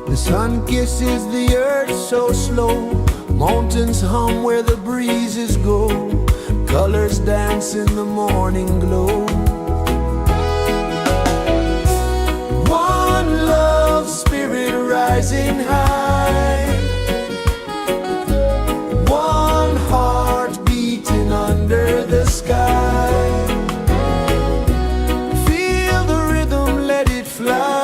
The sun kisses the earth so slow, mountains hum where the breezes go, colors dance in the morning glow. One love spirit rising high, one heart beating under the sky. Feel the rhythm, let it fly.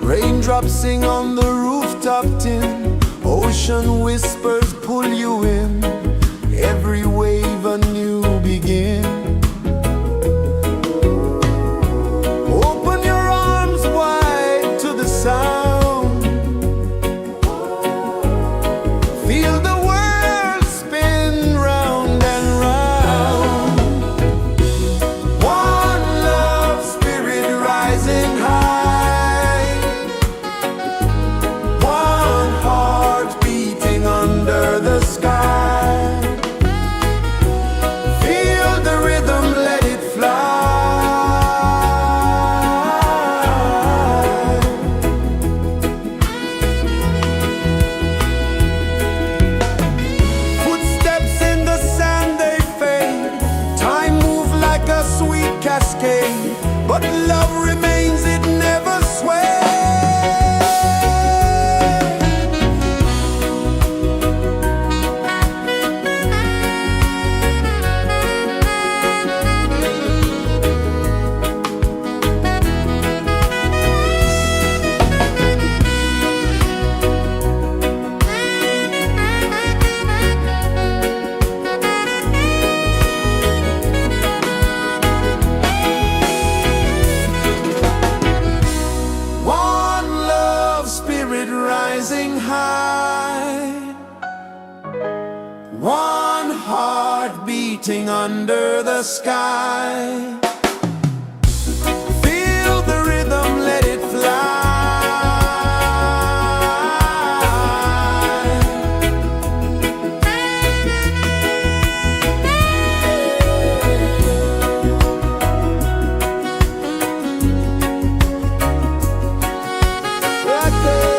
Raindrops sing on the rooftop tin, ocean whispers pull you in, every wave a new begin. Open your arms wide to the sound, feel the world spin round and round. One love spirit rising high, one heart beating under the sky. Feel the rhythm, let it fly. Footsteps in the sand, they fade, time moves like a sweet cascade, but love remains, it never sways. One love spirit rising high, one heart beating under the sky. Feel the rhythm, let it fly. Right there.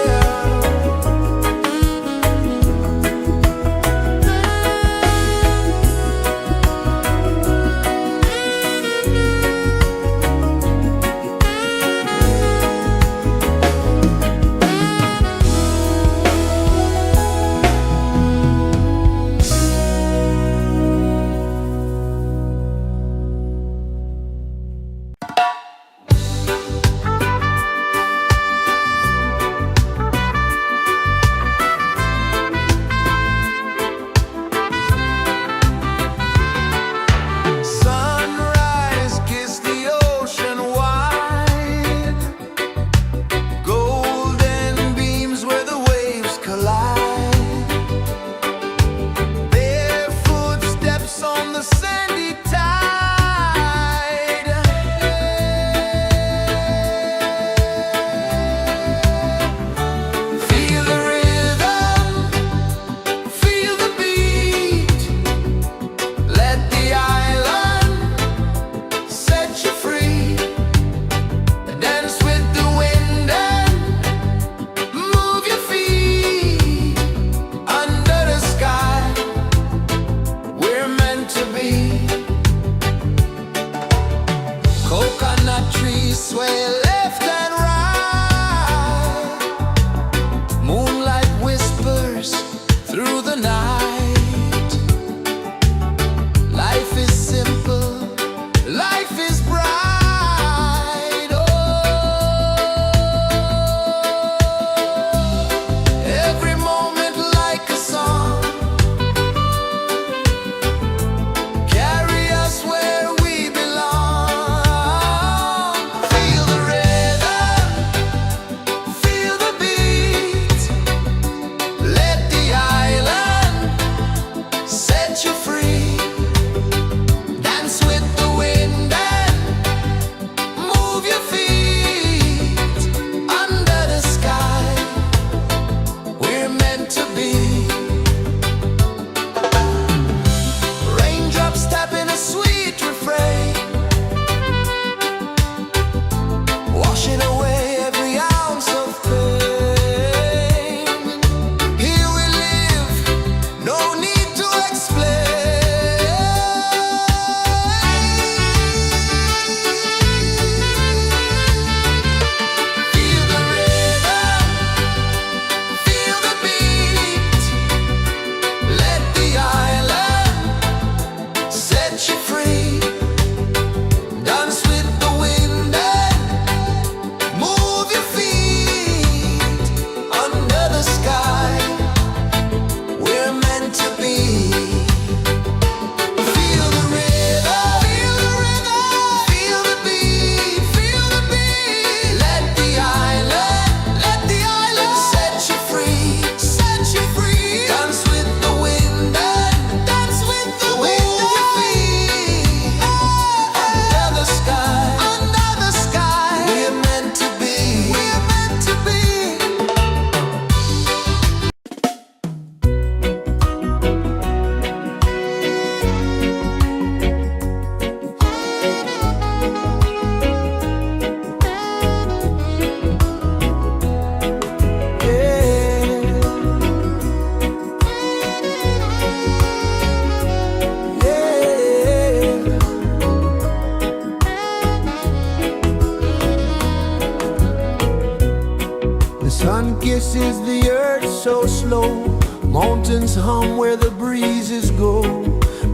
pulses the earth so slow. Mountains hum where the breezes go.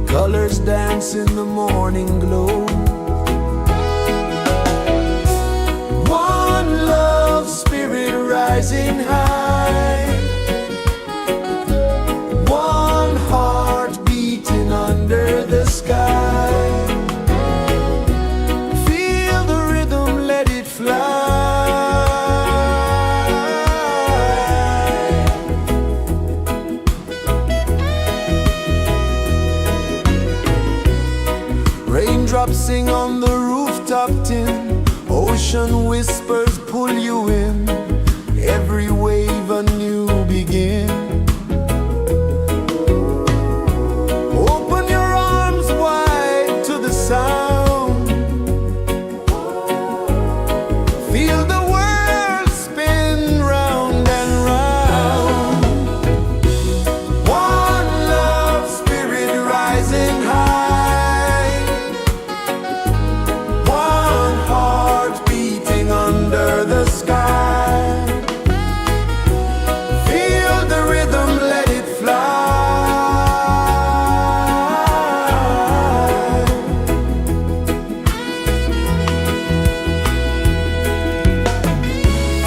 Colors dance in the morning glow. One love spirit rising high. One heart beating under the sky. Feel the rhythm, let it fly. Raindrops sing on the rooftop tin. Ocean whispers pull you in. Every wave a new begin. Open your arms wide to the sound. Feel the world spin round and round. One love spirit rising high. One heart beating under the sky. Feel the rhythm, let it fly.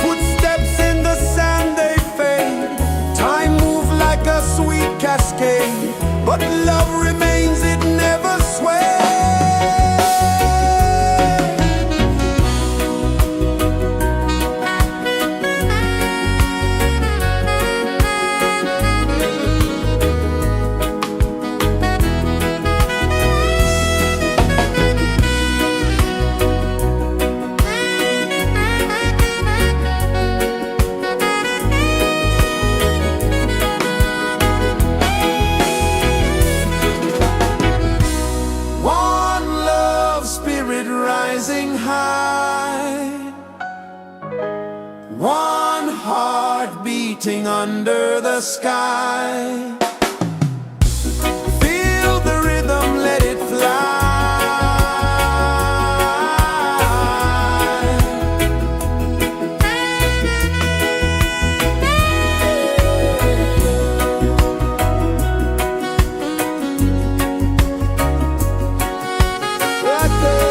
Footsteps in the sand, they fade. Time moves like a sweet cascade, but love remains, it never sways. One love spirit rising high. One heart beating under the sky. Feel the rhythm, let it fly. Right there.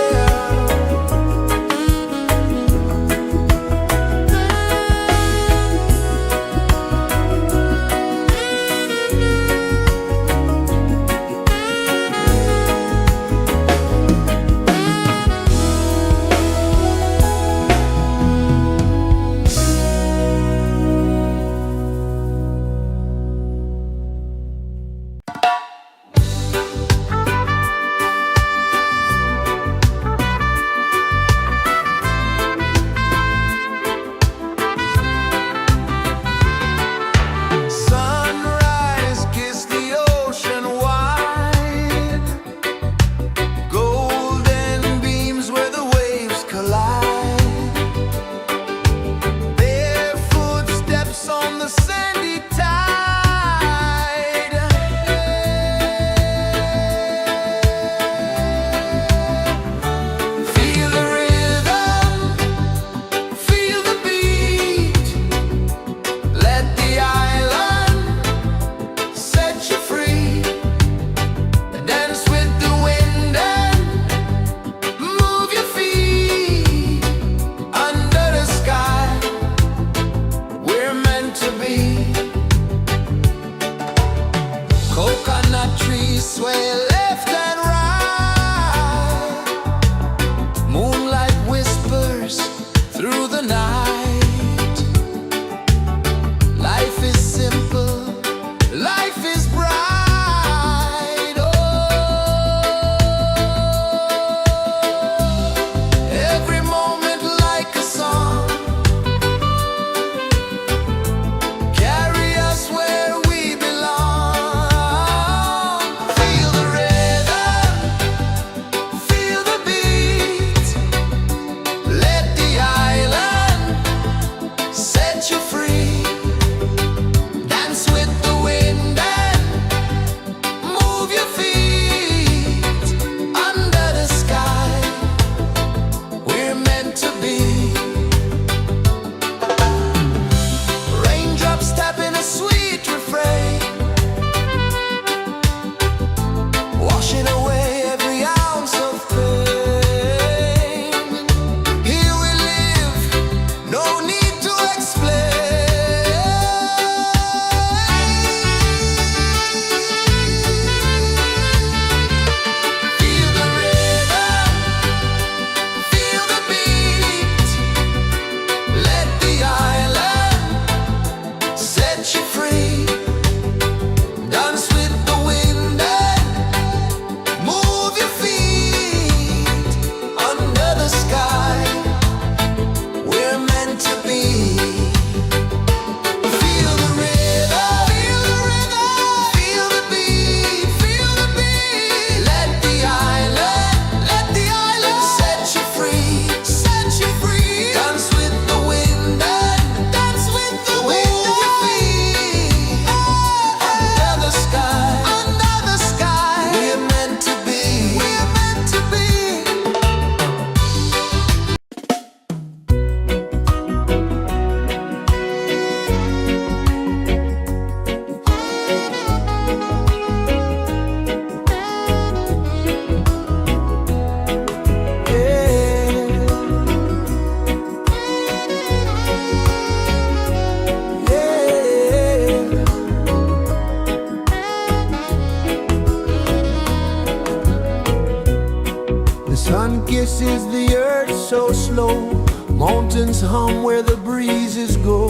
Sun kisses the earth so slow, mountains hum where the breezes go,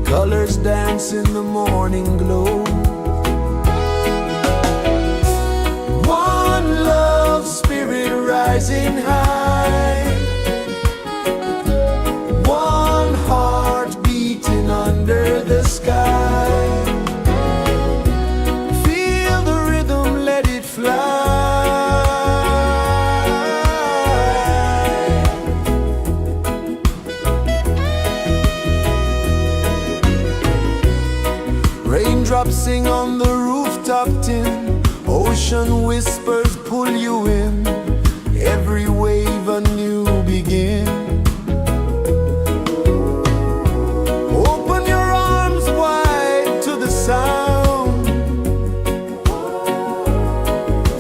colors dance in the morning glow. One love spirit rising high, one heart beating under the sky. Feel the rhythm, let it fly. Raindrops sing on the rooftop tin, ocean whispers pull you in, every wave a new begin. Open your arms wide to the sound,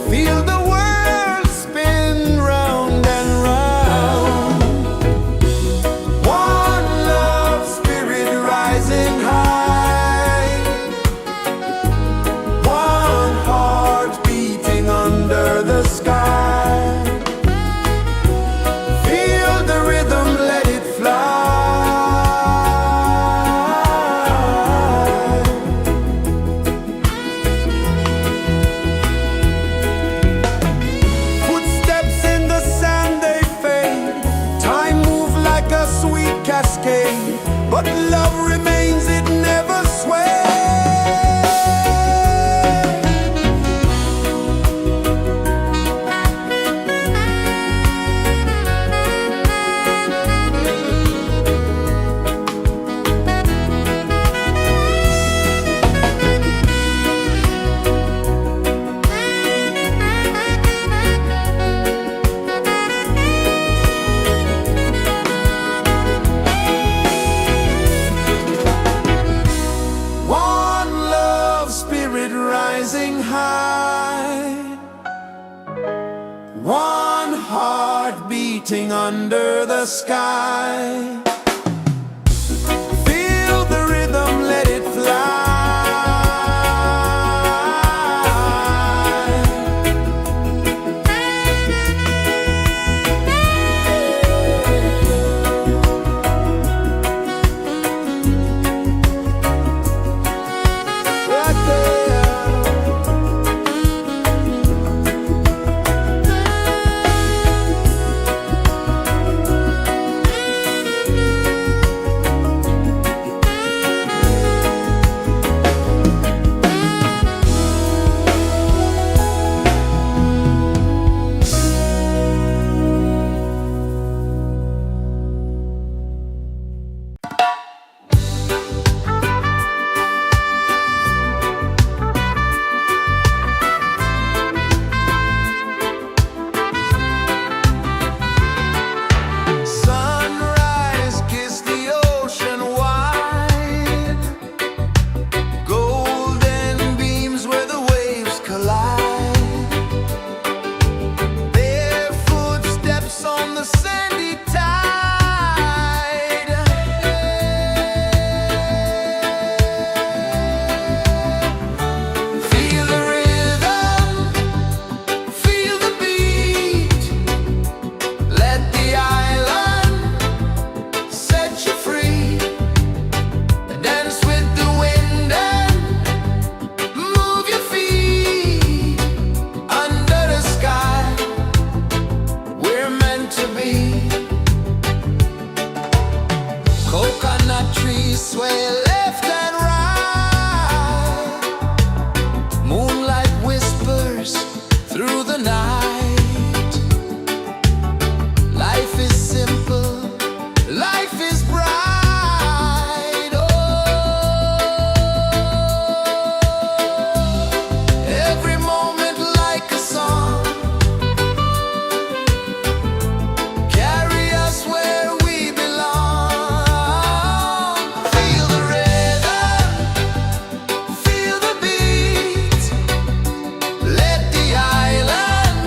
feel the world spin round and round. One love spirit rising high, one heart beating under the sky. Feel the rhythm, let it fly. Footsteps in the sand, they fade, time moves like a sweet cascade, but love remains, it never sways. One love spirit rising high, one heart beating under the sky. Feel the rhythm, let it fly. Right there. Sunrise, kiss the ocean wide, golden beams where the waves collide, their footsteps on the sandy tide. Feel the rhythm, feel the beat, let the island set you free. Dance with the wind and move your feet under the sky. We're meant to be. Coconut trees sway left and right, moonlight whispers through the night. Life is simple, life is bright. Oh, every moment like a song, carry us where we belong. Feel the rhythm, feel the beat, let the island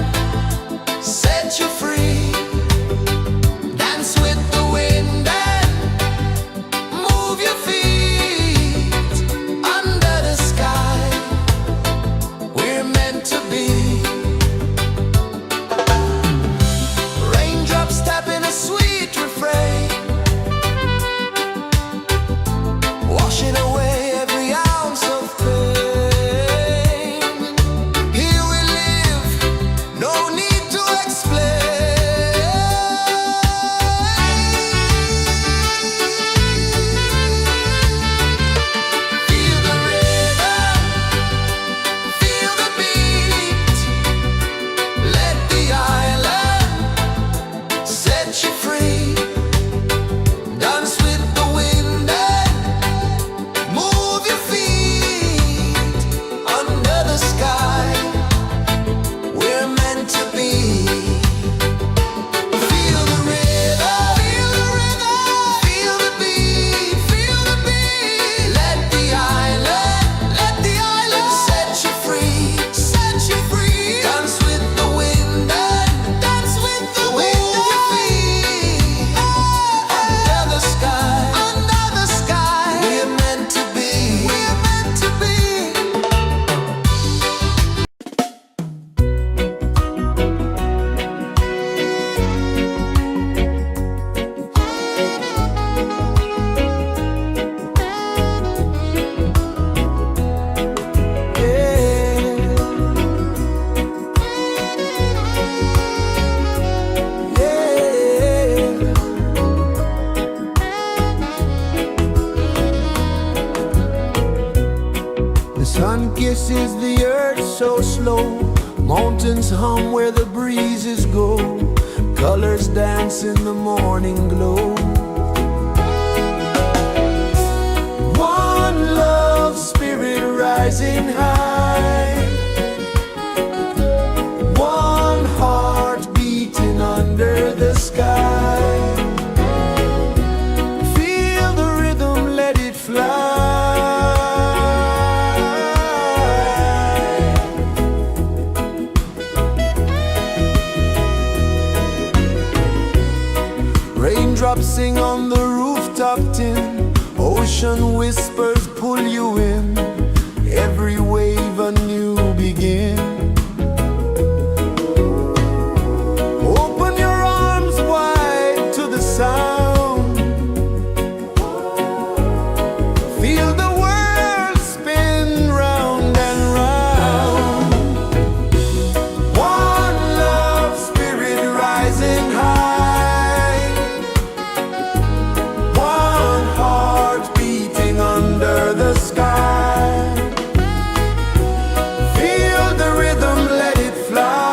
is the earth so slow. Mountains hum where the breezes go. Colors dance in the morning glow. One love spirit rising high. One heart beating under the sky. Feel the rhythm, let it fly. Raindrops sing on the rooftop tin. Ocean whispers pull you in. Every wave a new begin. Open your arms wide to the sound. Feel the world spin round and round. One love spirit rising high. One heart beating under the sky. Feel the rhythm, let it fly.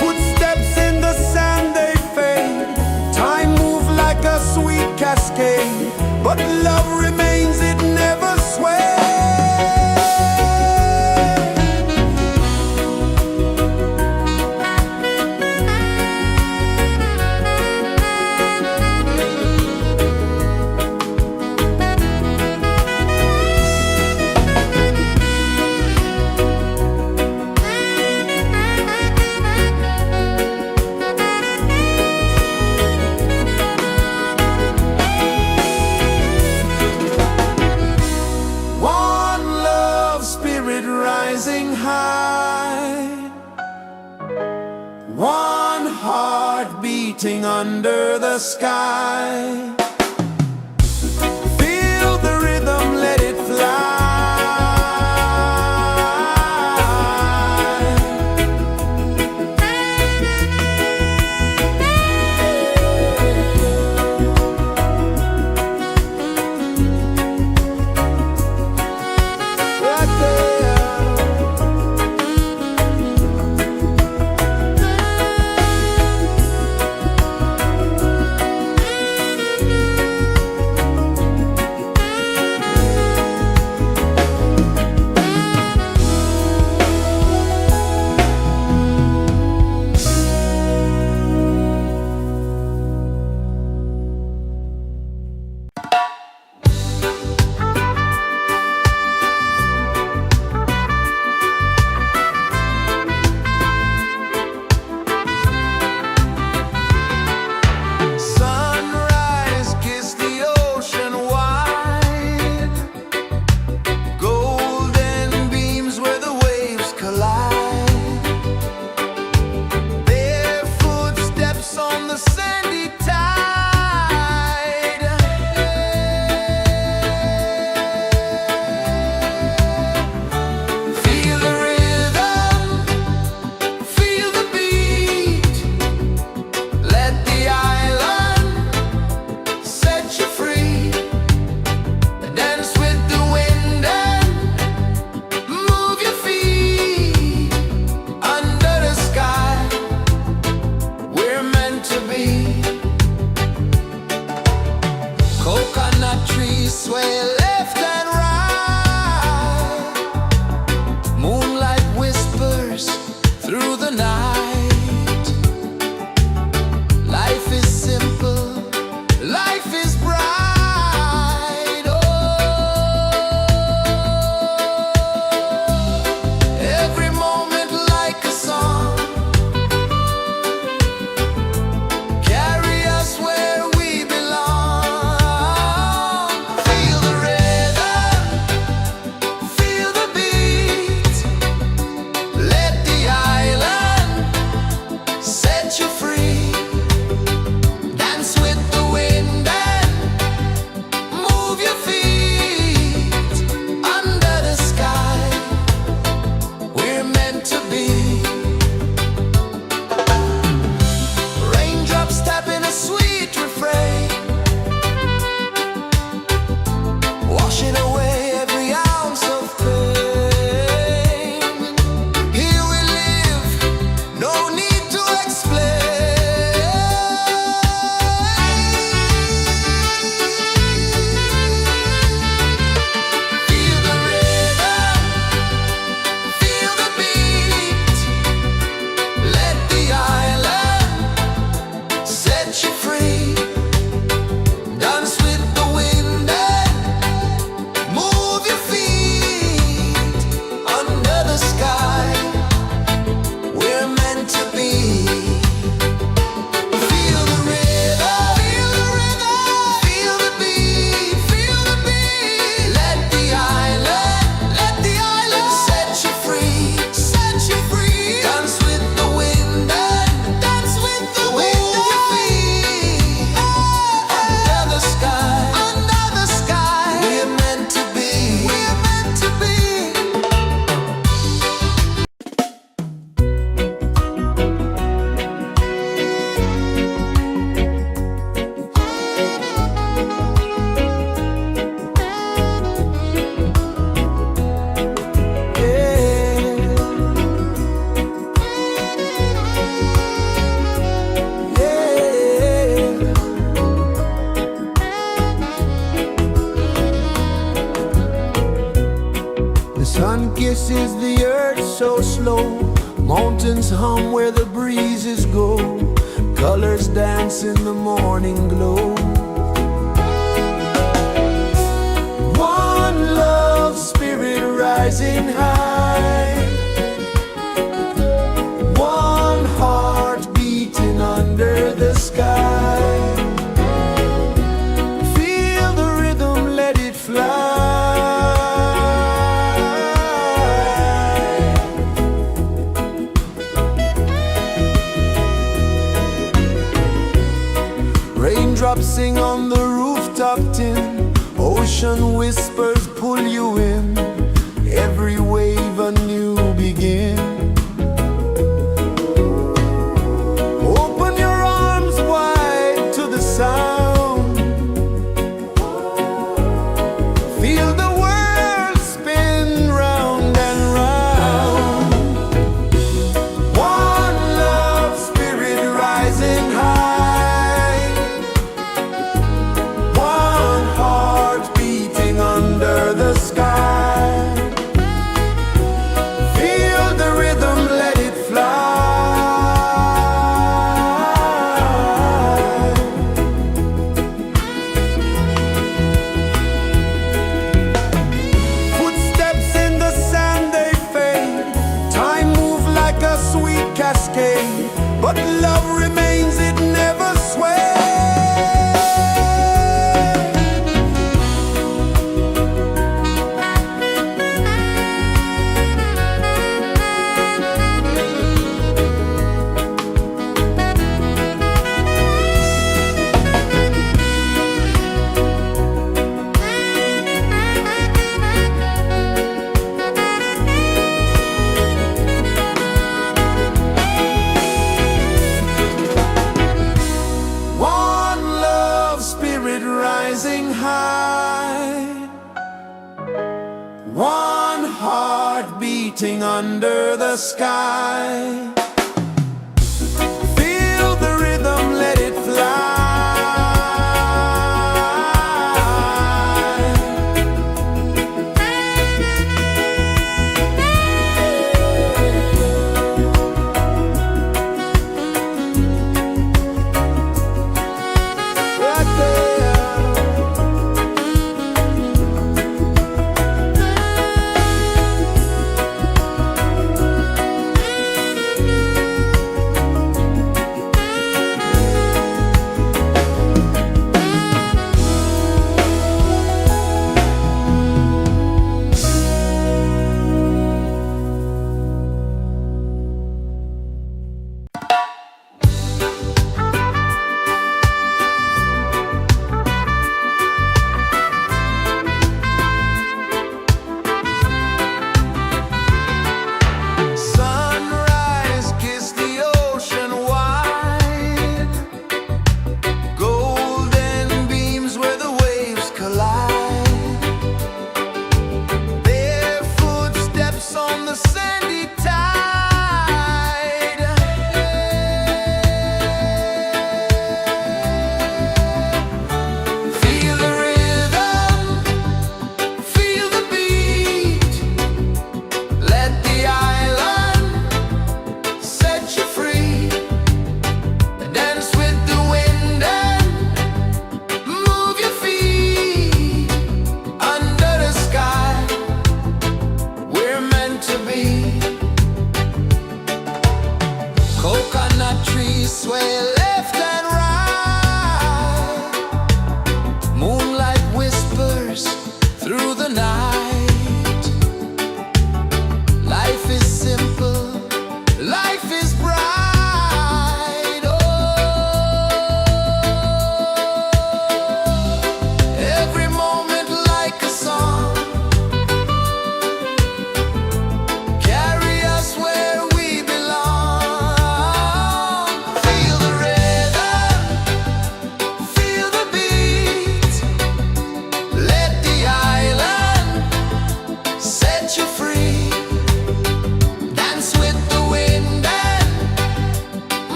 Footsteps in the sand, they fade. Time moves like a sweet cascade, but love remains, it never sways. One love spirit rising high. One heart beating under the sky. Feel the rhythm, let it fly. Right there. Sunrise, kiss the ocean wide. Golden beams where the waves collide. Bare footsteps on the sandy tide. Feel the rhythm, feel the beat. Let the island set you free. Dance with the wind and move your feet. Under the sky, we're meant to be. Coconut trees sway left and right. Moonlight whispers through the night. Life is simple, life is bright. Oh, every moment like a song. Carry us where we belong. Feel the rhythm, sun kisses the earth so slow. Mountains hum where the breezes go. Colors dance in the morning glow. One love spirit rising high. One heart beating under the sky. Feel the rhythm, let it fly. Raindrops sing on the rooftop tin. Ocean whispers pull you in. Every wave a new begin. Open your arms wide to the sound. Feel the world spin round and round. One love spirit rising high. One heart beating under the sky. Feel the rhythm, let it fly. Footsteps in the sand, they fade. Time moves like a sweet cascade, but love remains, it never sways. One love spirit rising high. One heart beating under the sky. Feel the rhythm, let it fly. Right there.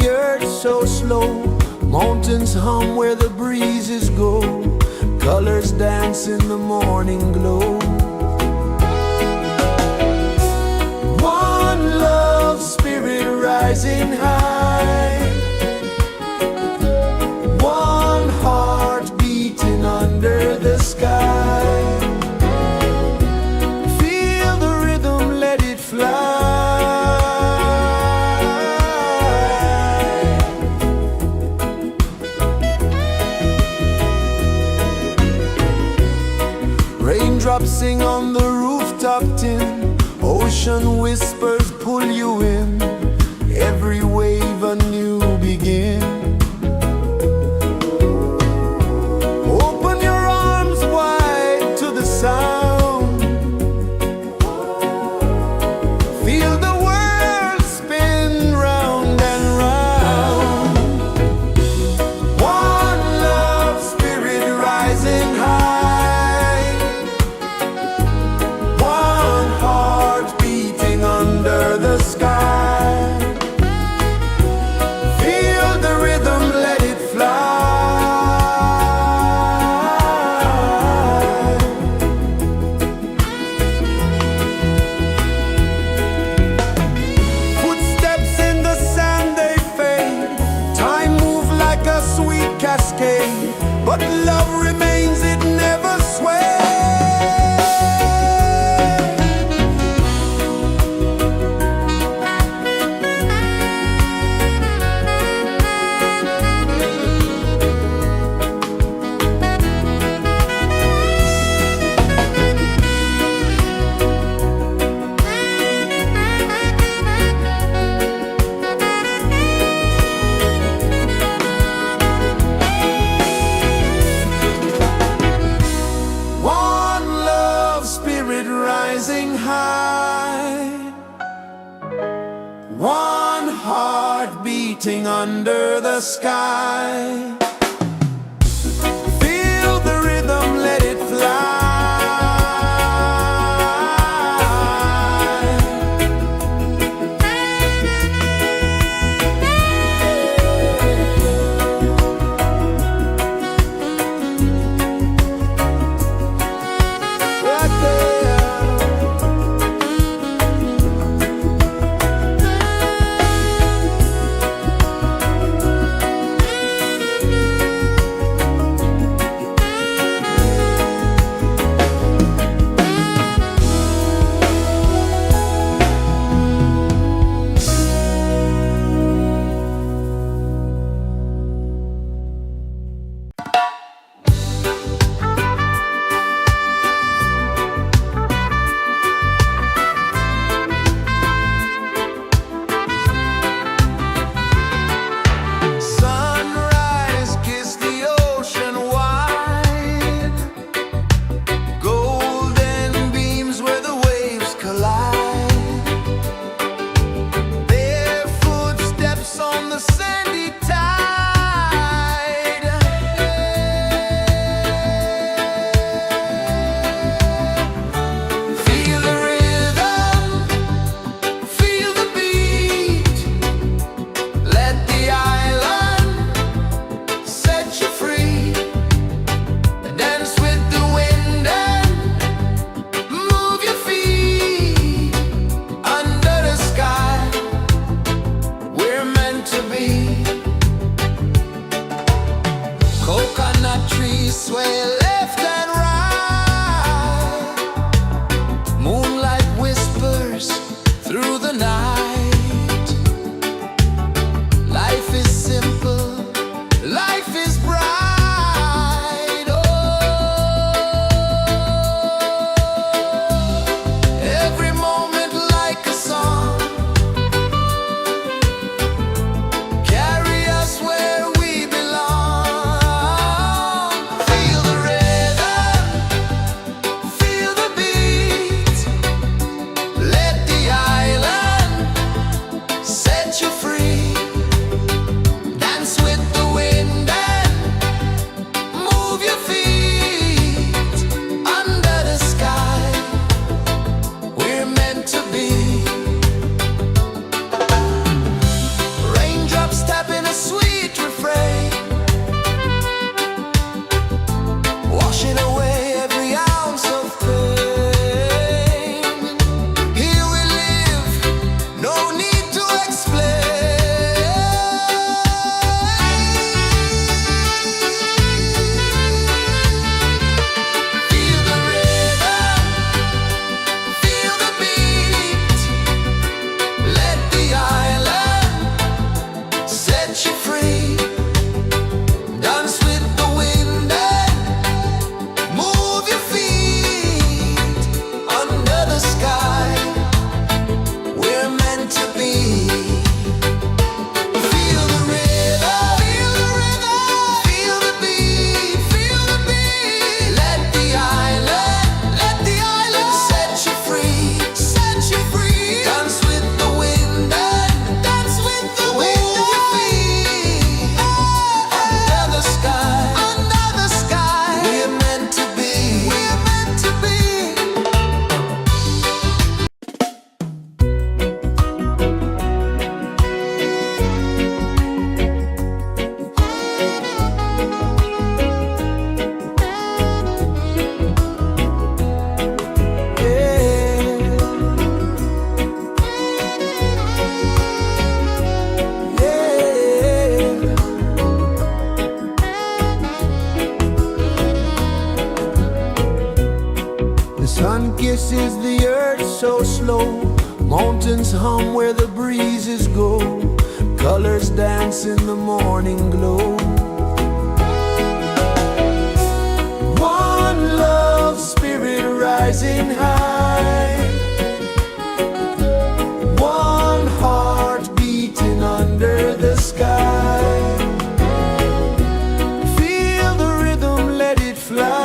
the earth so slow. Mountains hum where the breezes go. Colors dance in the morning glow. One love spirit rising high. One heart beating under the sky. Feel the rhythm, let it fly. Raindrops sing on the rooftop tin. Ocean whispers pull you in. Every wave a new begin. Open your arms wide to the sound. Feel the world spin round and round. One love spirit rising high. One heart beating under the sky. Feel the rhythm, let it fly. Footsteps in the sand, they fade. Time moves like a sweet cascade, but love remains, it never sways. One love spirit rising high. One heart beating under the sky. Feel the rhythm, let it fly. Right there. flow, mountains hum where the breezes go, colors dance in the morning glow. One love, spirit rising high, one heart beating under the sky. Feel the rhythm, let it fly.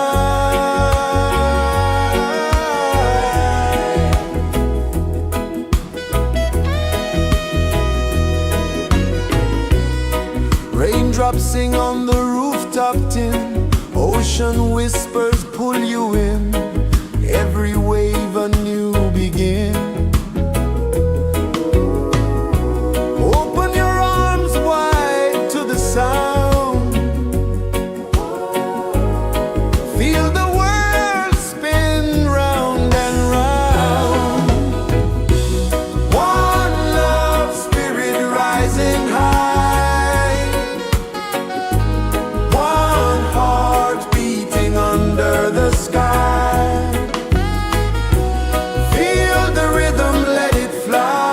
Raindrops sing on the rooftop tin, ocean whispers pull you in, every wave a new begin. Open your arms wide to the sound, feel the world spin round and round. One love, spirit rising high, one heart beating under the sky. Feel the rhythm, let it fly.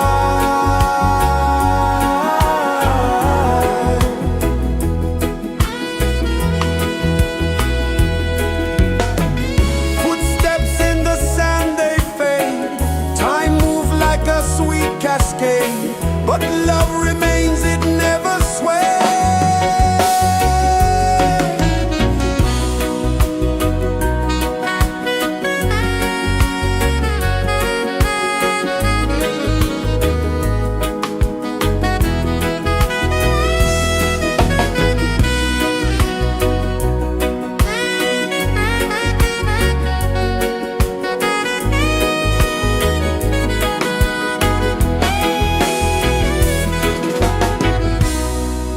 Footsteps in the sand, they fade, time moves like a sweet cascade, but love remains, it never sways.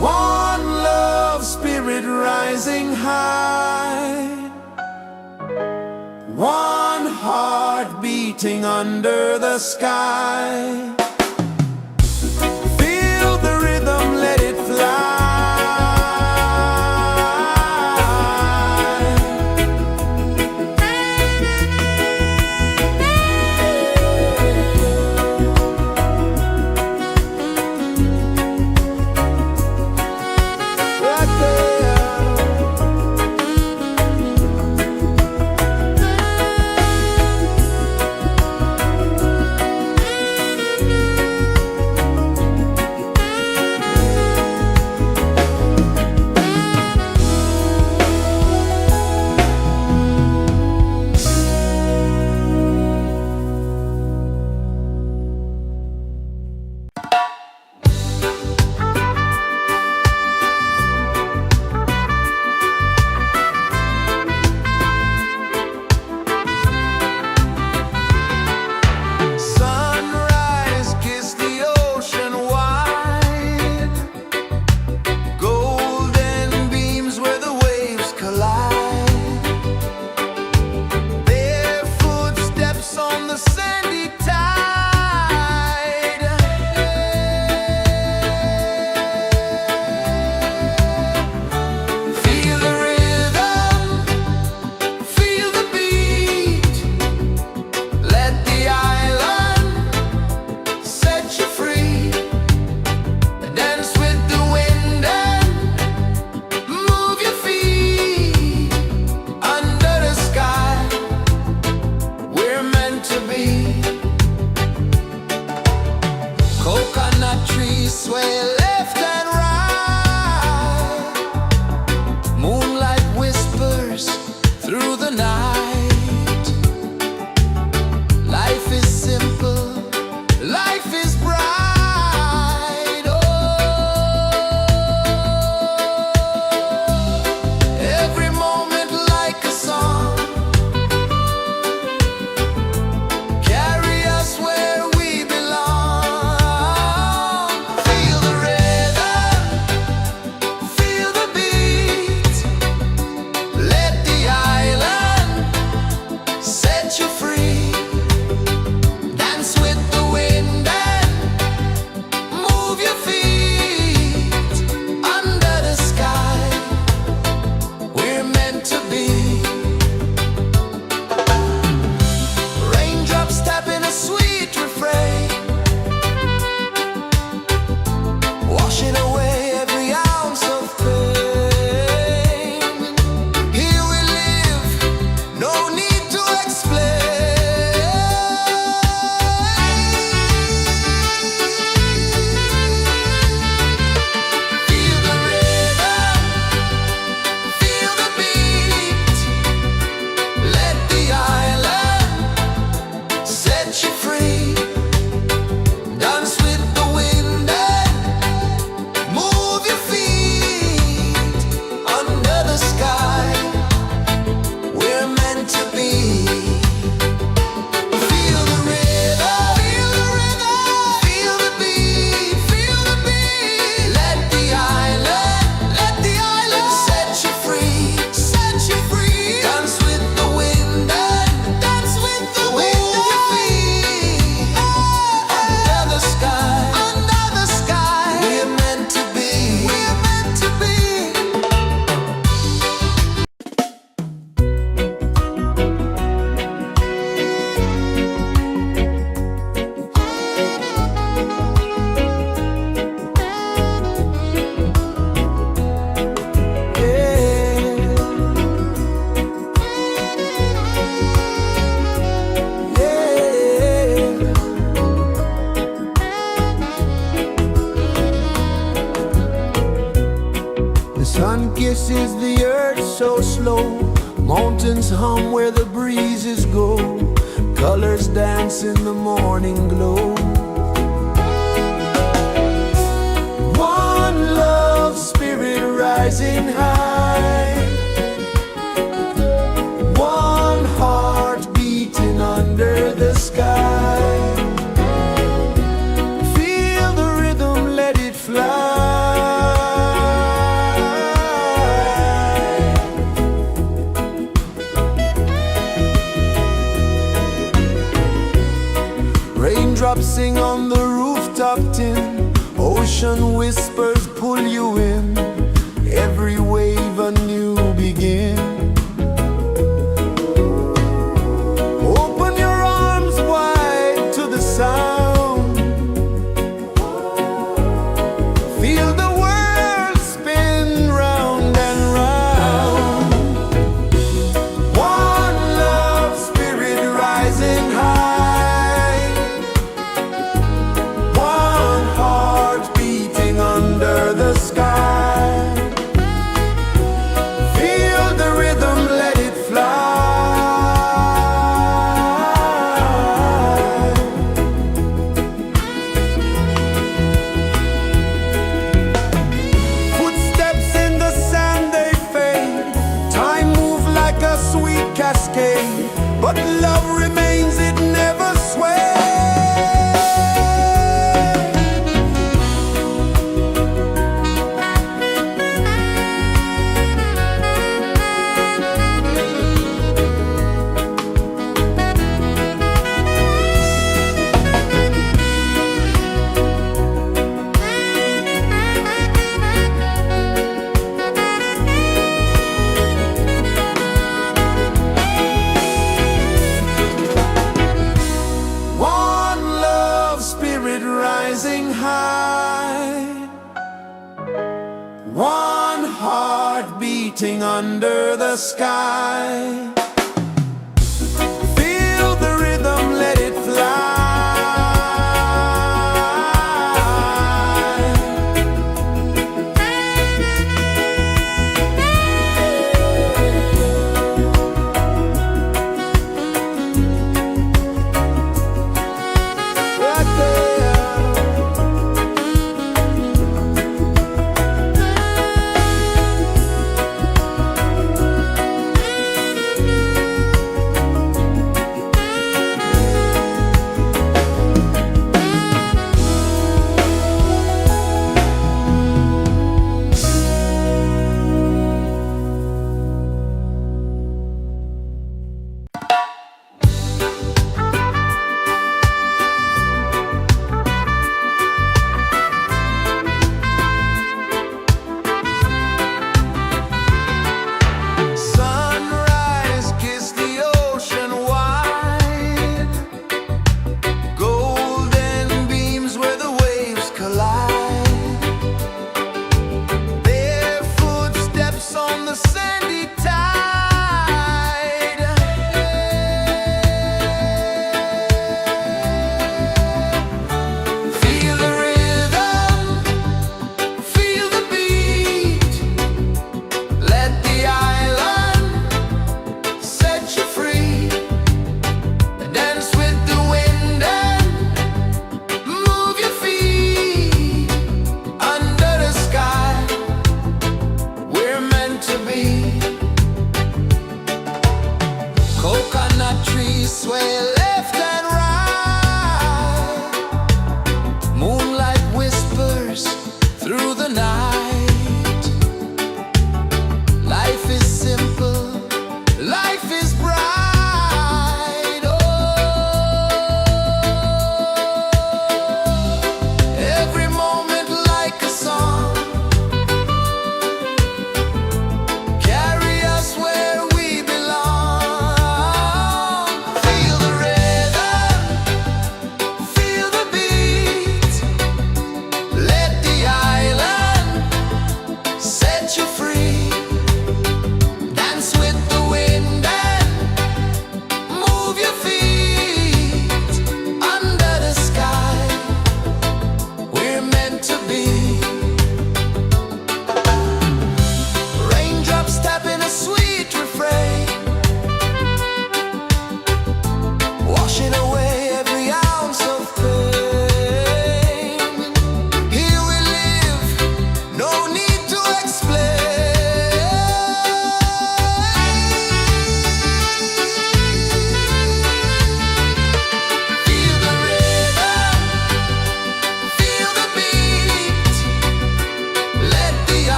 One love, spirit rising high, one heart beating under the sky. Feel the rhythm, let it fly. Right there. Sun kisses the earth so slow, mountains hum where the breezes go, colors dance in the morning glow. One love spirit rising high, one heart beating under the sky. Feel the rhythm, let it fly. Raindrops sing on the rooftop tin, ocean whispers pull you in, every wave a new begin. Open your arms wide to the sound, feel the world spin round and round. One love spirit rising high, one heart beating under the sky. Feel the rhythm, let it fly. Footsteps in the sand, they fade, time move like a sweet cascade, but love remains, it never sways. One love spirit rising high, one heart beating under the sky. Feel the rhythm, let it fly. Right there.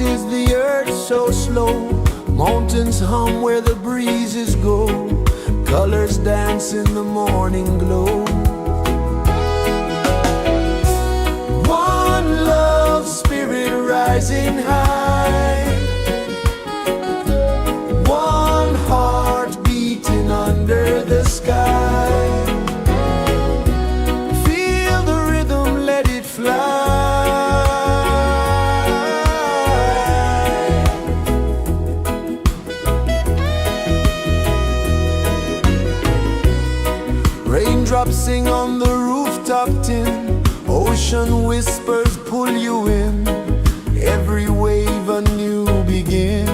is the earth so slow. Mountains hum where the breezes go. Colors dance in the morning glow. One love spirit rising high. One heart beating under the sky. Feel the rhythm, let it fly. Raindrops sing on the rooftop tin. Ocean whispers pull you in. Every wave a new begin.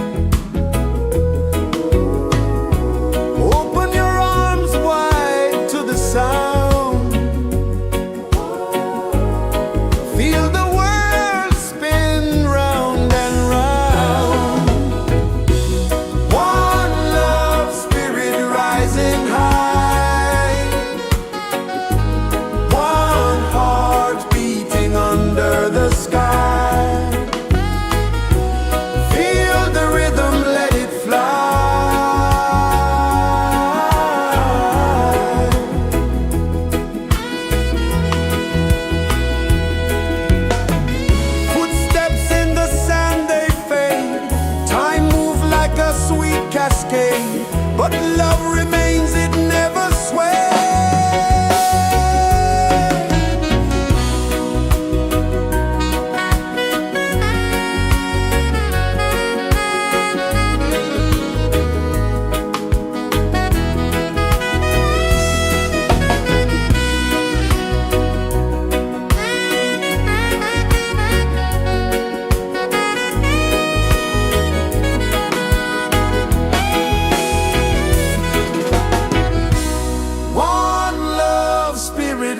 Open your arms wide to the sound. Feel the world spin round and round. One love spirit rising high. One heart beating under the sky. Feel the rhythm, let it fly. Footsteps in the sand, they fade. Time moves like a sweet cascade. But love remains, it never sways.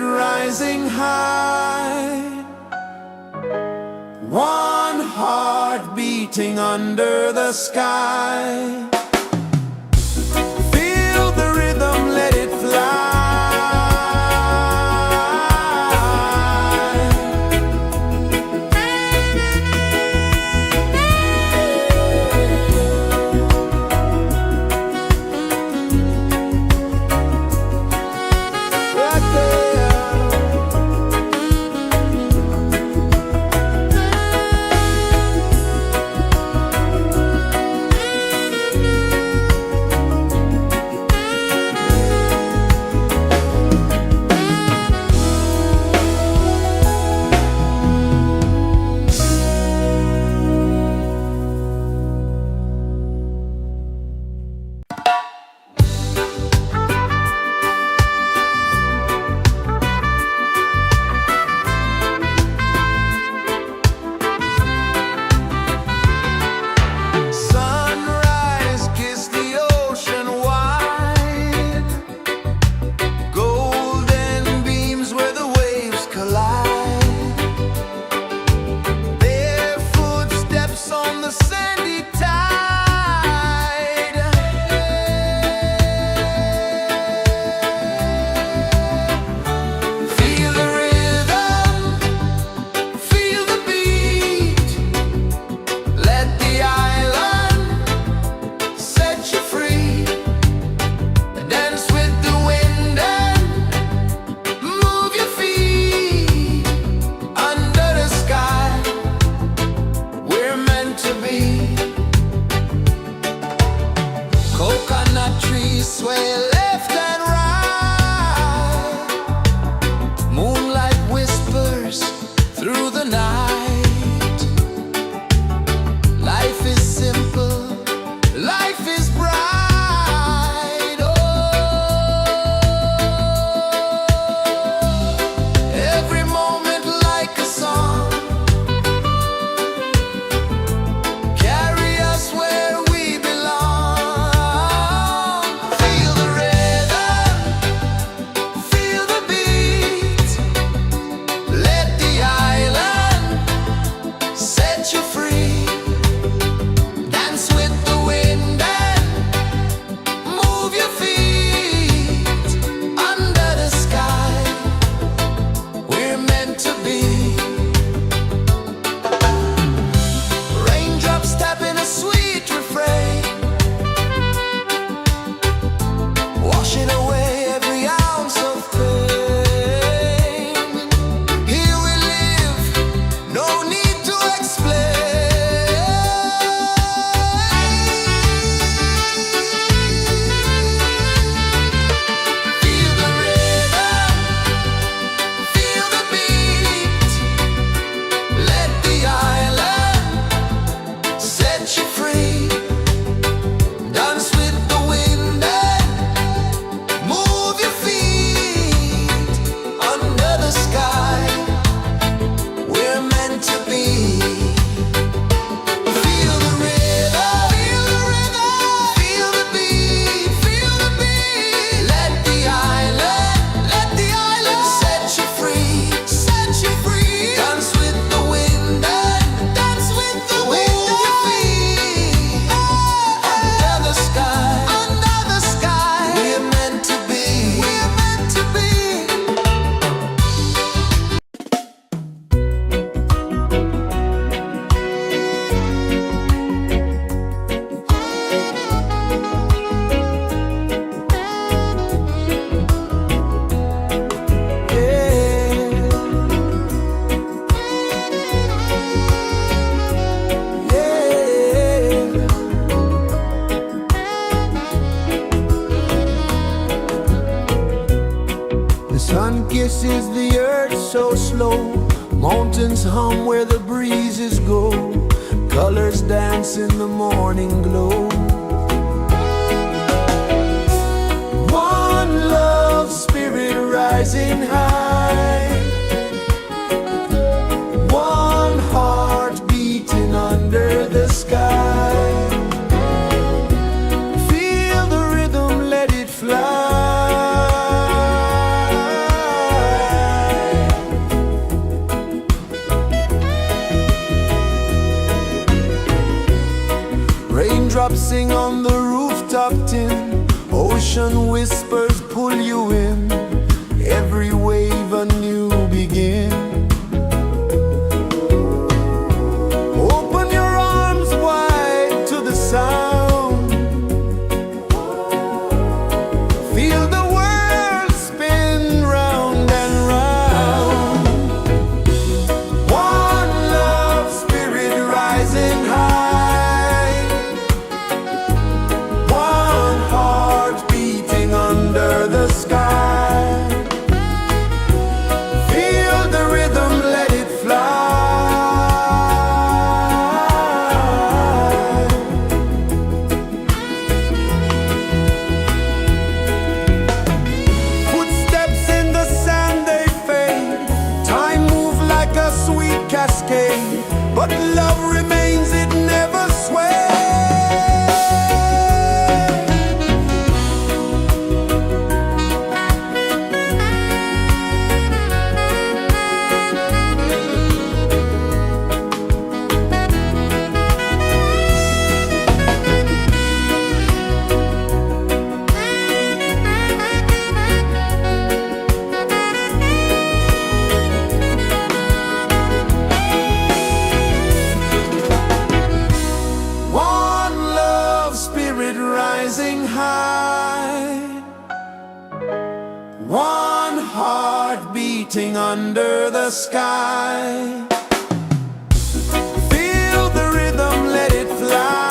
Rising high, one heart beating under the sky. Feel the rhythm, let it fly. Feel the rhythm. Sun kisses the earth so slow, mountains hum where the breezes go, colors dance in the morning glow. One love spirit rising high, one heart beating under the sky. Feel the rhythm, let it fly. Raindrops sing on the rooftop tin, ocean whispers pull you in, every wave a new begin. Open your arms wide to the sound, feel the world spin round and round. One love spirit rising high, one heart beating under the sky. Feel the rhythm, let it fly. Footsteps in the sand, they fade, time move like a sweet cascade, but love remains, it never sways. One love spirit rising high, one heart beating under the sky. Feel the rhythm, let it fly.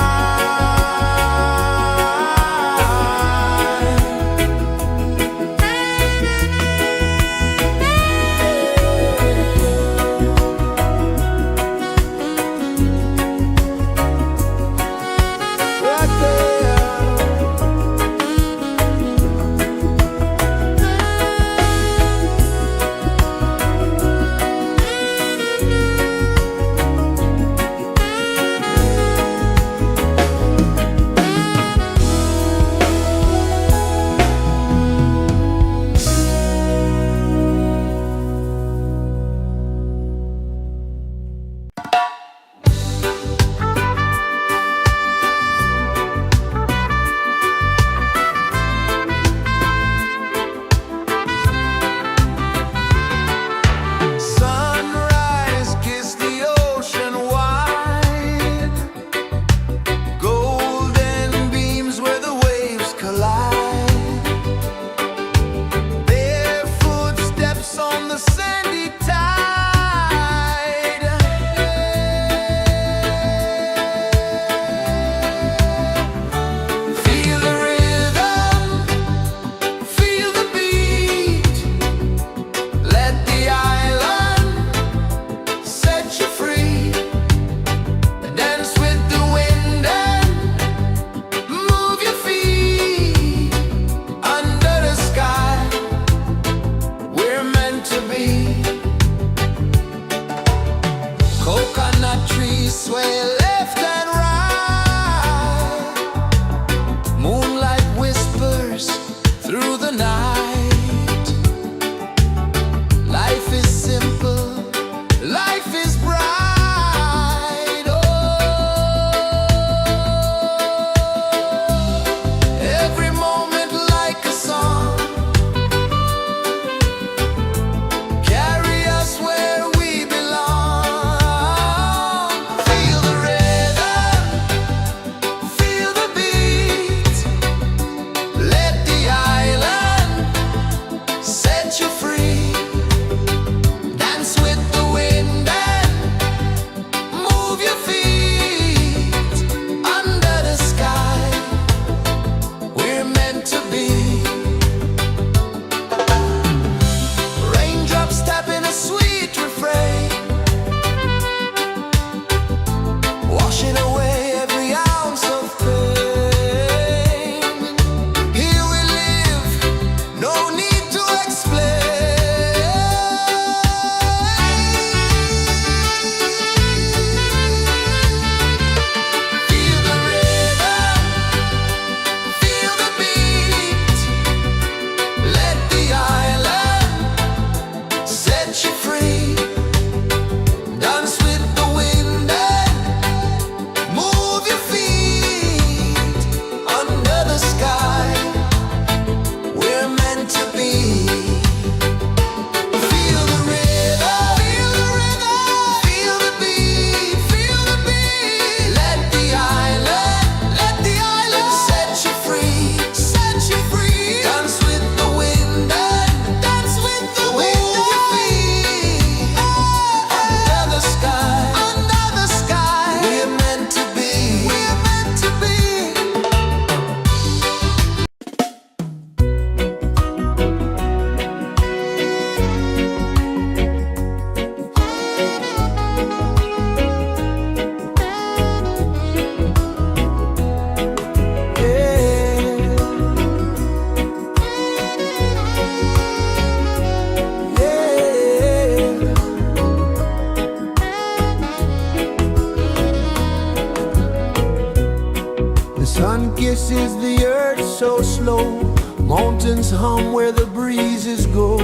Mountains hum where the breezes go,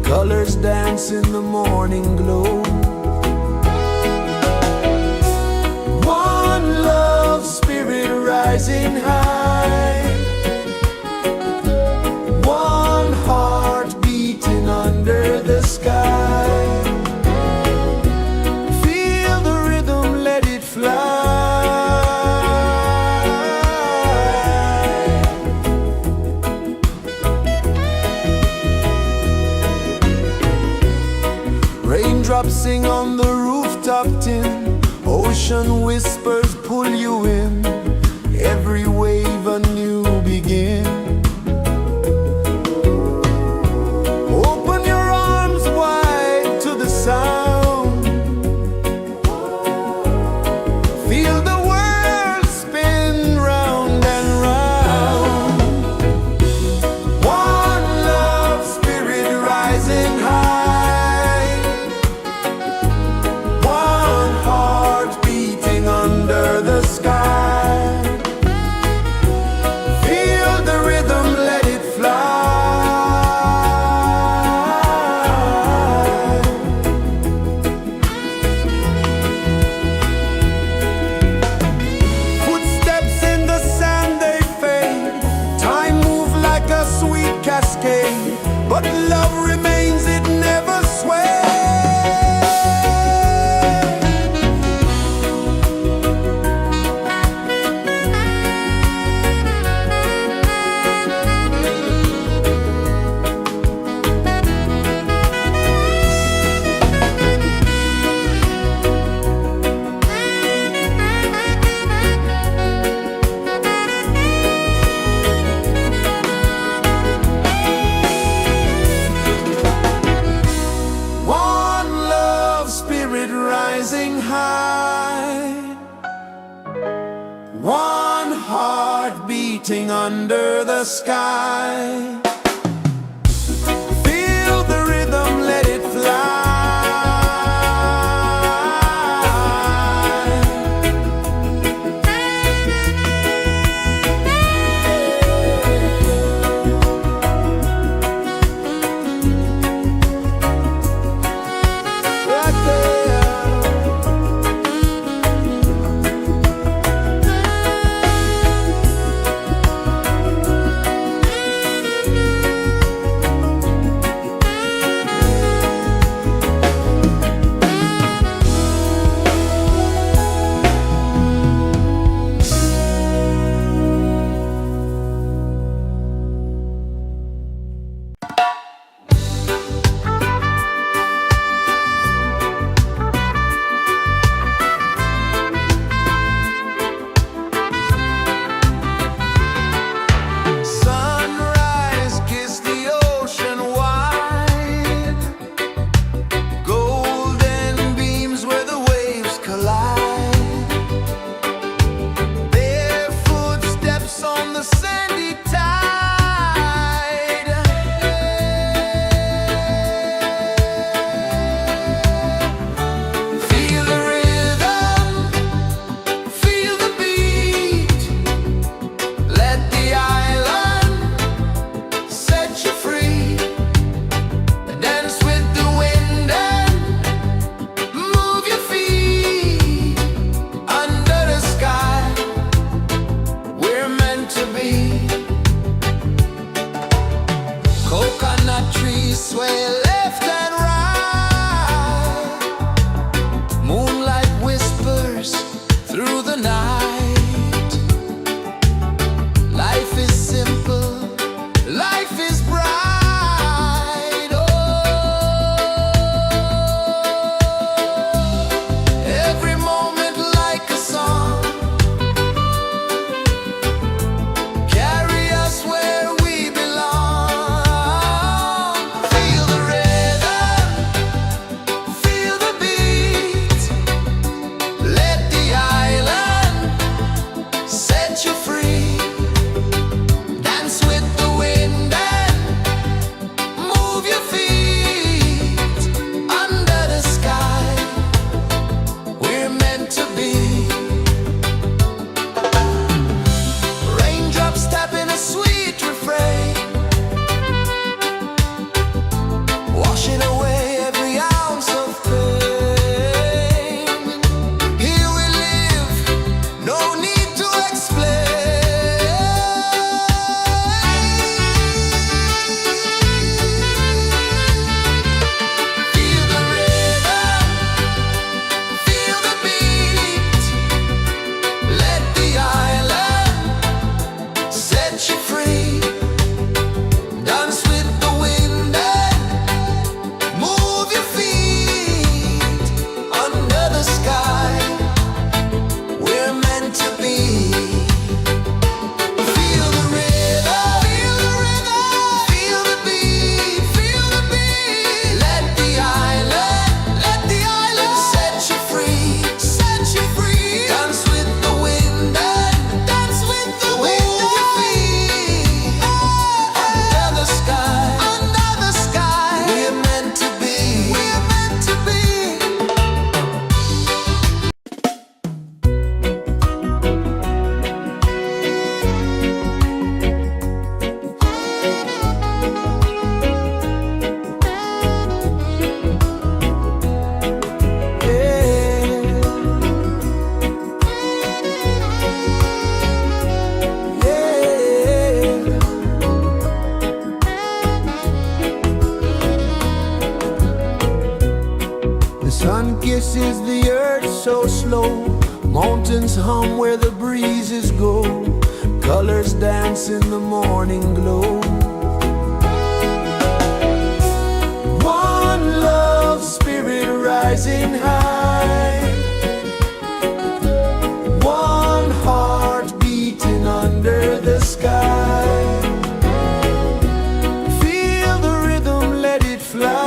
colors dance in the morning glow. One love spirit rising high, one heart beating under the sky. Feel the rhythm, let it fly. Raindrops sing on the rooftop tin, ocean whispers pull you in, every wave a new begin. Open your arms wide to the sound, feel the world spin round and round. One love spirit rising high, one heart beating under the sky. Feel the rhythm, let it fly. Footsteps in the sand, they fade. Time moves like a sweet cascade, but love remains, it never sways. One love spirit rising high, one heart beating under the sky. Feel the rhythm, let it fly. Right there. Sunrise, kiss the ocean wide, golden beams where the waves collide. Their footsteps on the sandy tide. Feel the rhythm, feel the beat, let the island set you free. Dance with the wind and move your feet under the sky. We're meant to be. Coconut trees sway left and right. Moonlight whispers through the night. Life is simple, life is bright. Oh, every moment like a song, carry us where we belong. Feel the rhythm, kisses the earth so slow. Mountains hum where the breezes go. Colors dance in the morning glow. One love spirit rising high. One heart beating under the sky. Feel the rhythm, let it fly.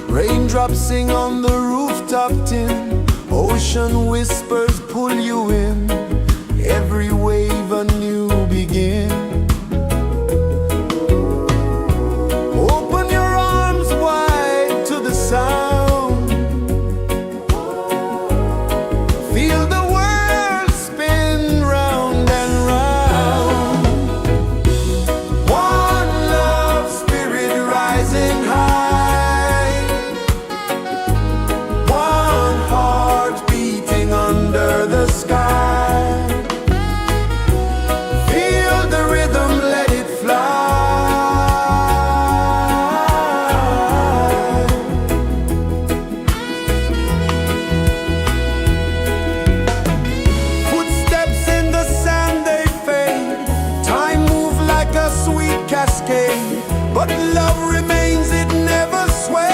Raindrops sing on the rooftop tin. Ocean whispers pull you in. Every wave a new begin. Open your arms wide to the sound. Feel the world spin round and round. One love spirit rising high. One heart beating under the sky. Feel the rhythm, let it fly. Footsteps in the sand, they fade. Time moves like a sweet cascade, but love remains, it never sways.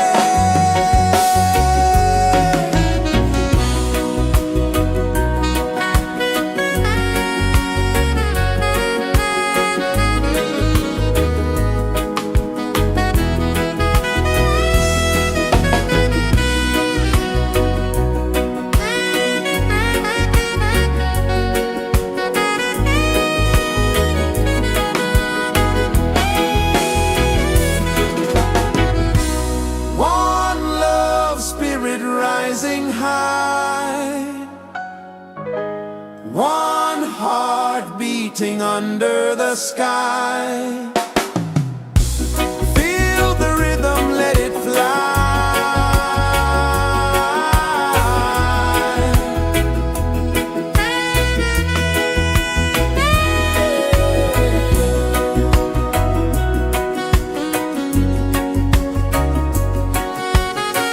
One love spirit rising high. One heart beating under the sky. Feel the rhythm, let it fly.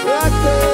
Right there.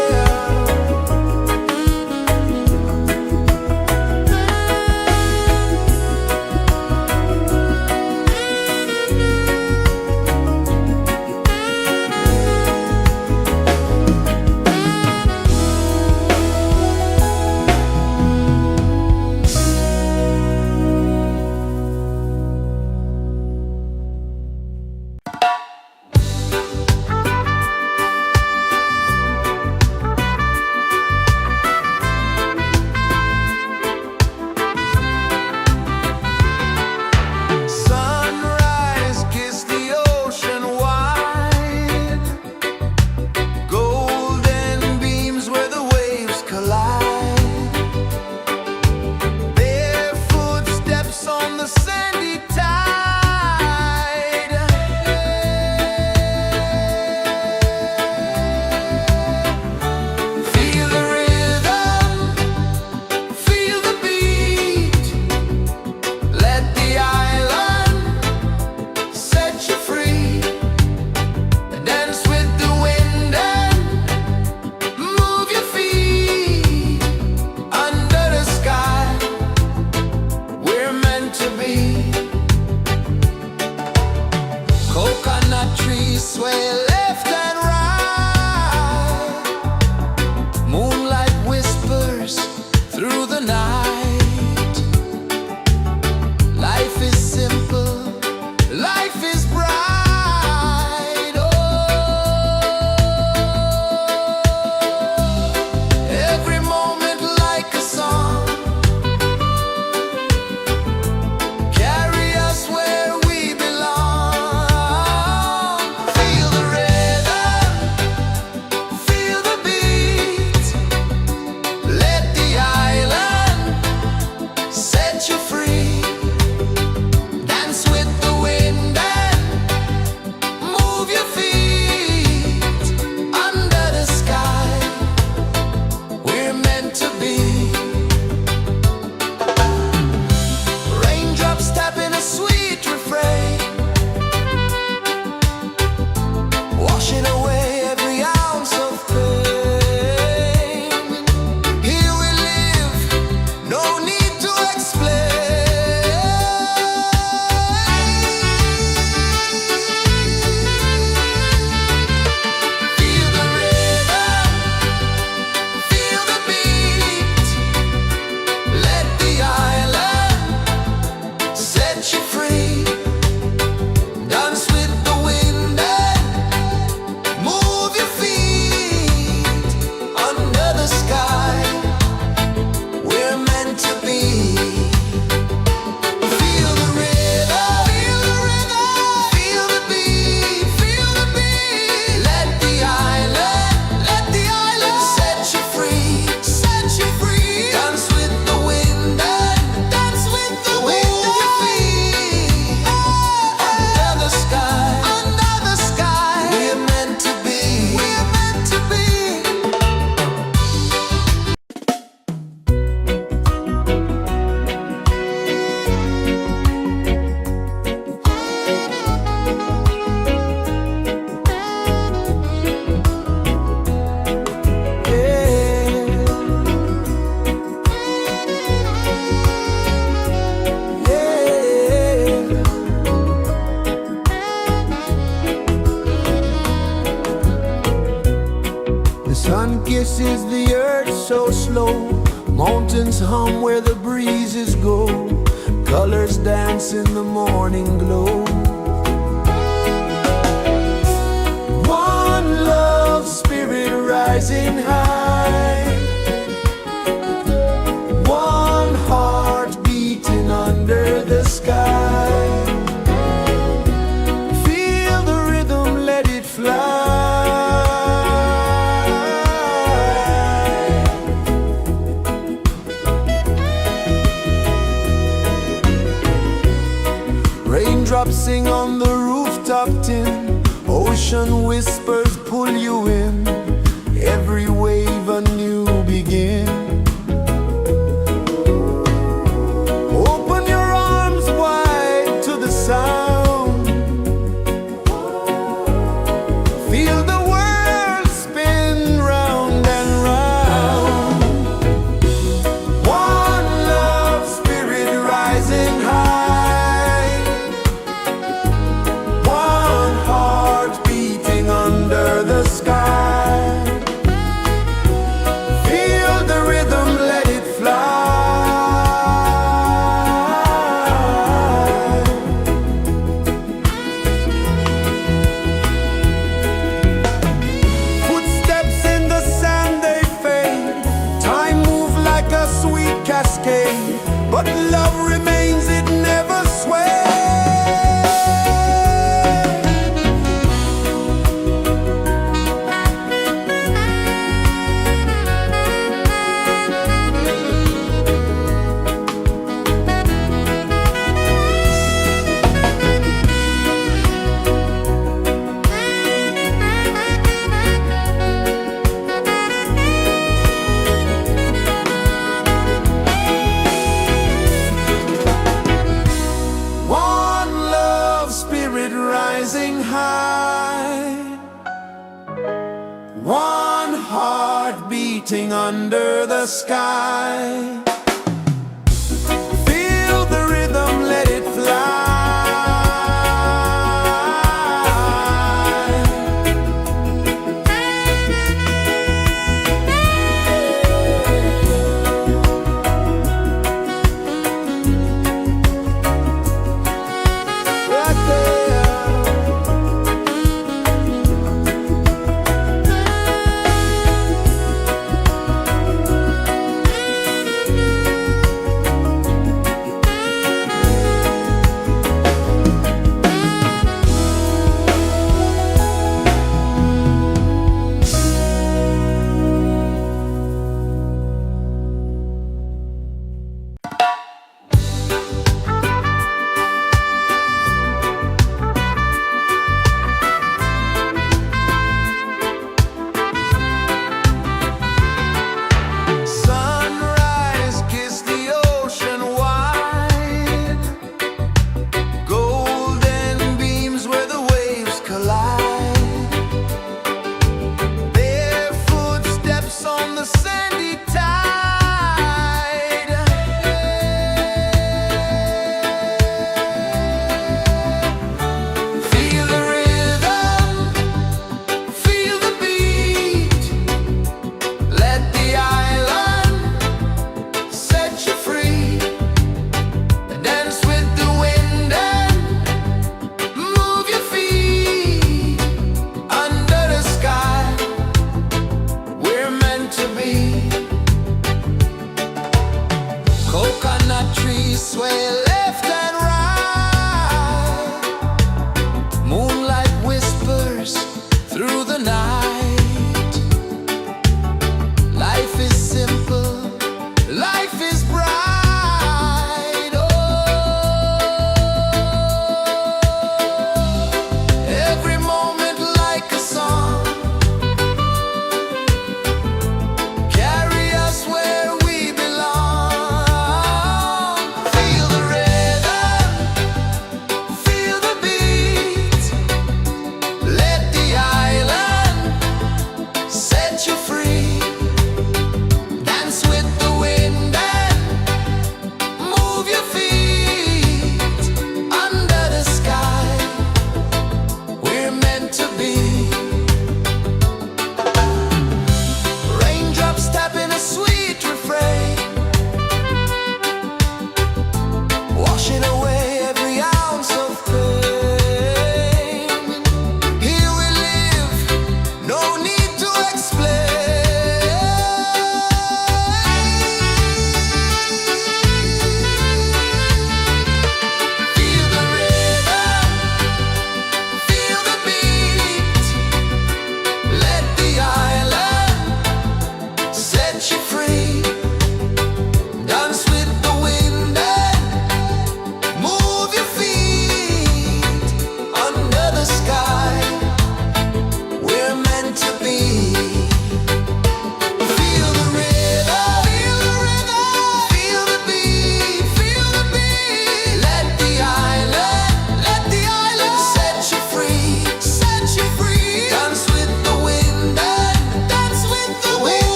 sun kisses the earth so slow. Mountains hum where the breezes go. Colors dance in the morning glow. One love spirit rising high. One heart beating under the sky. Feel the rhythm, let it fly. Raindrops sing on the rooftop tin. Ocean whispers pull you in. Every wave a new begin. Open your arms wide to the sound. Feel the world spin round and round. One love spirit rising high. One heart beating under the sky. Feel the rhythm, let it fly. Footsteps in the sand, they fade. Time moves like a sweet cascade. But love remains, it never sways. One love spirit rising high. One heart beating under the sky. Feel the rhythm, let it fly. Right there.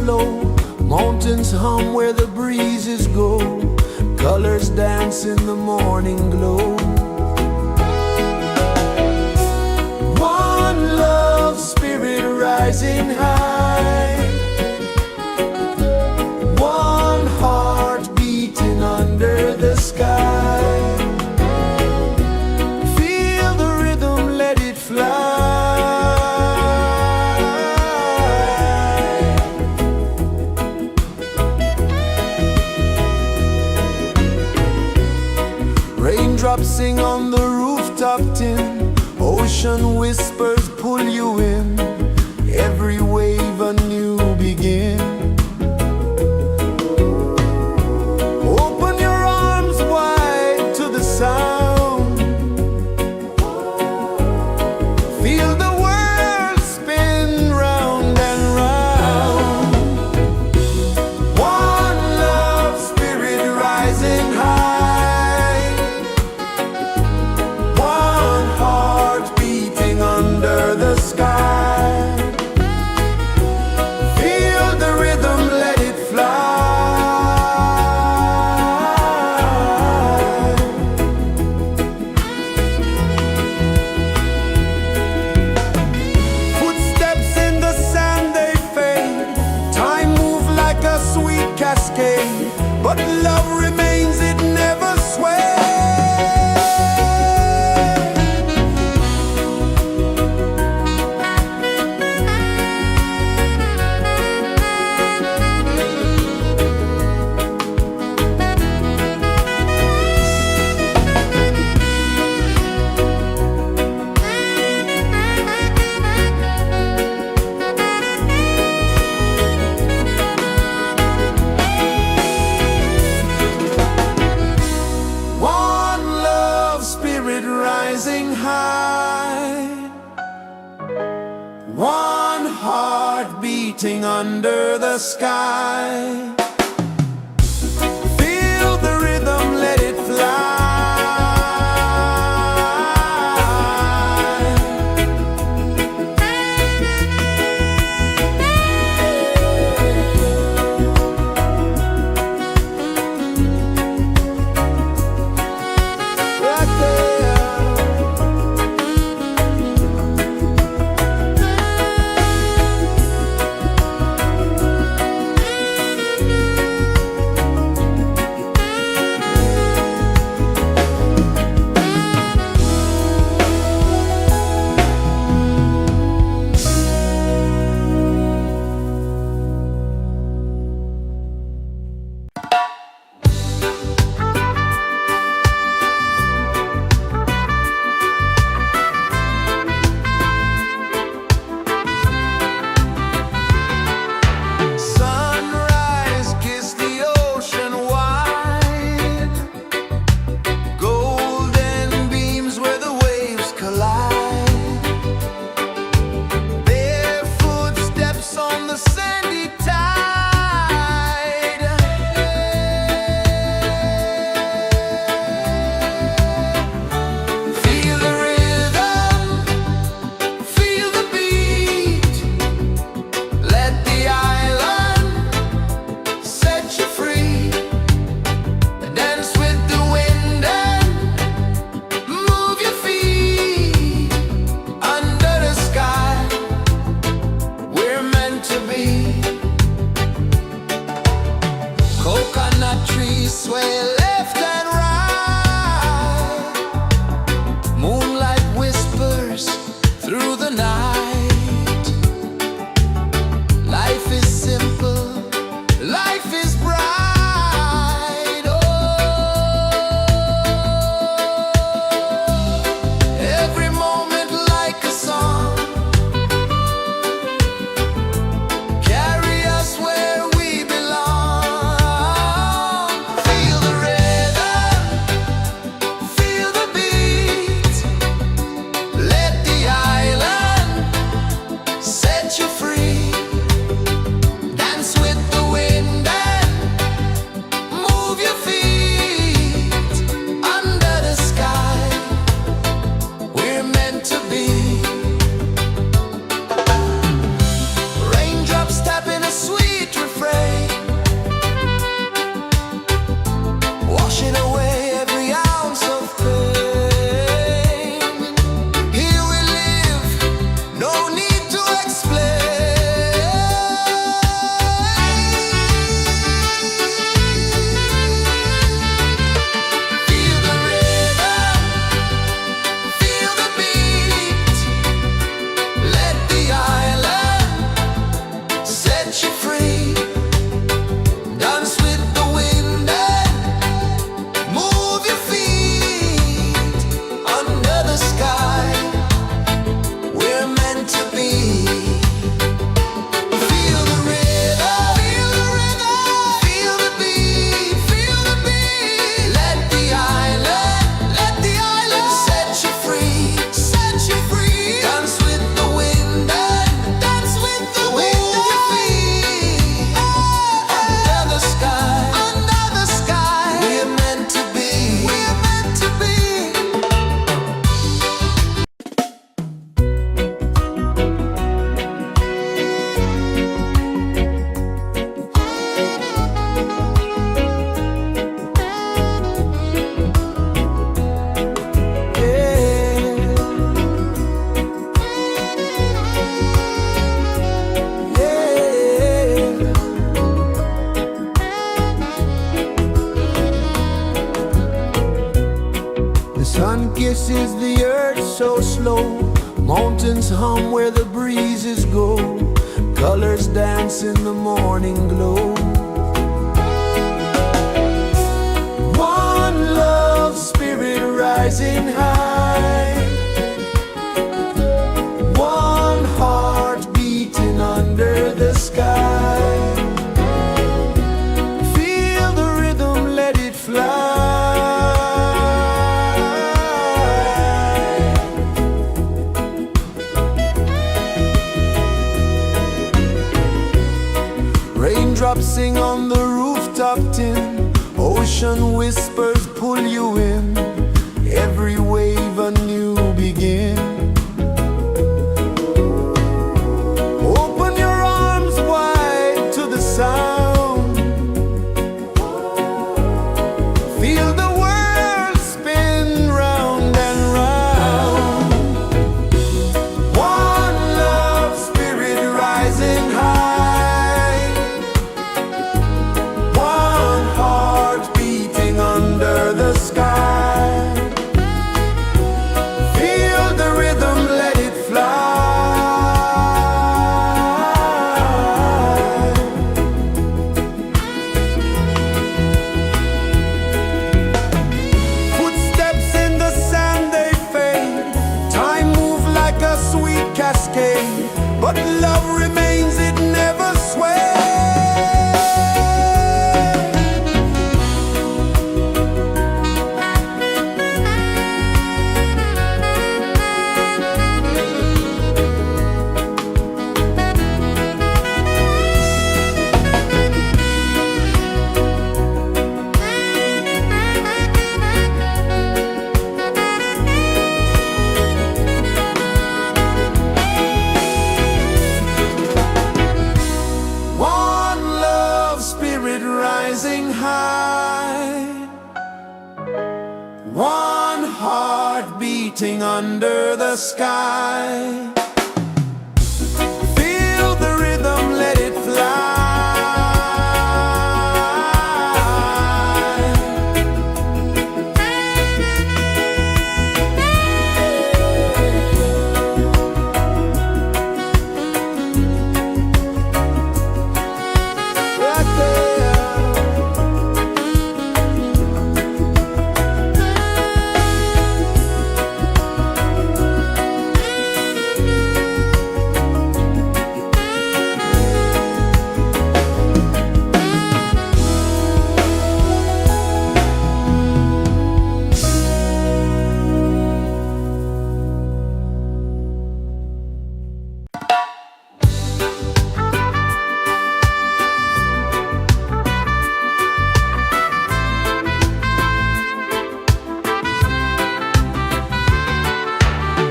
flow, mountains hum where the breezes go, colors dance in the morning glow. One love, spirit rising high, one heart beating under the sky. Feel the rhythm, let it fly. Raindrops sing on the rooftop tin, ocean whispers pull you in, every wave a new begin. Open your arms wide to the sound, feel the world spin round and round. One love, spirit rising high, one heart beating under the sky. Feel the rhythm, let it fly. Footsteps in the sand, they fade, time moves like a sweet cascade, but love remains, it never sways. One love, spirit rising high, one heart beating under the sky. Feel the rhythm, let it fly. kisses the earth so slow. Mountains hum where the breezes go. Colors dance in the morning glow. One love spirit rising high. One heart beating under the sky. Feel the rhythm, let it fly. Raindrops sing on the rooftop tin. Ocean whispers pull you in. Every wave a new begin. Open your arms wide to the sound. Feel the world spin round and round. One love spirit rising high. One heart beating under the sky. Feel the rhythm, let it fly. Footsteps in the sand, they fade. Time moves like a sweet cascade. But love remains, it never sways. One love spirit rising high. One heart beating under the sky. Feel the rhythm, let it fly. Right there.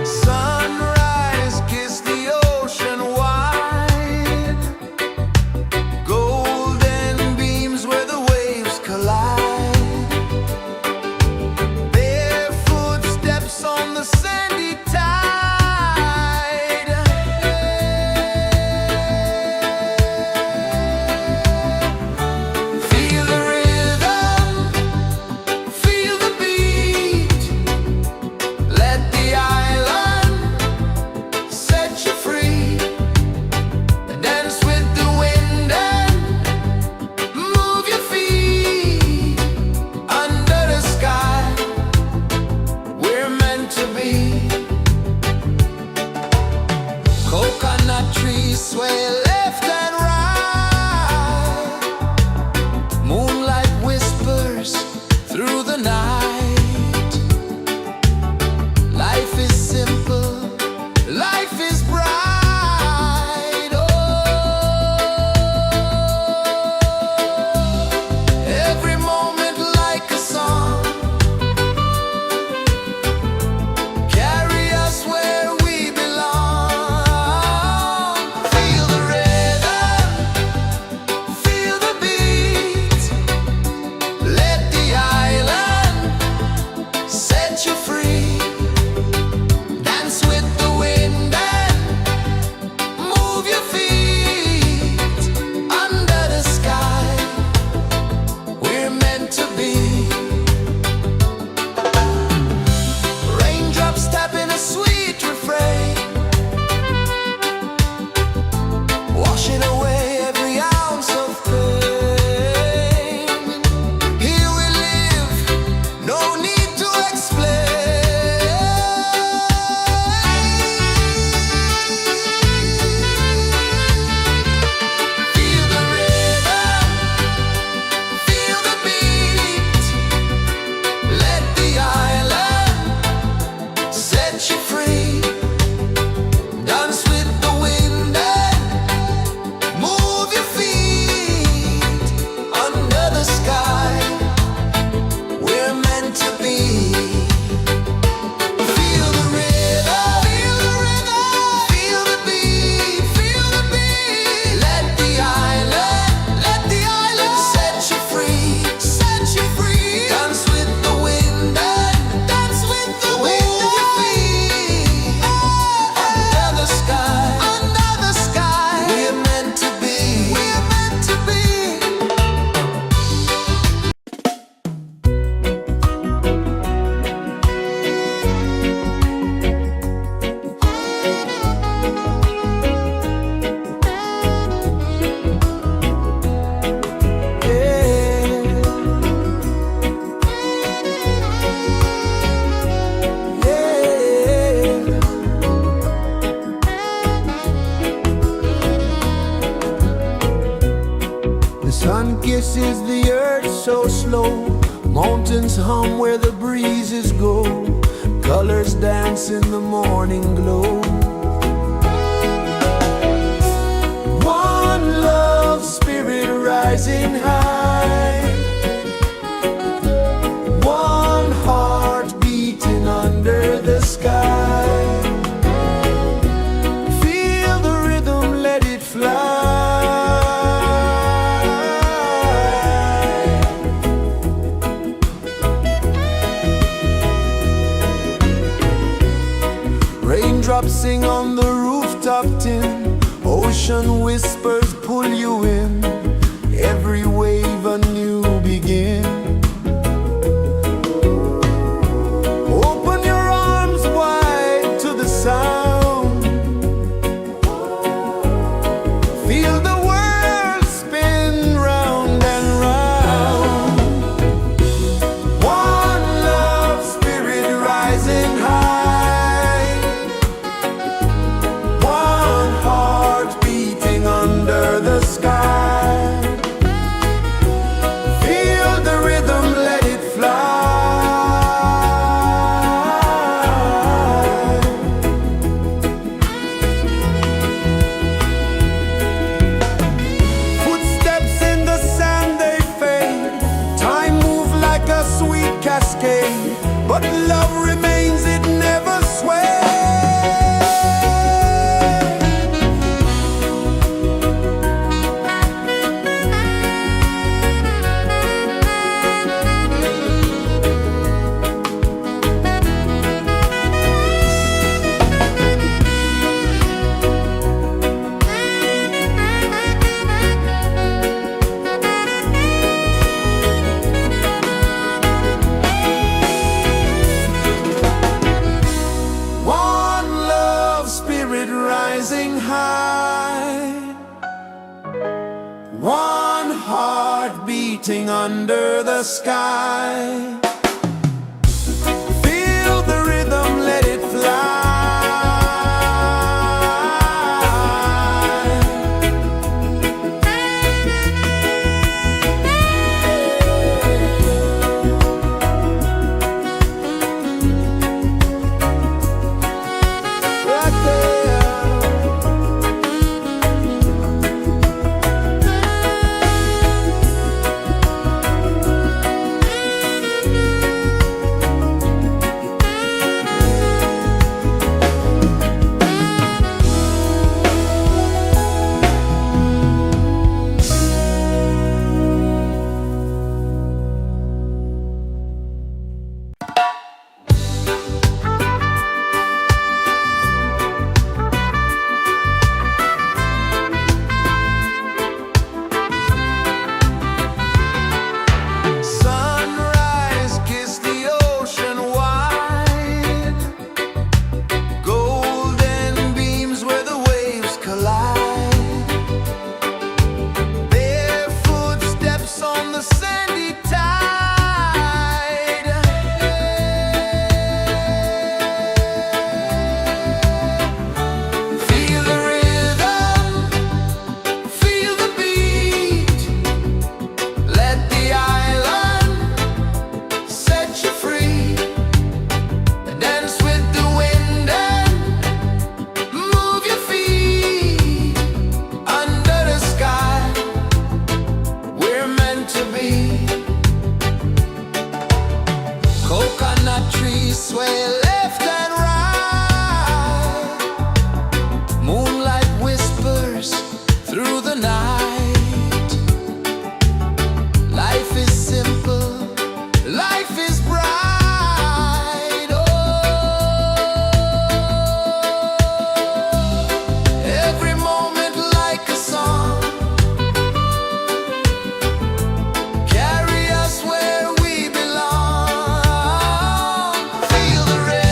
Sunrise, kiss the ocean wide. Golden beams where the waves collide. Barefoot steps on the sandy tide. Feel the rhythm, feel the beat. Let the island set you free. Dance with the wind and move your feet. Under the sky, we're meant to be. Coconut trees sway left and right. Moonlight whispers through the night. Life is simple, life is bright. Oh, every moment like a song. Carry us where we belong. Feel the rhythm, feel the beat. Let the island pulses the earth so slow. Mountains hum where the breezes go. Colors dance in the morning glow. One love spirit rising high. One heart beating under the sky. Feel the rhythm, let it fly. Raindrops sing on the rooftop tin. Ocean whispers pull you in. Every wave a new begin. Open your arms wide to the sound. Feel the world spin round and round. One love spirit rising high. One heart beating under the sky. Feel the rhythm, let it fly. Footsteps in the sand, they fade. Time moves like a sweet cascade, but love remains, it never sways. One love spirit rising high. One heart beating under the sky. Feel the rhythm, let it fly. Right there. Sunrise, kiss the ocean wide. Golden beams where the waves collide. Bare footsteps on the sandy tide. Feel the rhythm, feel the beat. Let the island set you free. Dance with the wind and move your feet. Under the sky, we're meant to be. Coconut trees sway left and right. Moonlight whispers through the night. Life is simple, life is bright. Oh, every moment like a song. Carry us where we belong. Feel the rhythm.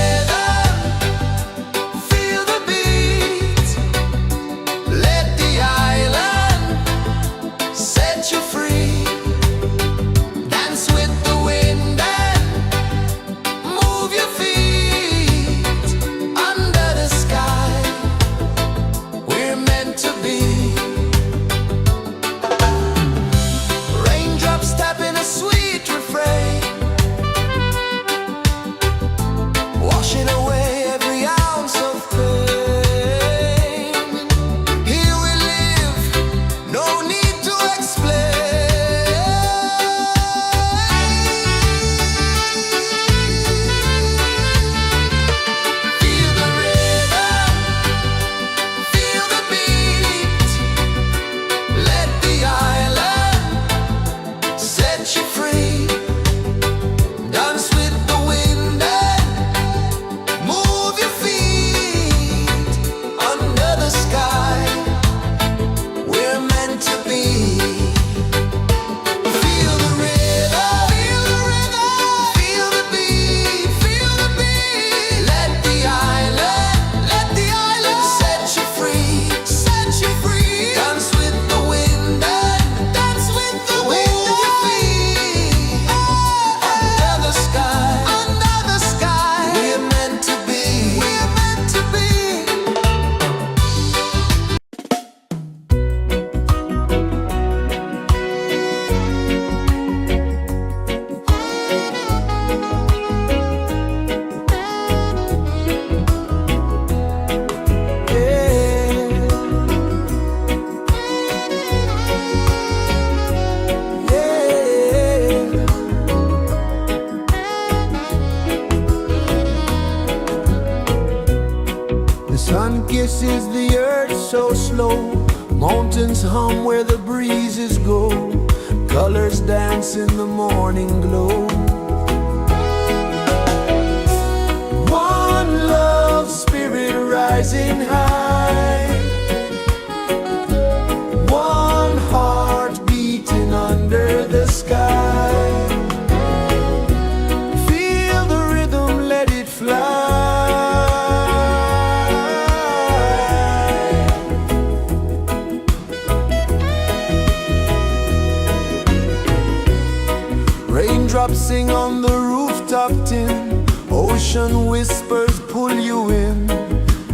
kisses the earth so slow. Mountains hum where the breezes go. Colors dance in the morning glow. One love spirit rising high. One heart beating under the sky. Feel the rhythm, let it fly. Raindrops sing on the rooftop tin. Ocean whispers pull you in.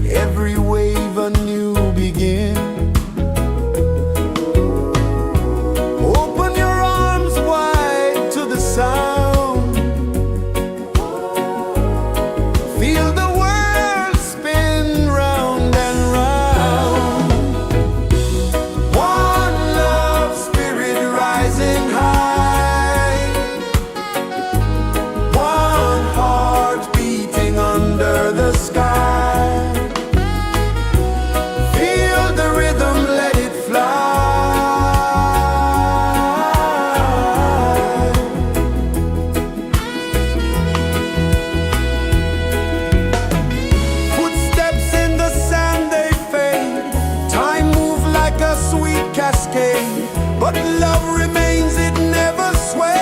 Every wave a new begin. Open your arms wide to the sound. Feel the world spin round and round. One love spirit rising high. One heart beating under the sky. Feel the rhythm, let it fly. Footsteps in the sand, they fade. Time moves like a sweet cascade, but love remains, it never sways.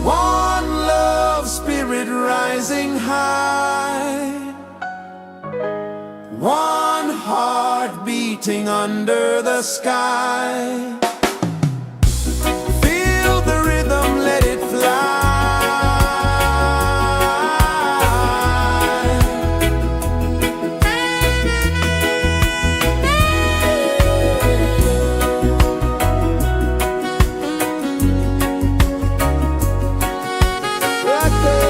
One love spirit rising high. One heart beating under the sky. Feel the rhythm, let it fly. Right there.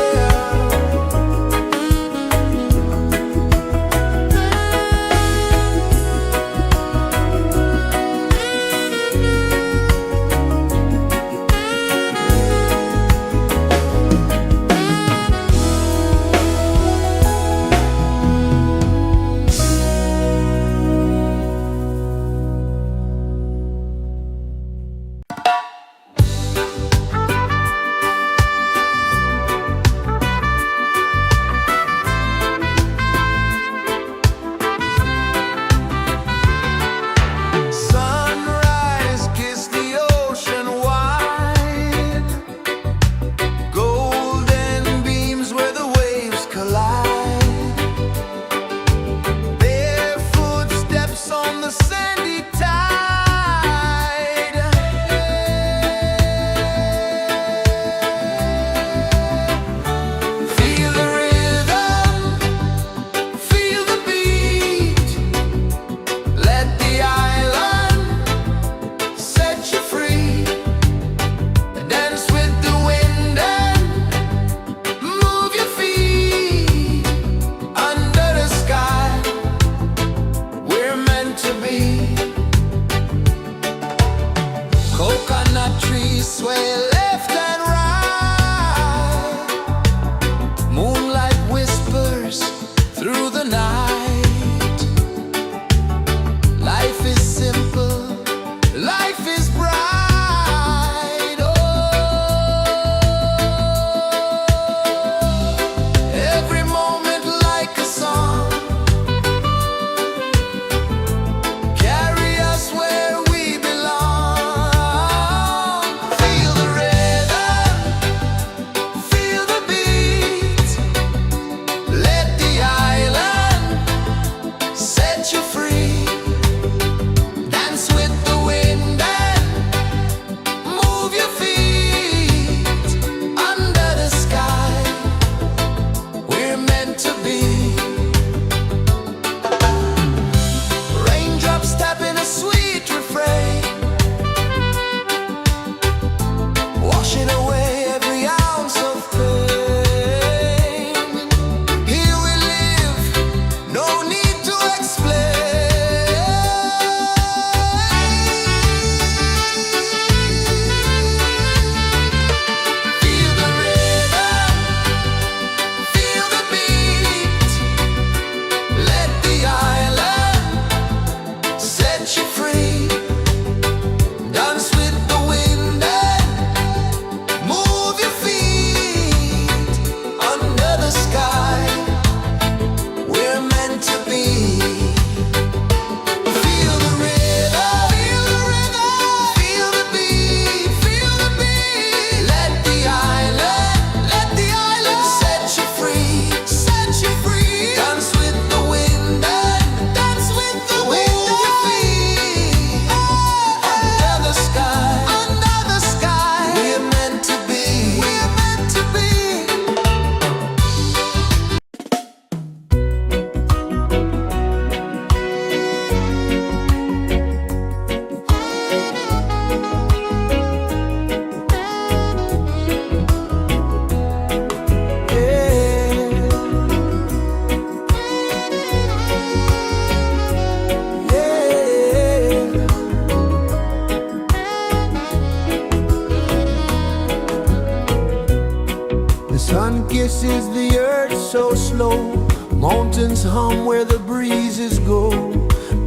places the earth so slow. Mountains hum where the breezes go.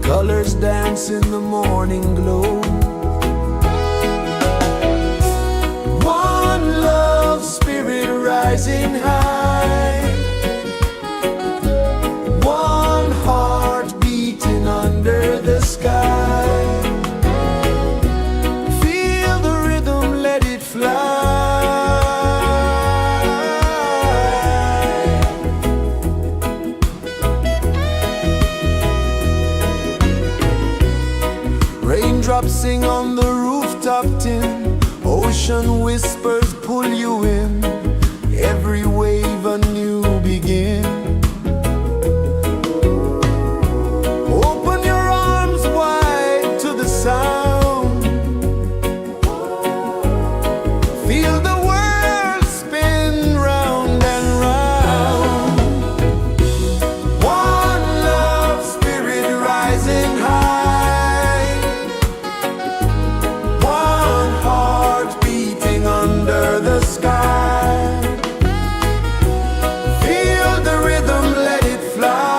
Colors dance in the morning glow. One love spirit rising high. One heart beating under the sky. Feel the rhythm, let it fly. Raindrops sing on the rooftop tin. Ocean whispers pull you in. Every wave a new begin. Open your arms wide to the sound. Feel the world spin round and round. One love spirit rising high. One heart beating under the sky. Feel the rhythm, let it fly.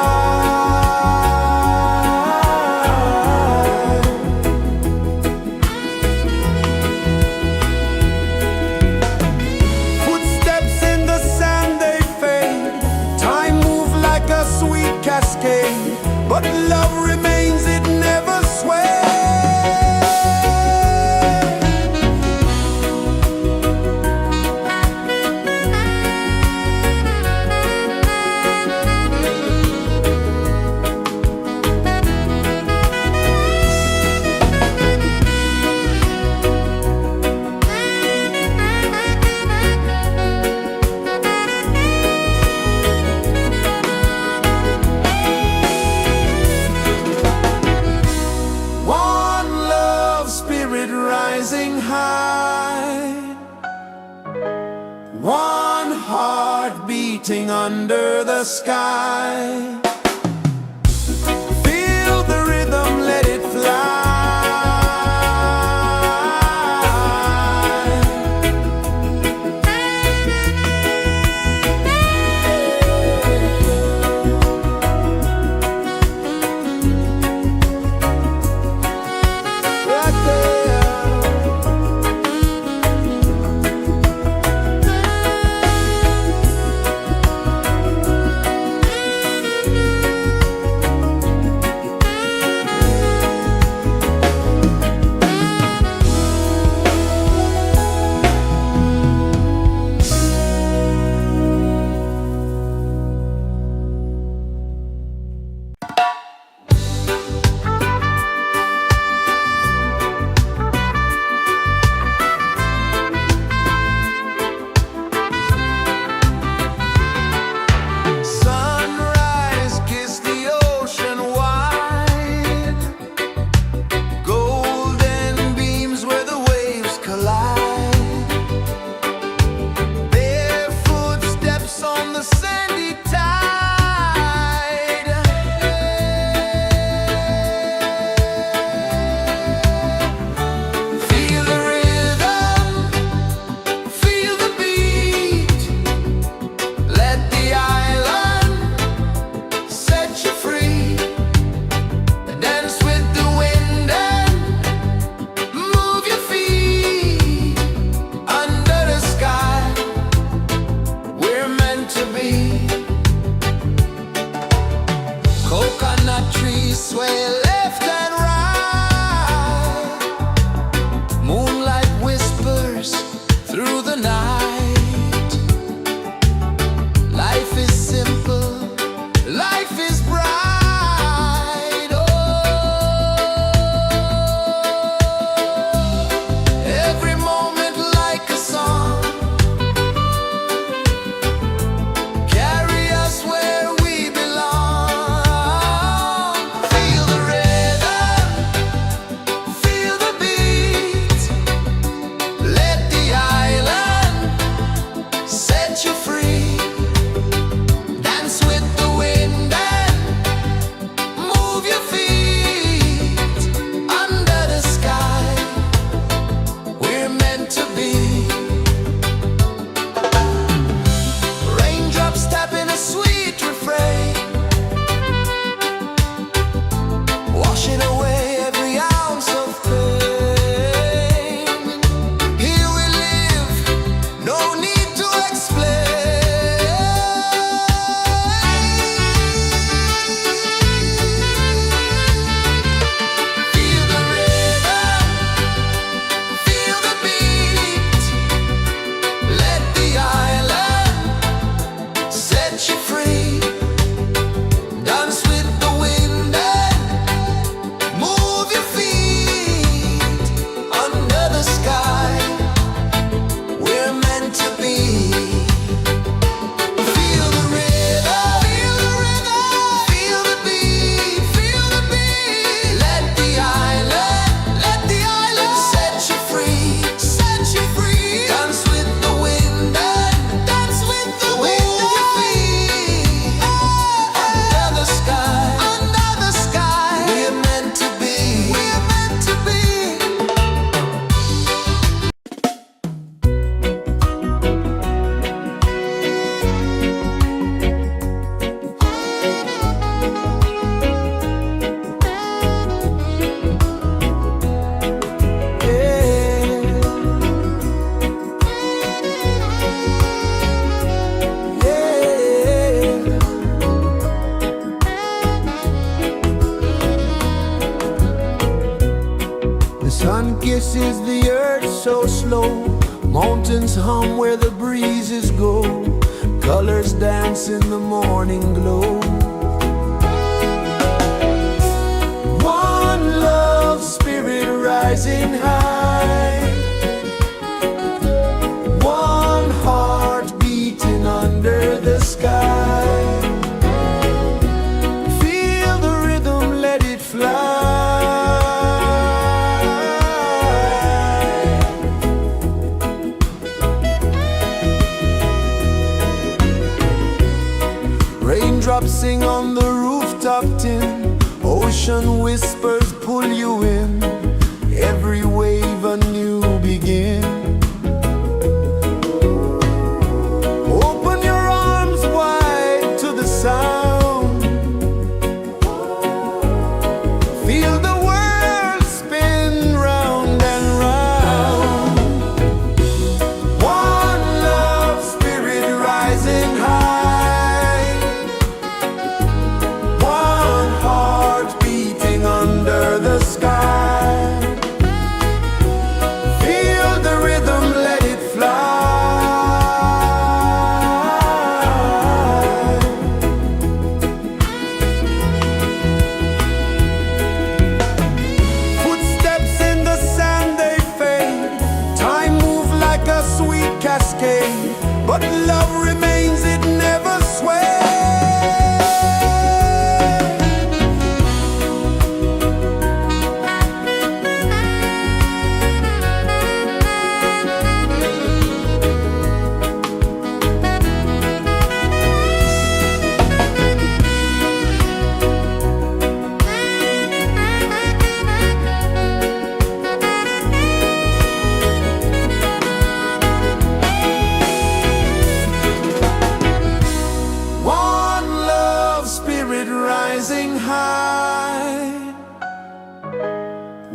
Footsteps in the sand, they fade. Time moves like a sweet cascade. But love remains, it never sways. One love spirit rising high. One heart beating under the sky. Feel the rhythm, let it fly. Right there. Sunrise, kiss the ocean wide. Golden beams where the waves collide. Barefoot steps on the sandy tide. Feel the rhythm, feel the beat. Let the island set you free. Dance with the wind and move your feet. Under the sky, we're meant to be. Coconut trees sway left and right. Moonlight whispers through the night. Life is simple, life is bright. Oh, every moment like a song. Carry us where we belong. Feel the rhythm. rejoices the earth so slow. Mountains hum where the breezes go. Colors dance in the morning glow. One love spirit rising high. One heart beating under the sky. Feel the rhythm, let it fly. Raindrops sing on the rooftop tin. Ocean whispers pull you in. Every wave a new begin. Open your arms wide to the sound. Feel the world spin round and round. One love spirit rising high. One heart beating under the sky. Feel the rhythm, let it fly. Footsteps in the sand, they fade. Time moves like a sweet cascade, but love remains, it never sways. Rising high,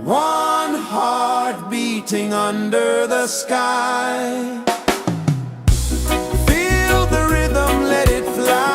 one heart beating under the sky. Feel the rhythm, let it fly.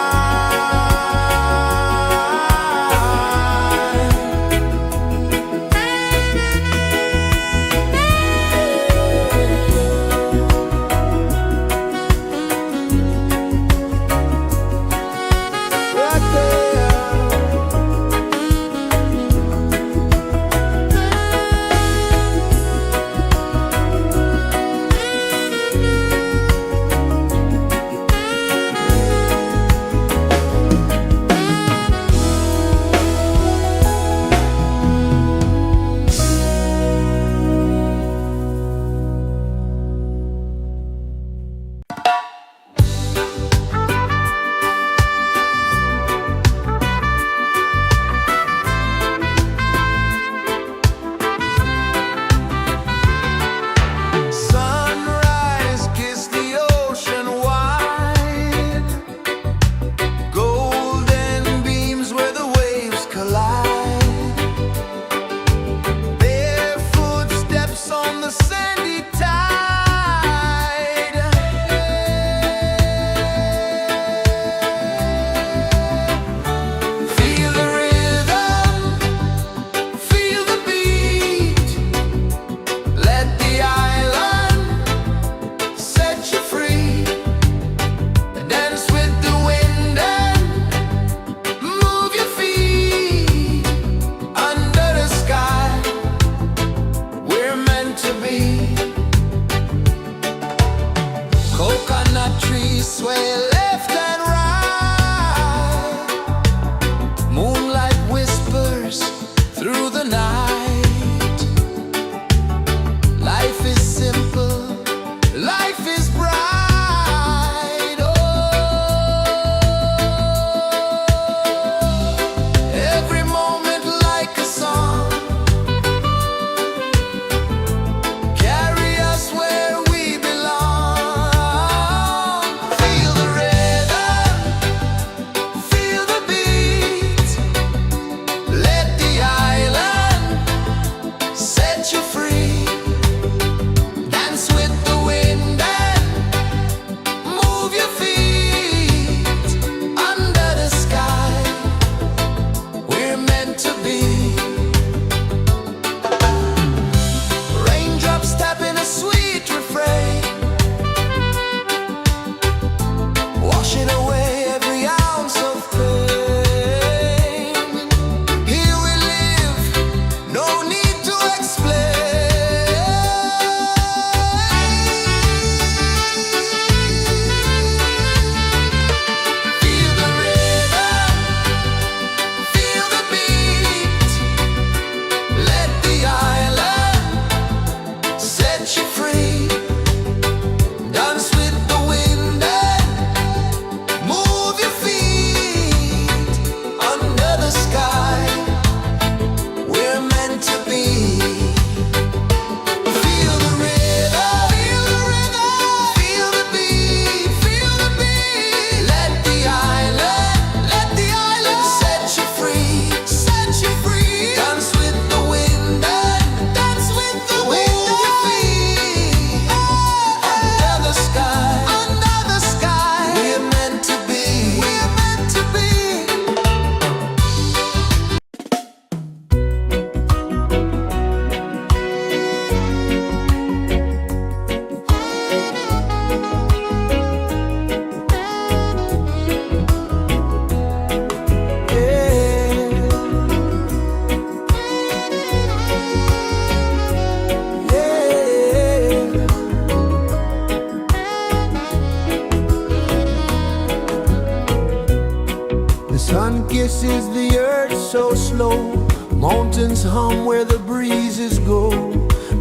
Sun kisses the earth so slow, mountains hum where the breezes go,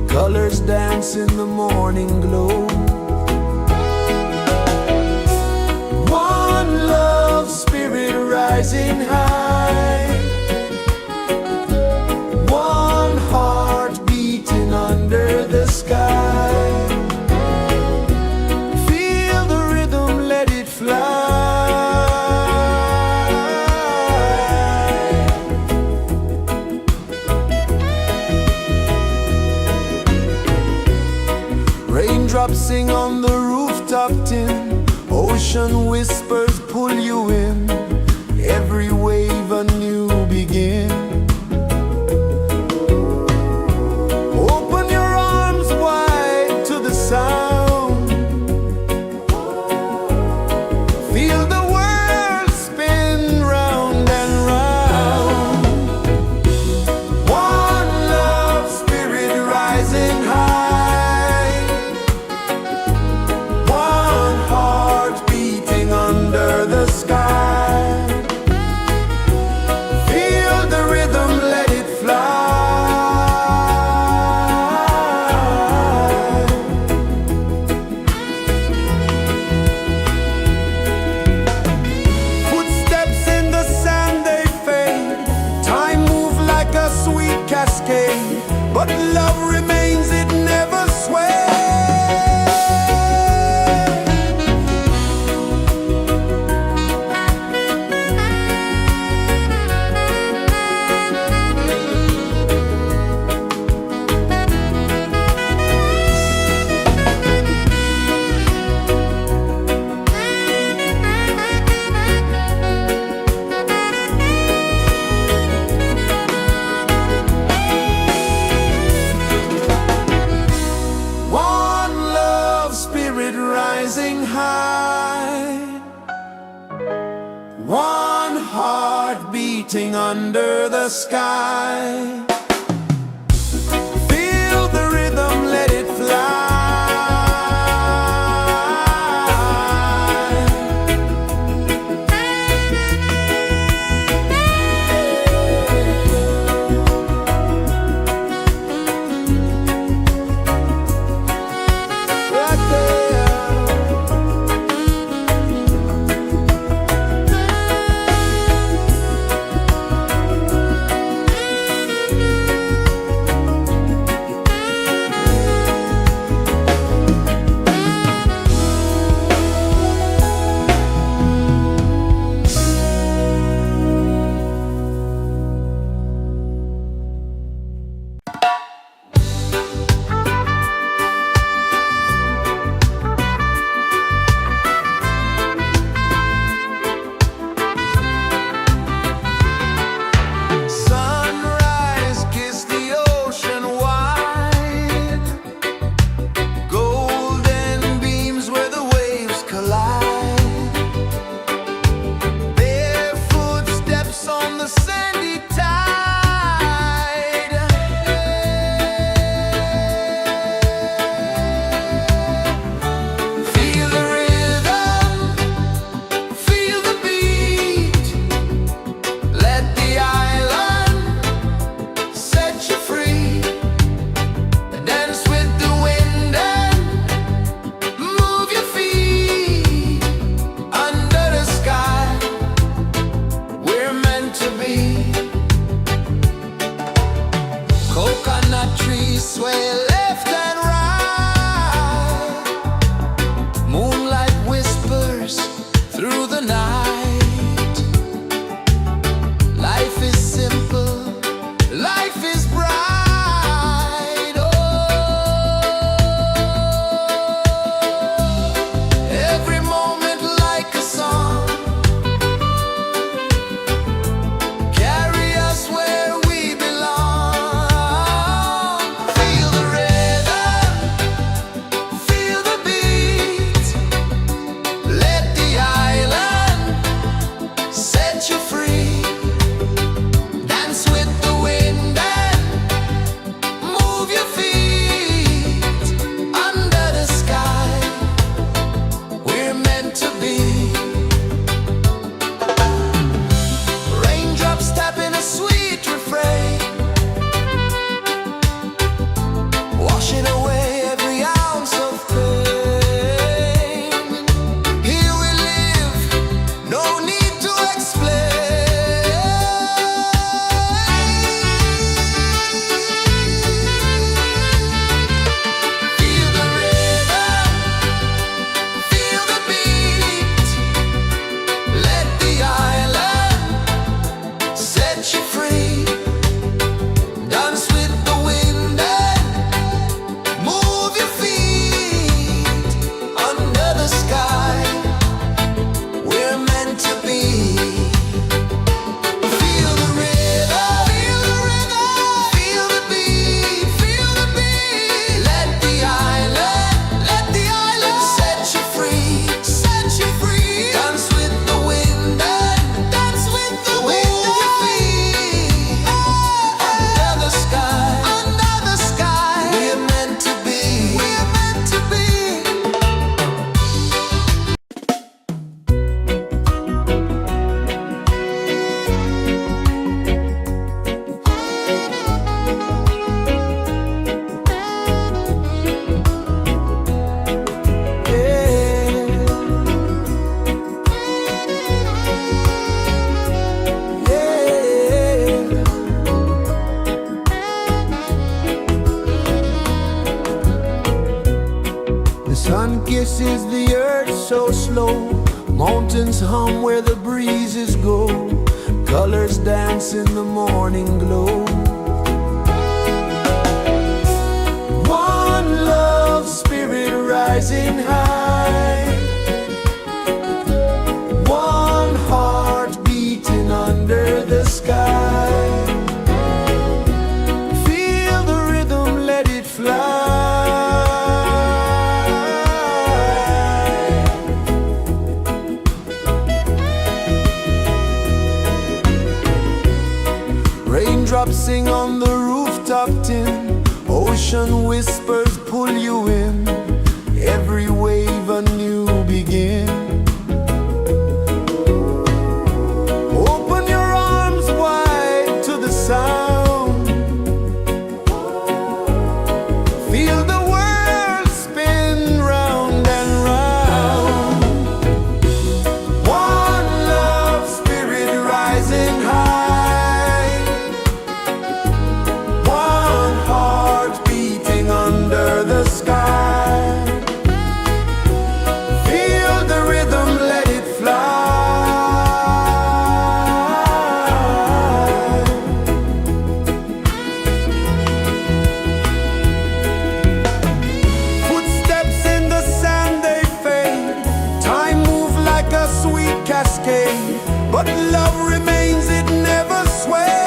colors dance in the morning glow. One love spirit rising high, one heart beating under the sky. Feel the rhythm, let it fly. Raindrops sing on the rooftop tin, ocean whispers pull you in, every wave a new begin. Open your arms wide to the sound, feel the world spin round and round. One love spirit rising high, one heart beating under the sky. Feel the rhythm, let it fly. Footsteps in the sand, they fade, time moves like a sweet cascade, but love remains, it never sways. One love spirit rising high, one heart beating under the sky. Feel the rhythm, let it fly. Right there. flow, mountains hum where the breezes go, colors dance in the morning glow. One love, spirit rising high, one heart beating under the sky. Feel the rhythm, let it fly. Raindrops sing on the rooftop tin, ocean whispers pull you in, every wave a new begin. Open your arms wide to the sound, feel the world spin round and round. One love, spirit rising high, one heart beating under the sky. Feel the rhythm, let it fly. Footsteps in the sand, they fade, time moves like a sweet cascade, but love remains, it never sways.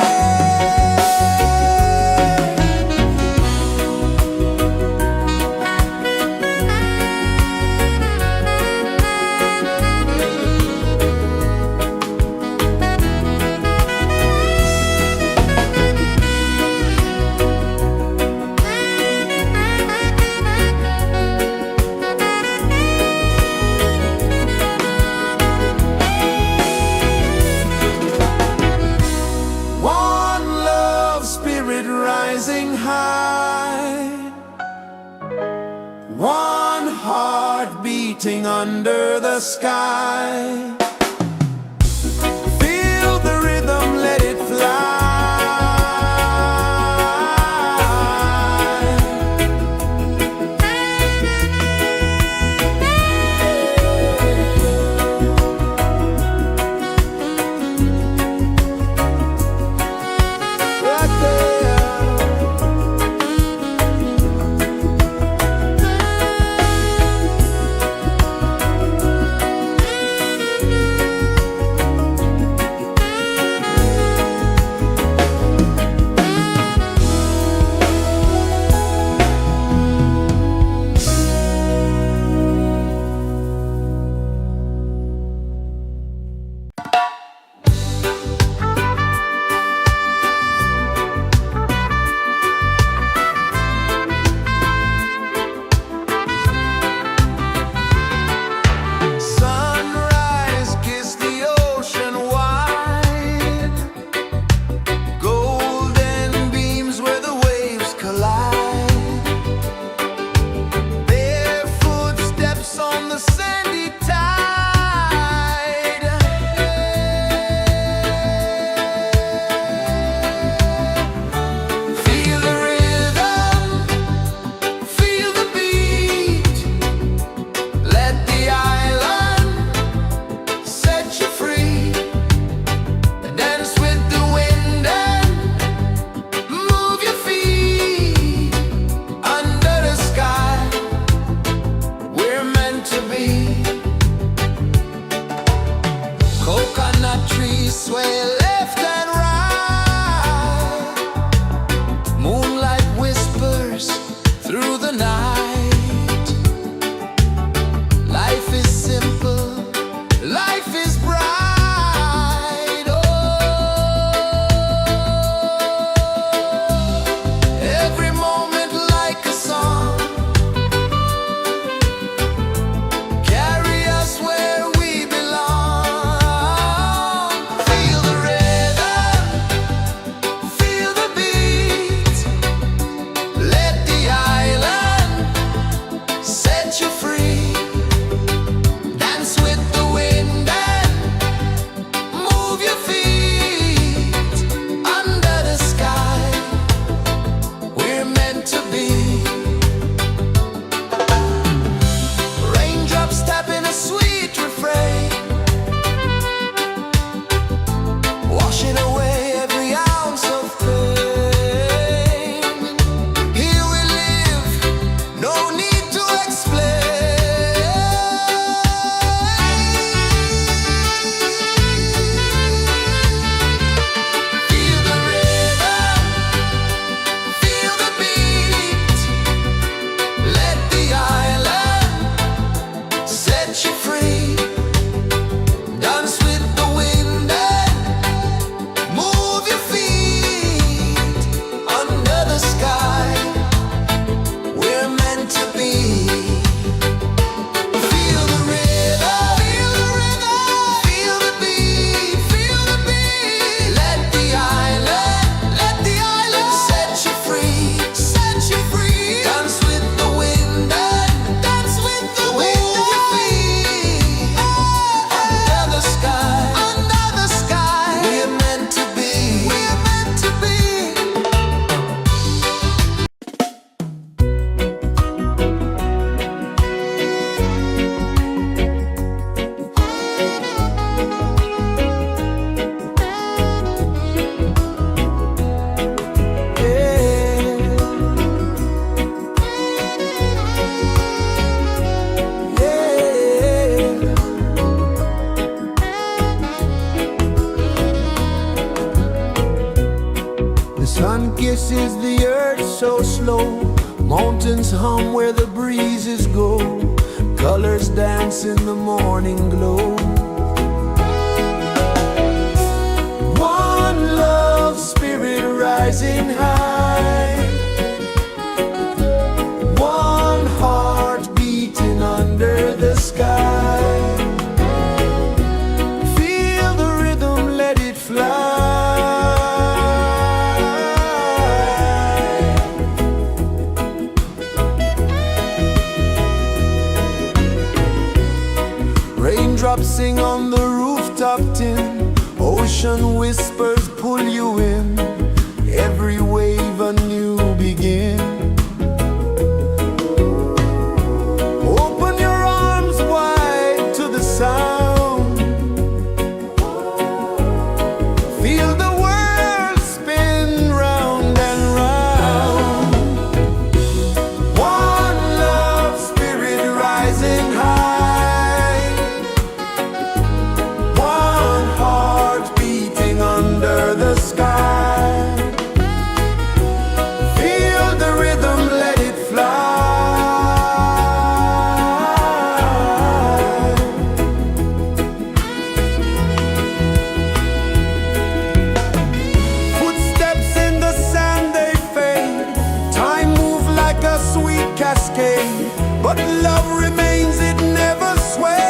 One love, spirit rising high, one heart beating under the sky. Feel the rhythm, let it fly. Right there. Sunrise, kiss the ocean wide, golden beams where the waves collide, bare footsteps on the sandy tide. Feel the rhythm, feel the beat, let the island set you free. Dance with the wind and move your feet under the sky. We're meant to be. Coconut trees sway left and right, moonlight whispers through the night. Life is simple, life is bright. Oh, every moment like a song, carry us where we belong. Feel the rhythm. Sun kisses the earth so slow, mountains hum where the breezes go, colors dance in the morning glow. One love spirit rising high, one heart beating under the sky. Feel the rhythm, let it fly. Raindrops sing on the rooftop tin, ocean whispers pull you in, every wave a new begin. Open your arms wide to the sound, feel the world spin round and round. One love spirit rising high, one heart beating under the sky. Feel the rhythm, let it fly. Footsteps in the sand, they fade, time moves like a sweet cascade, but love remains, it never sways.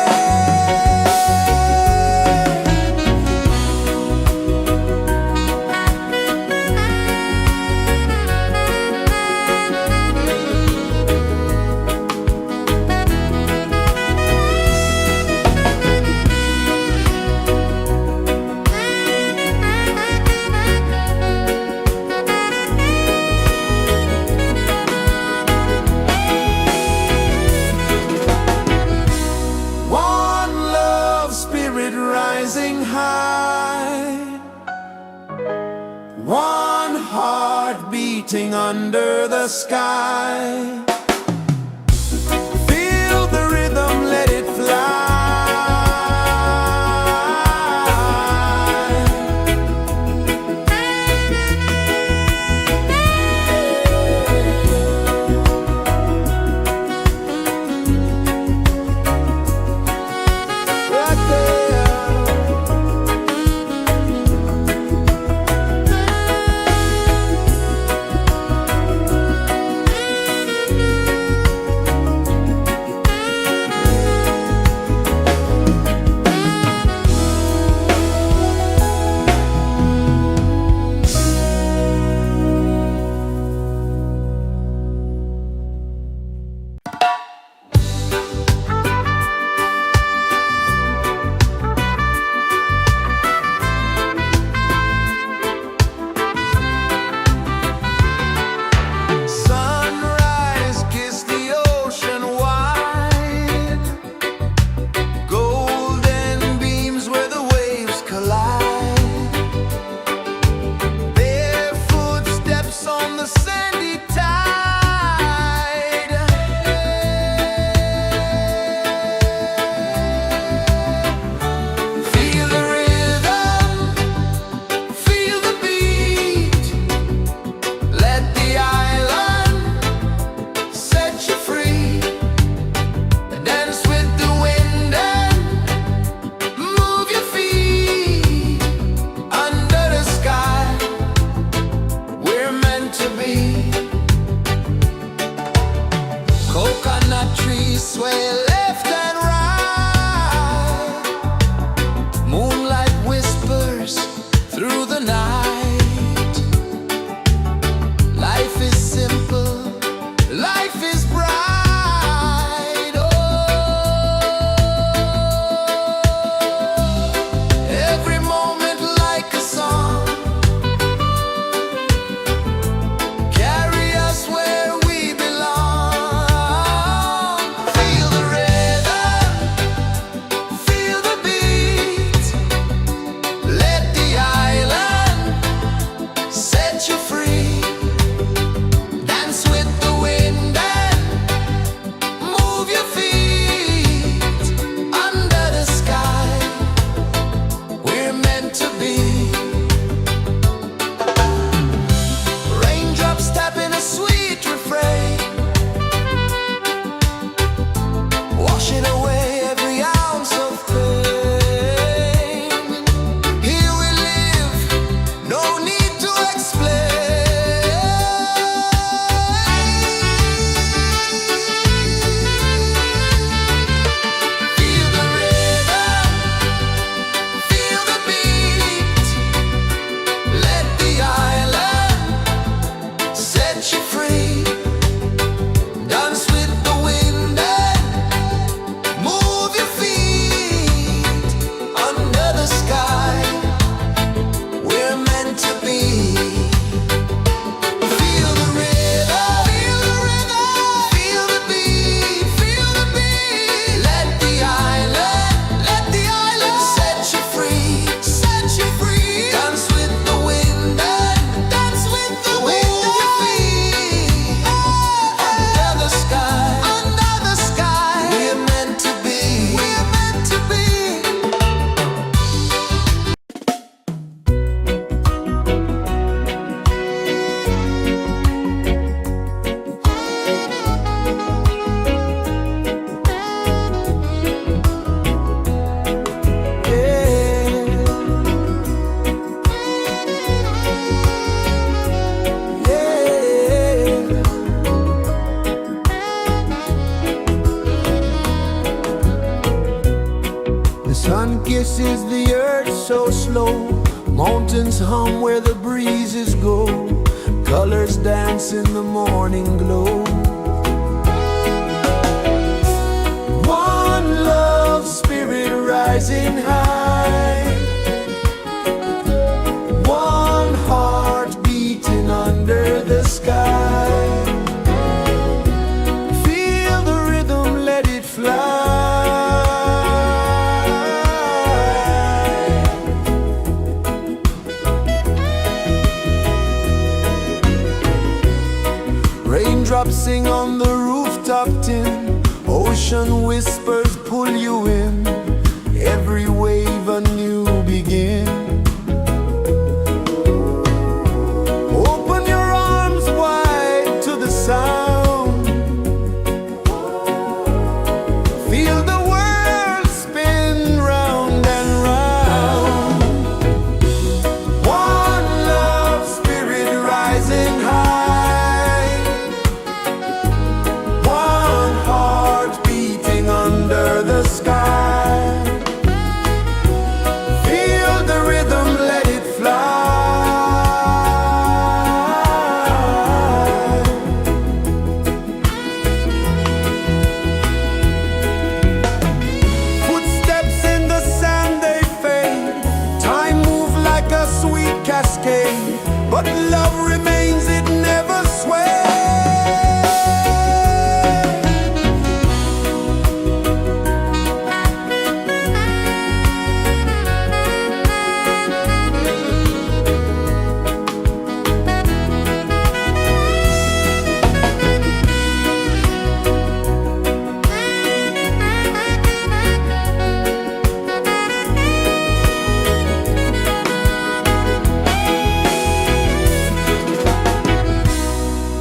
One love spirit rising high, one heart beating under the sky. Feel the rhythm, let it fly. Right there. flow slow, mountains hum where the breezes go, colors dance in the morning glow. One love spirit rising high, one heart beating under the sky. Feel the rhythm, let it fly. Raindrops sing on the rooftop tin, ocean whispers pull you in, every wave a new begin. Open your arms wide to the sound, feel the world spin round and round. One love spirit rising high, one heart beating under the sky. Feel the rhythm, let it fly. Footsteps in the sand, they fade, time moves like a sweet cascade, but love remains, it never sways.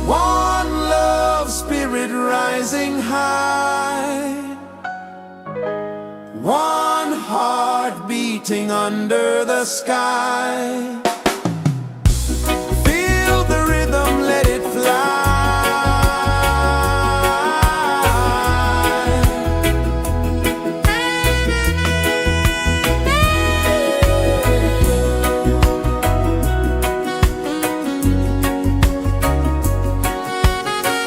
One love spirit rising high, one heart beating under the sky. Feel the rhythm, let it fly.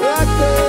Right there.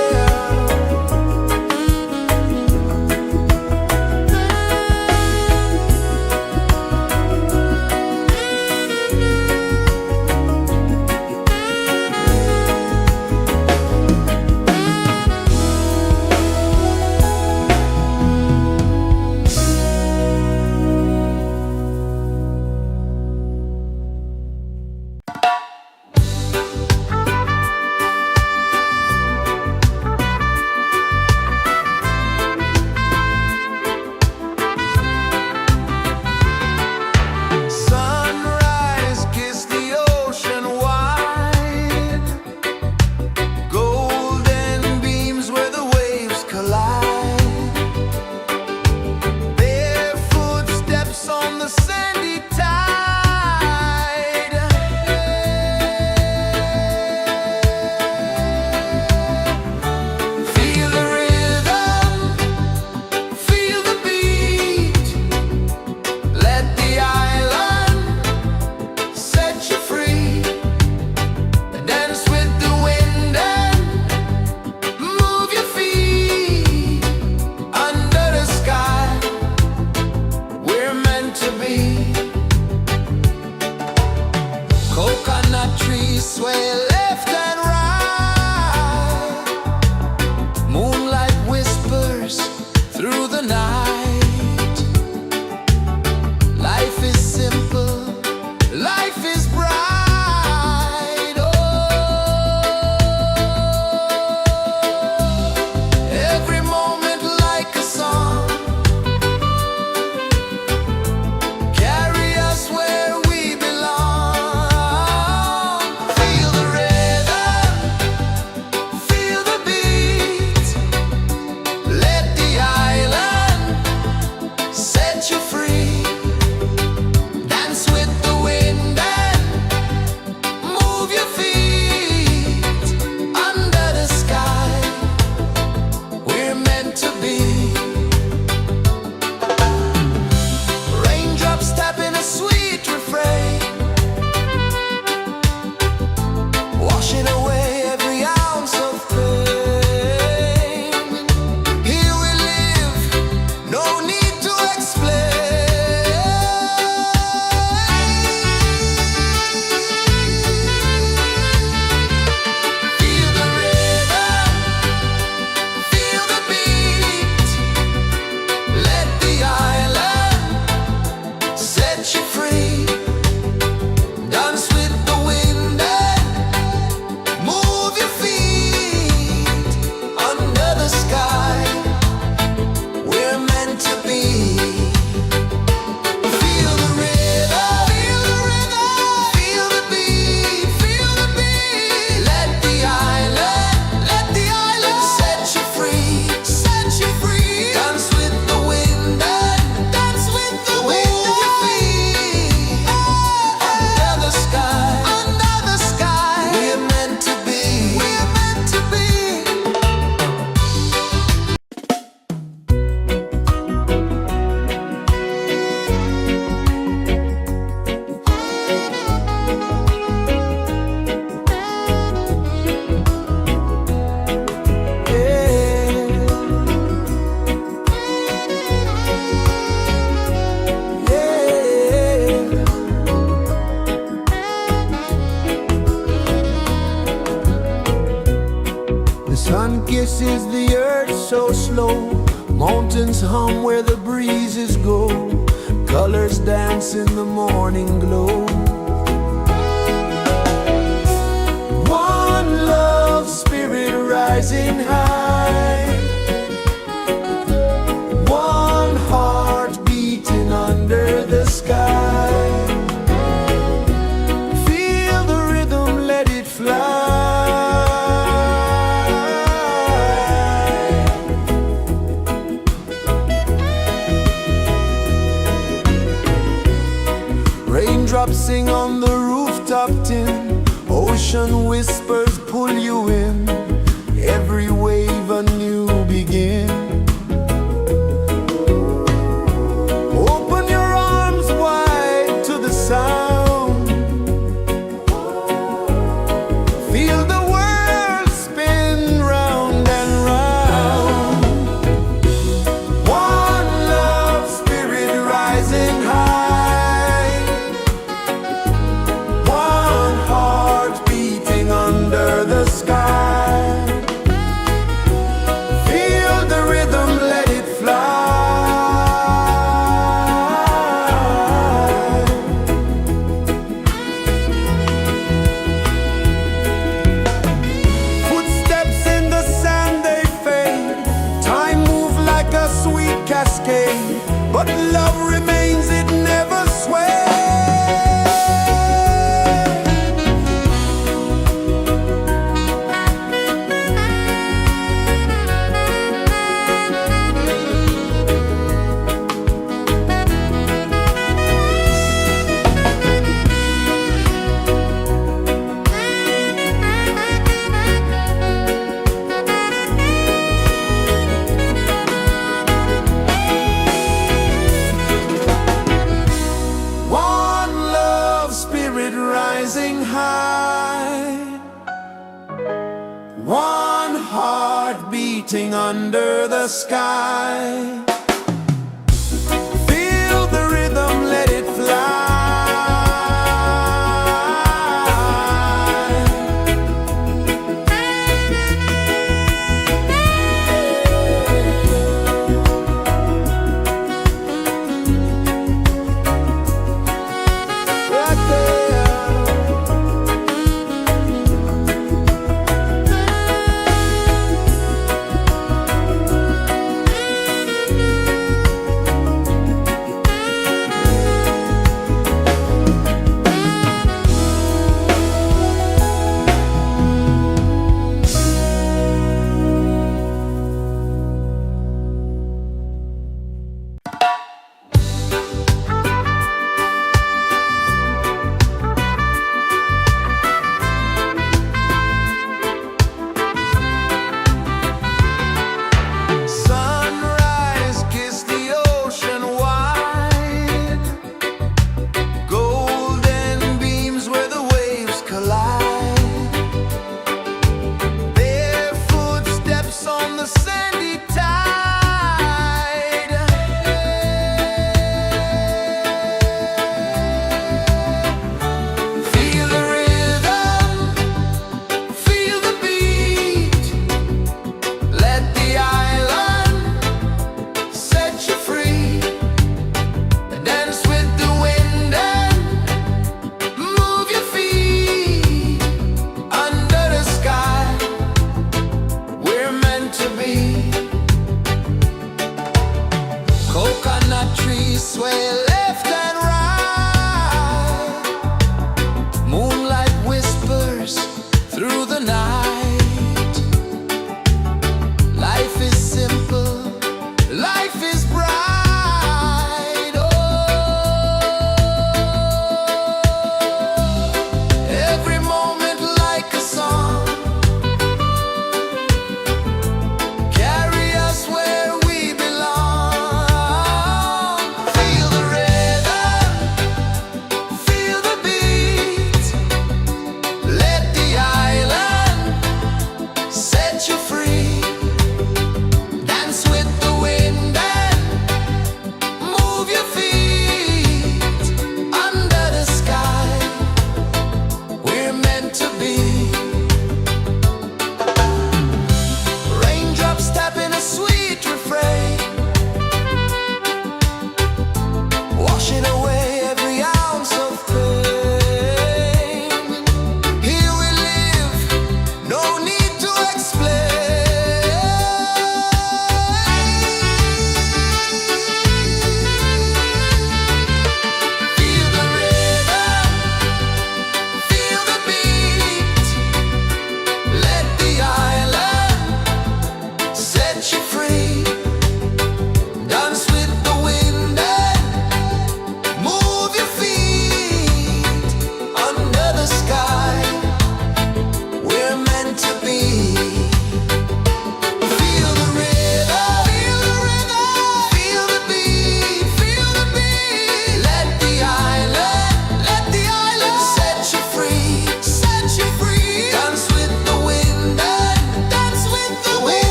rejoices the earth so slow. Mountains hum where the breezes go. Colors dance in the morning glow. One love spirit rising high. One heart beating under the sky. Feel the rhythm, let it fly. Raindrops sing on the rooftop tin. Ocean whispers pull you in. Every wave a new begin. Open your arms wide to the sound. Feel the world spin round and round. One love spirit rising high. One heart beating under the sky. Feel the rhythm, let it fly. Footsteps in the sand, they fade. Time moves like a sweet cascade, but love remains, it never sways. One love spirit rising high. One heart beating under the sky. Feel the rhythm, let it fly. Right there.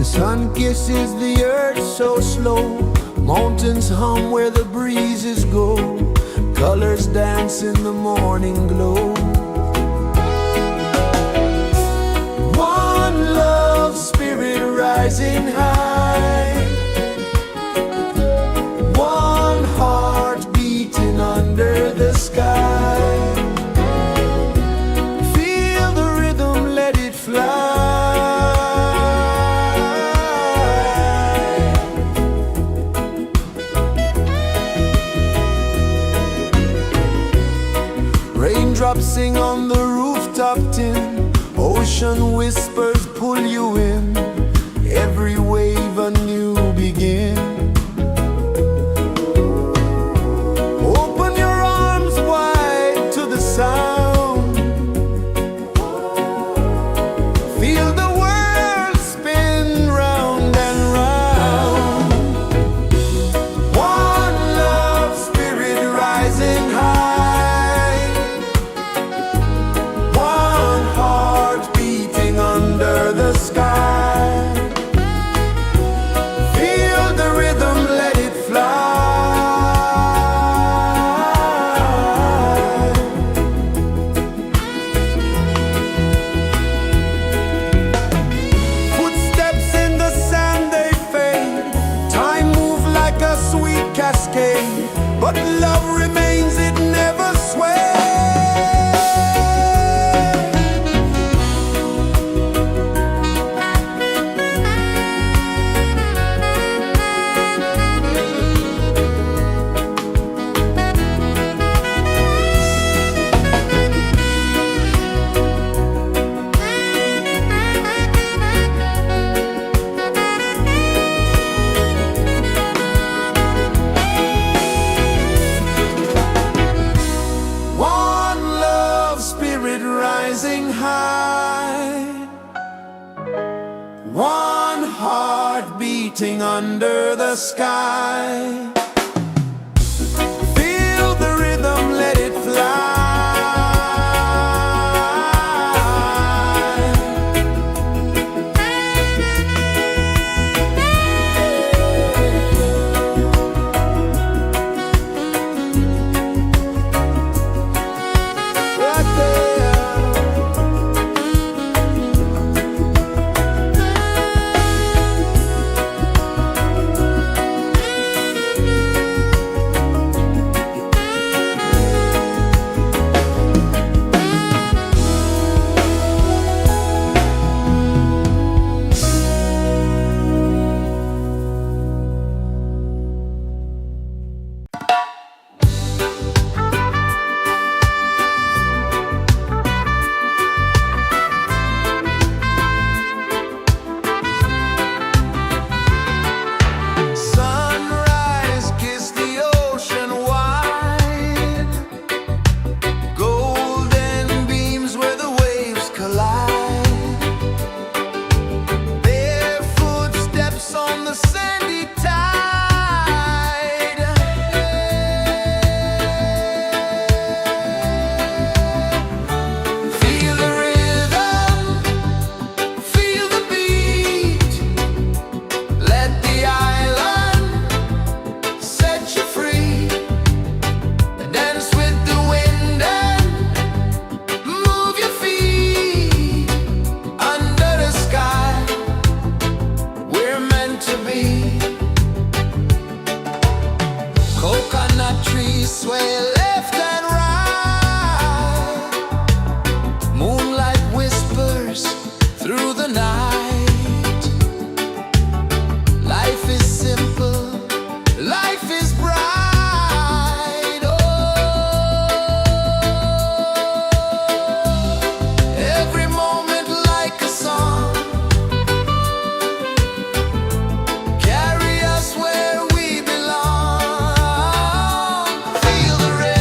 Sun kisses the earth so slow, mountains hum where the breezes go, colors dance in the morning glow. One love spirit rising high, one heart beating under the sky. Feel the rhythm, let it fly. Raindrops sing on the rooftop tin, ocean whispers pull you in, every wave a new begin. Open your arms wide to the sound, feel the world spin round and round. One love spirit rising high, under the sky. Feel the rhythm, let it fly. Footsteps in the sand, they fade. Time moves like a sweet cascade, but love remains, it never sways. Rising high, one heart beating under the sky. Feel the rhythm, let it fly. Feel the rhythm.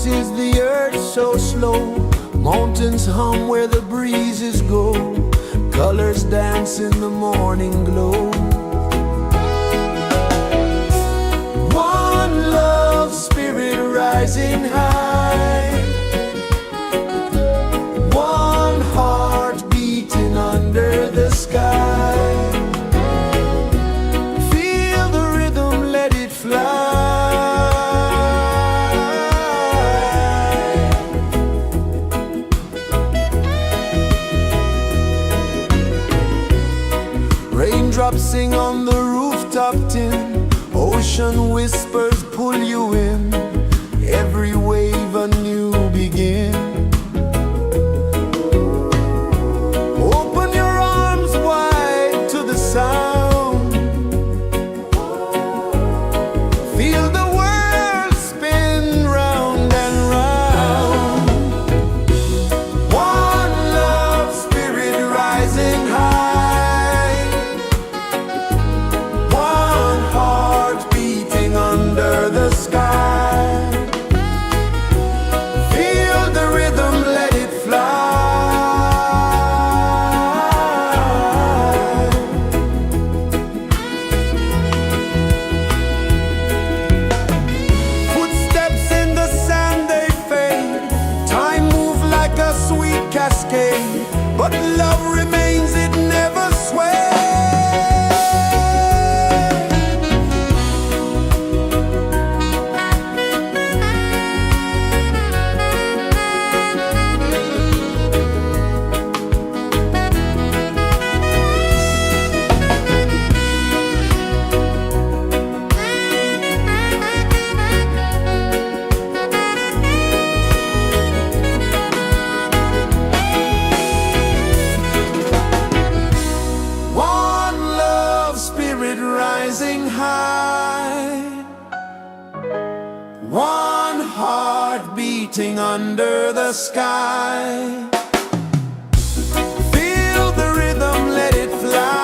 pulses the earth so slow. Mountains hum where the breezes go. Colors dance in the morning glow. One love spirit rising high. One heart beating under the sky. Feel the rhythm, let it fly. Raindrops sing on the rooftop tin. Ocean whispers pull you in. Every wave a new begin. Open your arms wide to the sound. Feel the world spin round and round. One love spirit rising high. One heart beating under the sky. Feel the rhythm, let it fly. Footsteps in the sand, they fade. Time moves like a sweet cascade, but love remains, it never sways. One love spirit rising high. One heart beating under the sky. Feel the rhythm, let it fly.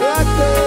Right there.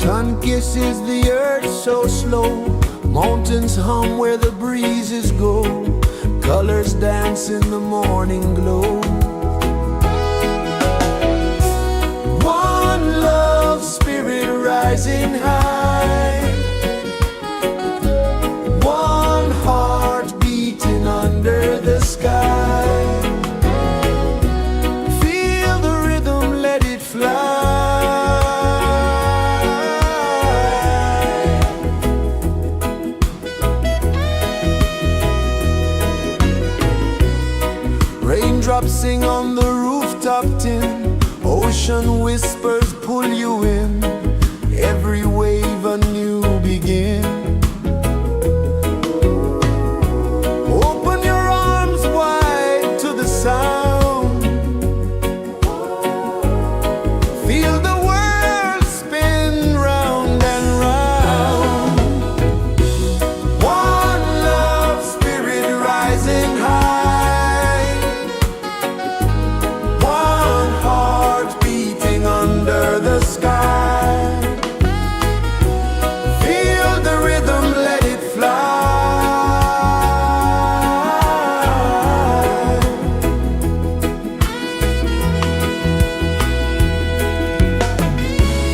Sun kisses the earth so slow, mountains hum where the breezes go, colors dance in the morning glow. One love spirit rising high, one heart beating under the sky. Feel the rhythm, let it fly. Raindrops sing on the rooftop tin, ocean whispers pull you in, every wave a new begin. Open your arms wide to the sound, feel the world spin round and round. One love spirit rising high, one heart beating under the sky. Feel the rhythm, let it fly.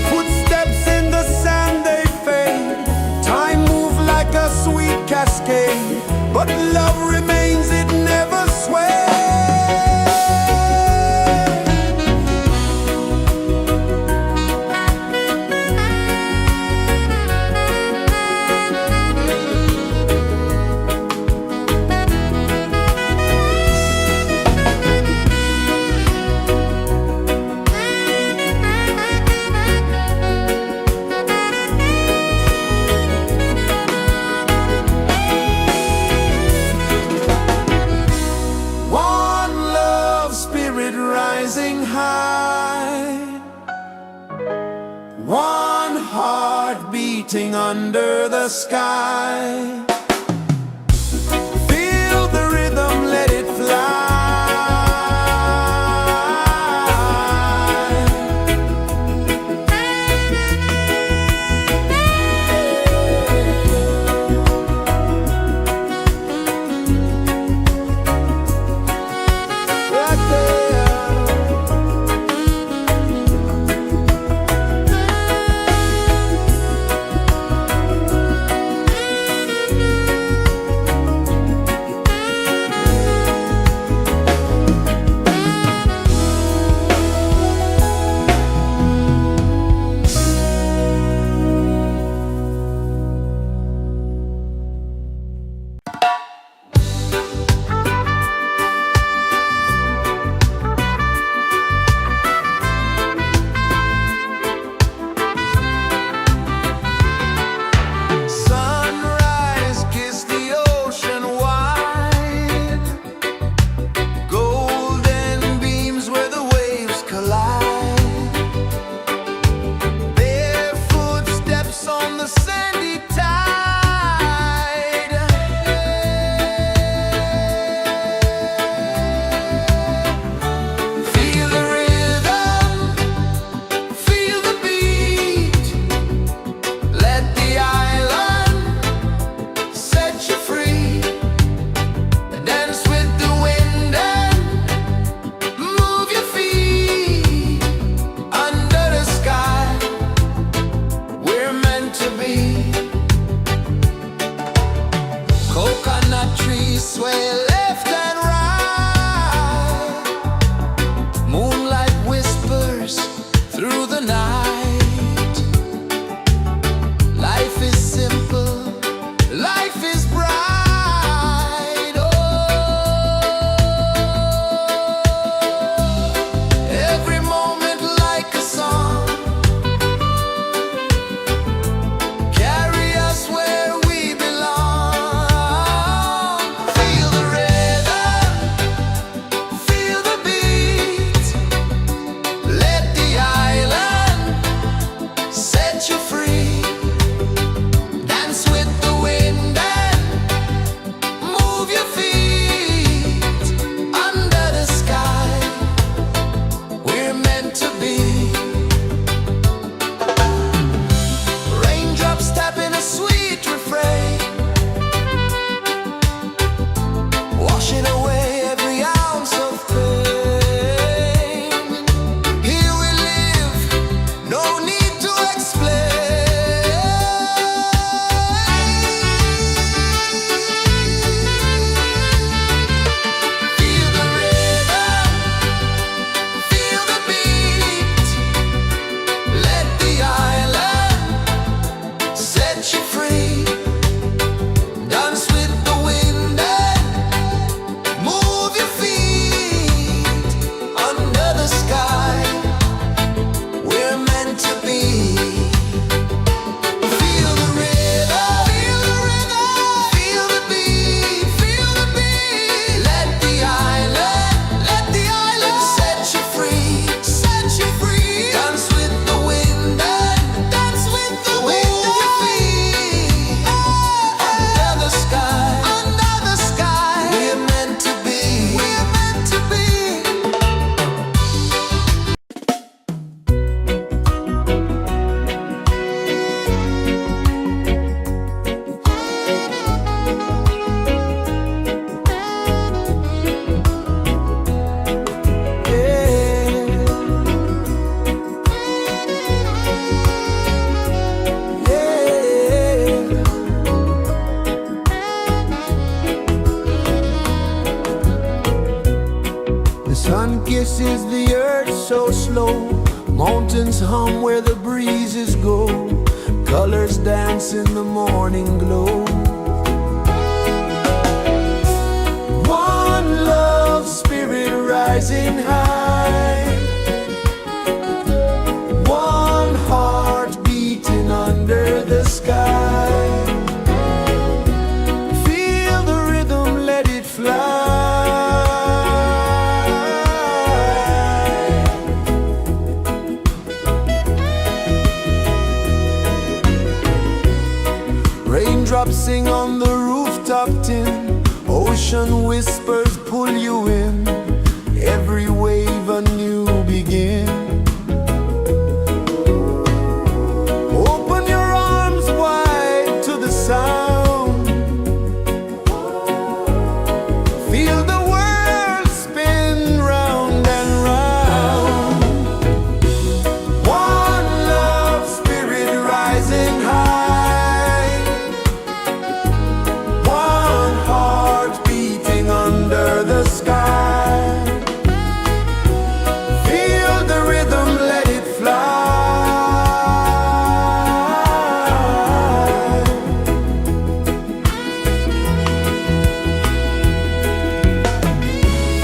Footsteps in the sand, they fade, time moves like a sweet cascade, but love remains, it never sways. One love spirit rising high, one heart beating under the sky. Feel the rhythm, let it fly. Right there. mountains hum where the breezes go, colors dance in the morning glow. One love spirit rising high, one heart beating under the sky. Feel the rhythm, let it fly. Raindrops sing on the rooftop tin, ocean whispers pull you in, every wave a new begin. Open your arms wide to the sound, feel the world spin round and round. One love spirit rising high, one heart beating under the sky. Feel the rhythm, let it fly.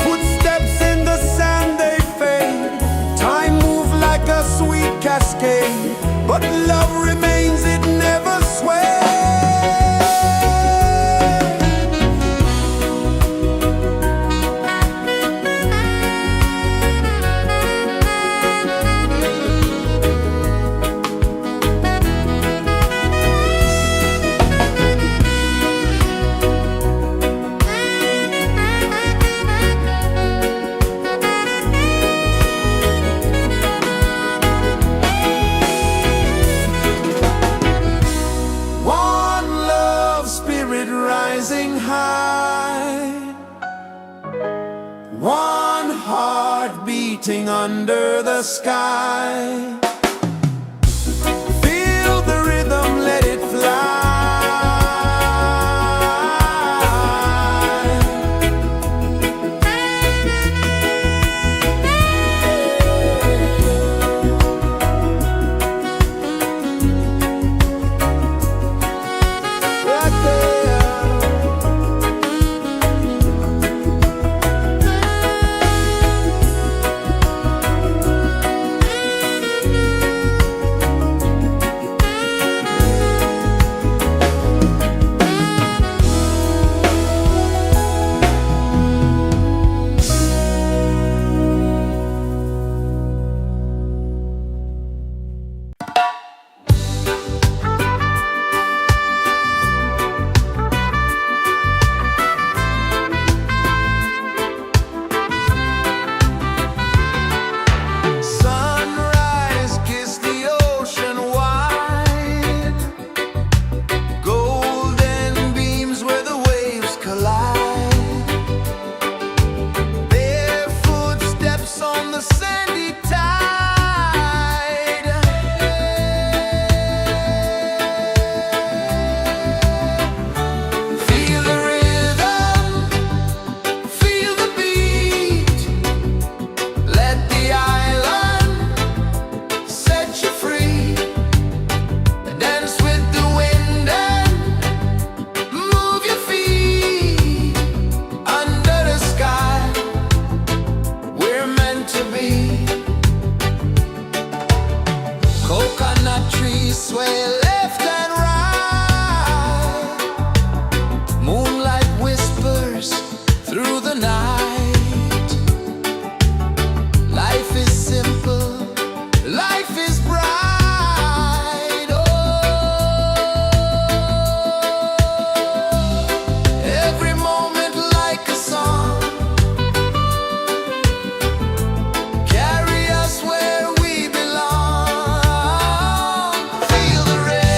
Footsteps in the sand, they fade. Time moves like a sweet cascade, but love remains, it never sways. One love spirit rising high, one heart beating under the sky. Feel the rhythm, let it fly. Right there. Sunrise, kiss the ocean wide, golden beams where the waves collide, bare footsteps on the sandy tide. Feel the rhythm, feel the beat, let the island set you free. Dance with the wind and move your feet. Under the sky, we're meant to be. Coconut trees sway left and right, moonlight whispers through the night. Life is simple, life is bright. Oh, every moment like a song, carry us where we belong. Feel the rhythm.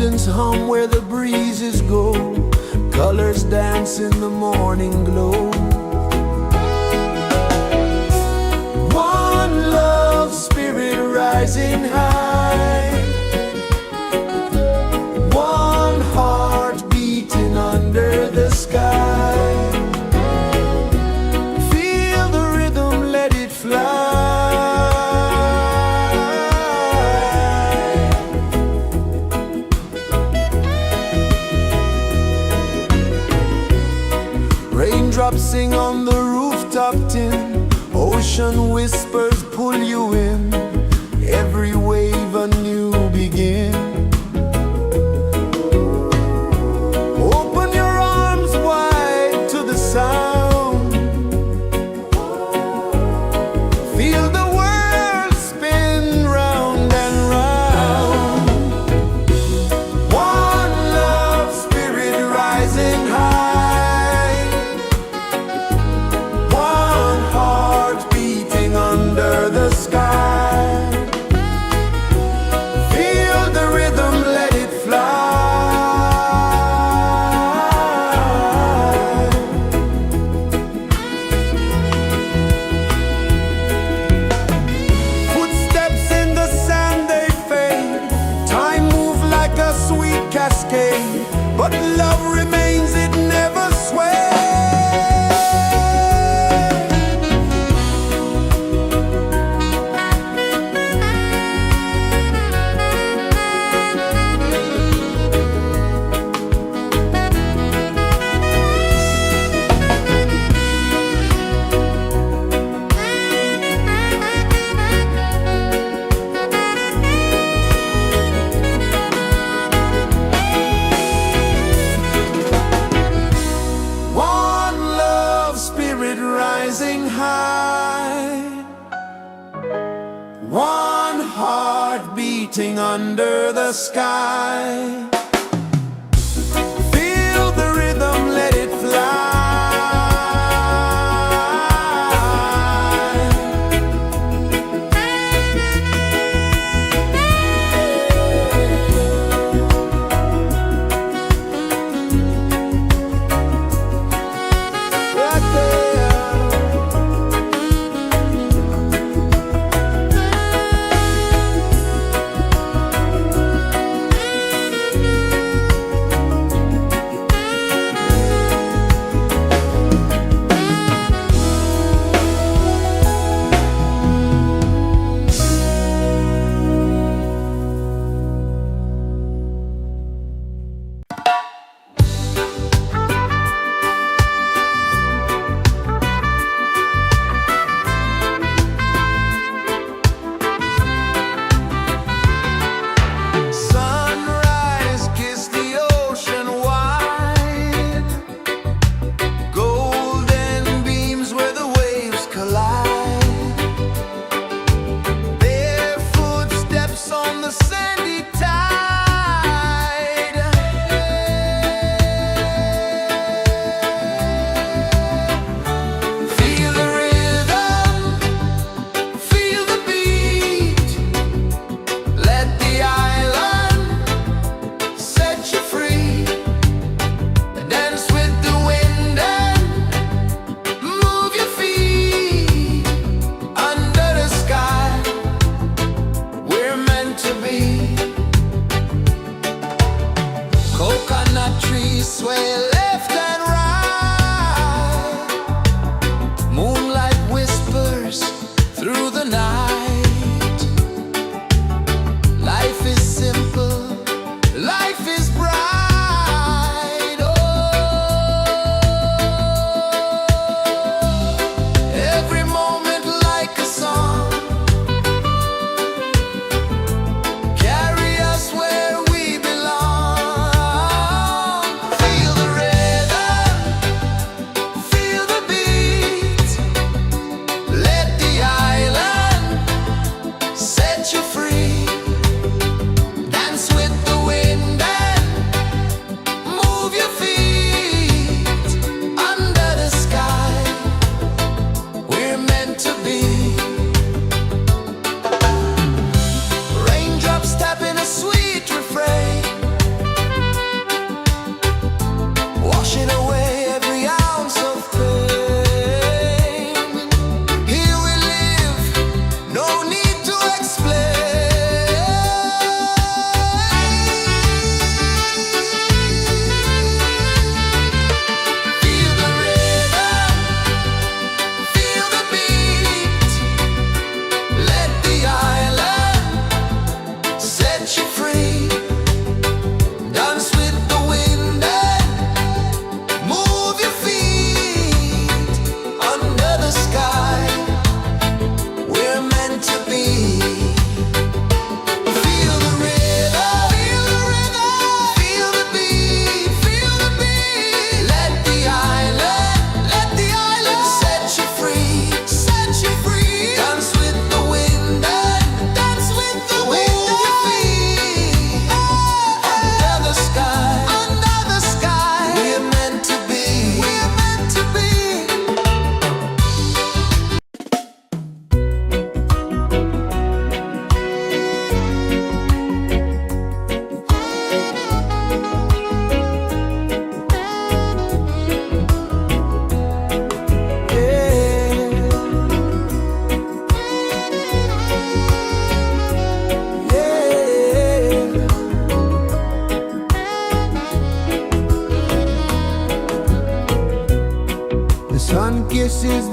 Mountains hum where the breezes go, colors dance in the morning glow. One love spirit rising high, one heart beating under the sky. Feel the rhythm, let it fly. Raindrops sing on the rooftop tin, ocean whispers pull you in, every wave a new begin. Open your arms wide to the sound, feel the world spin round and round. One love spirit rising high, one heart beating under the sky. Feel the rhythm, let it fly. Footsteps in the sand, they fade. Time moves like a sweet cascade, but love remains, it never sways. One love spirit rising high, one heart beating under the sky. Feel the rhythm, let it fly. Right there.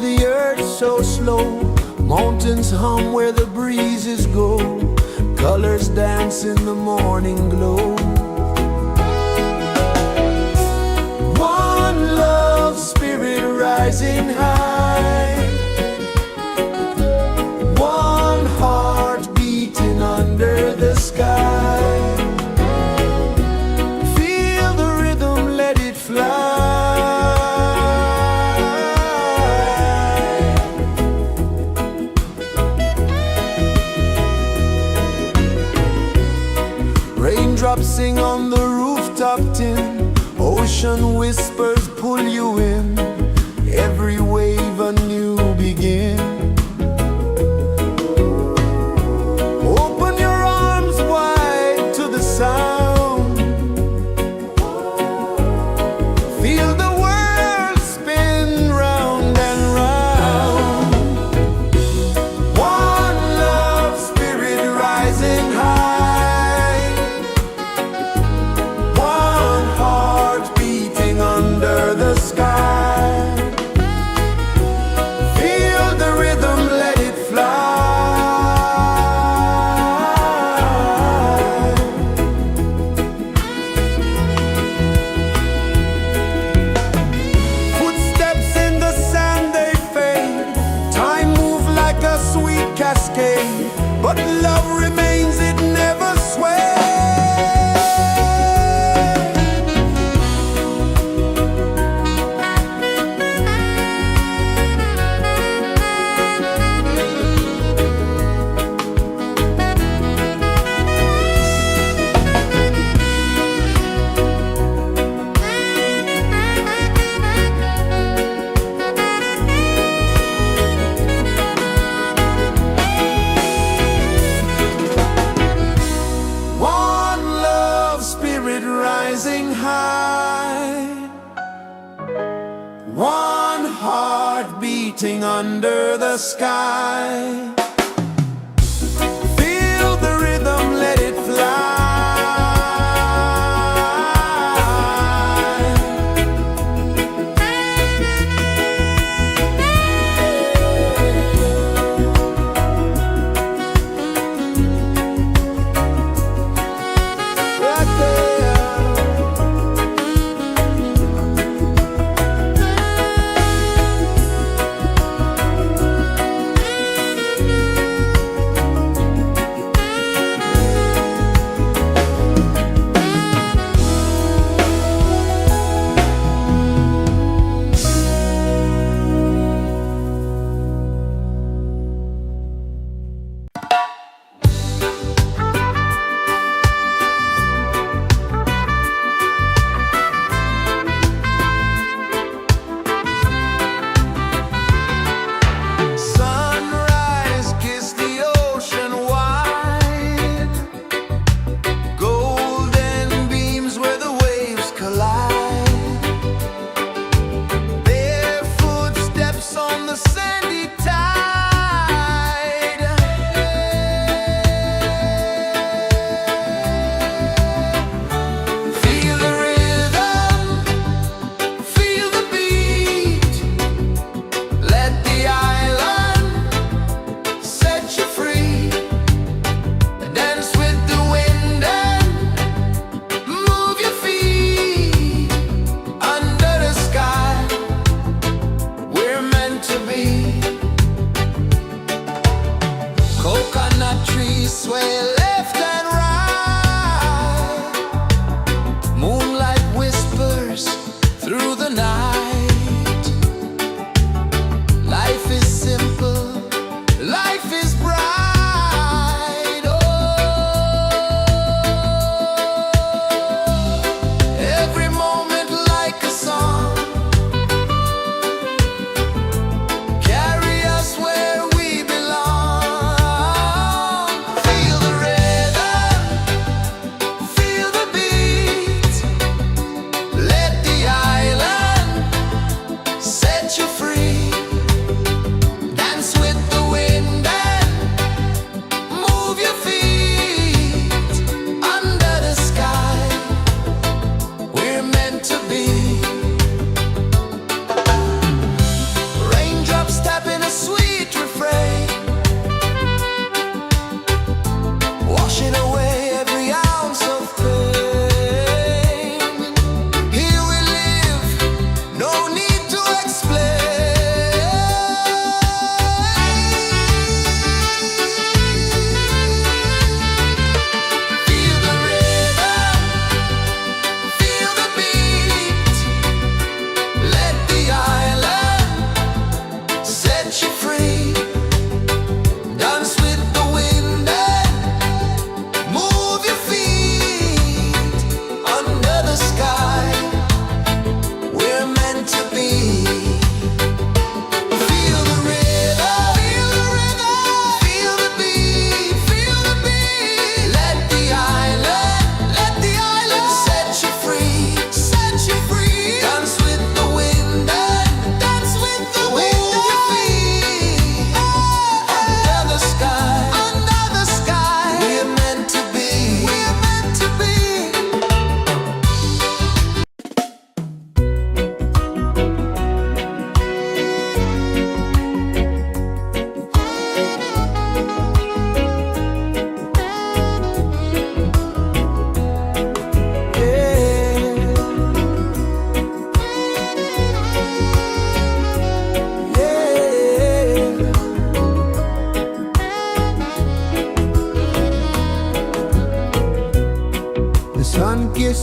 the earth so slow. Mountains hum where the breezes go. Colors dance in the morning glow. One love spirit rising high. One heart beating under the sky. Feel the rhythm, let it fly. Raindrops sing on the rooftop tin. Ocean whispers pull you in. Every wave a new begin. Open your arms wide to the sound. Feel the world spin round and round. One love spirit rising high. One heart beating under the sky. Feel the rhythm, let it fly. Footsteps in the sand, they fade. Time moves like a sweet cascade. But love remains, it never sways. One love spirit rising high. One heart beating under the sky. Feel the rhythm, let it fly. Right there.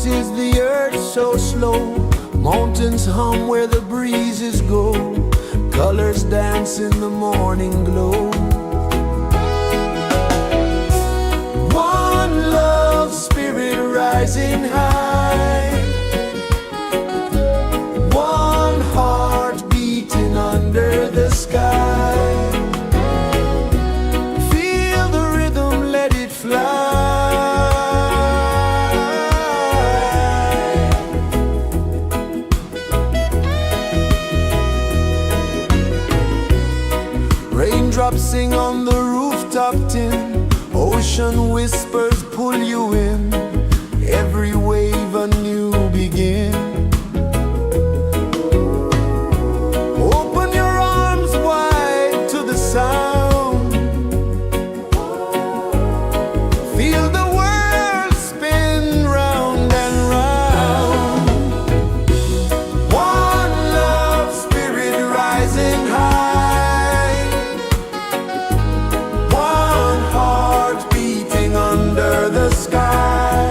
is the earth so slow? Mountains hum where the breezes go. Colors dance in the morning glow. One love, spirit rising high. One heart beating under the sky. Feel the rhythm, let it fly. Raindrops sing on the rooftop tin. Ocean whispers pull you in. Every wave a new begin. Open your arms wide to the sound. Feel the world spin round and round. One love, spirit rising high. One heart beating under the sky.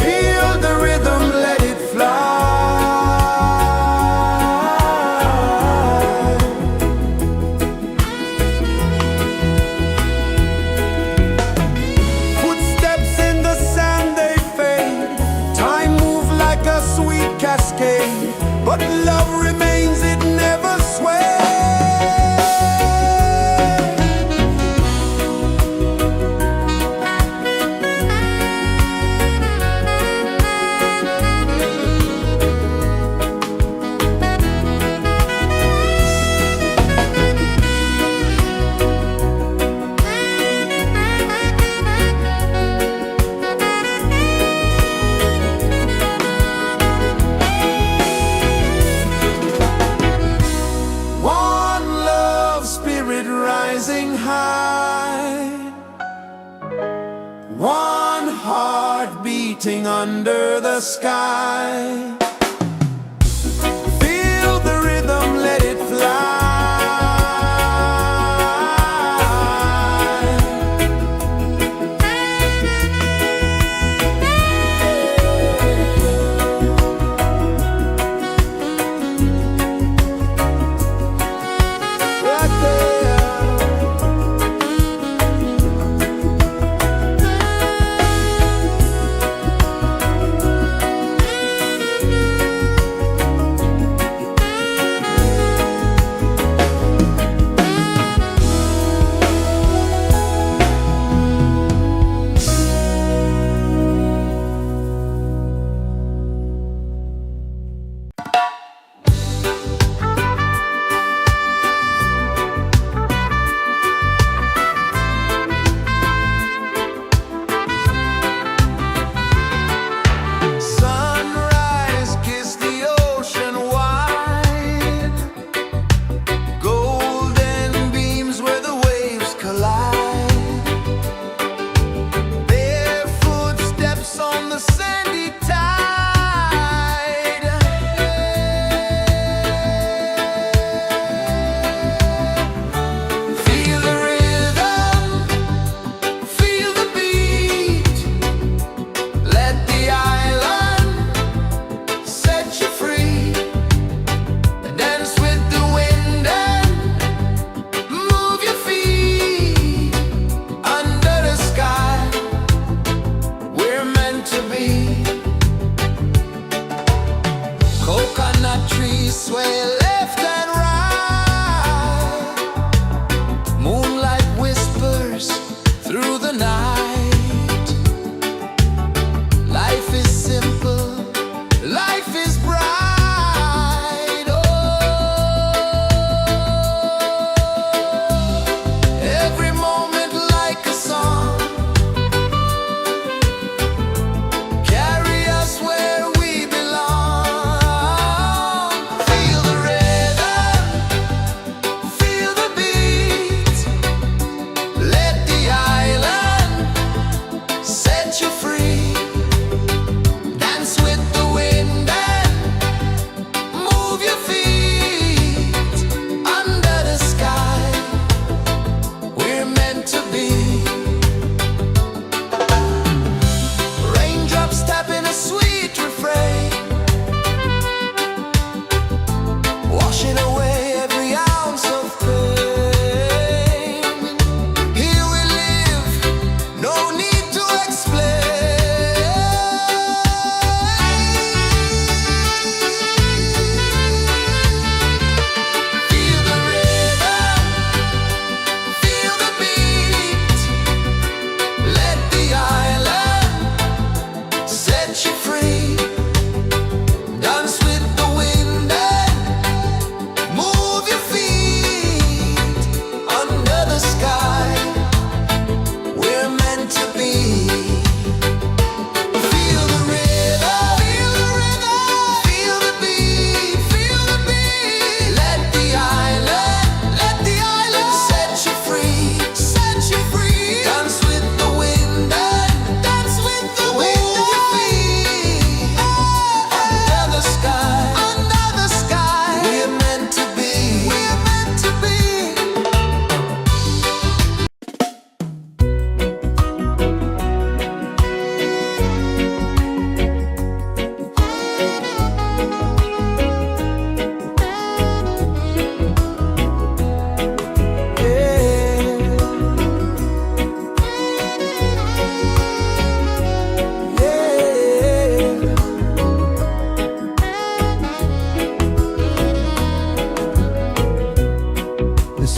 Feel the rhythm, let it fly. Footsteps in the sand, they fade. Time moves like a sweet cascade, but love remains, it never sways. One love, spirit rising high. One heart beating under the sky. Feel the rhythm, let it fly. Right there.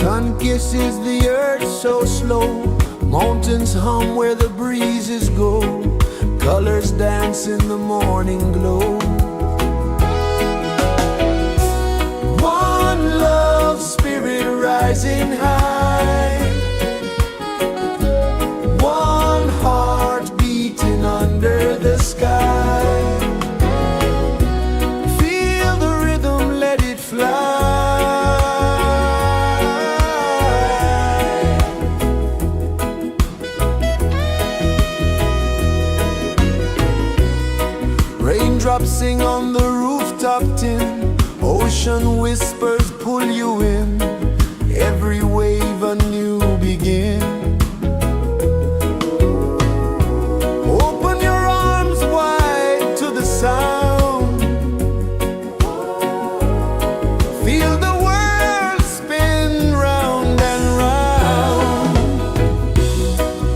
Sun kisses the earth so slow, mountains hum where the breezes go, colors dance in the morning glow. One love spirit rising high, one heart beating under the sky. Feel the rhythm, let it fly. Raindrops sing on the rooftop tin, ocean whispers pull you in, every wave a new begin. Open your arms wide to the sound, feel the world spin round and round.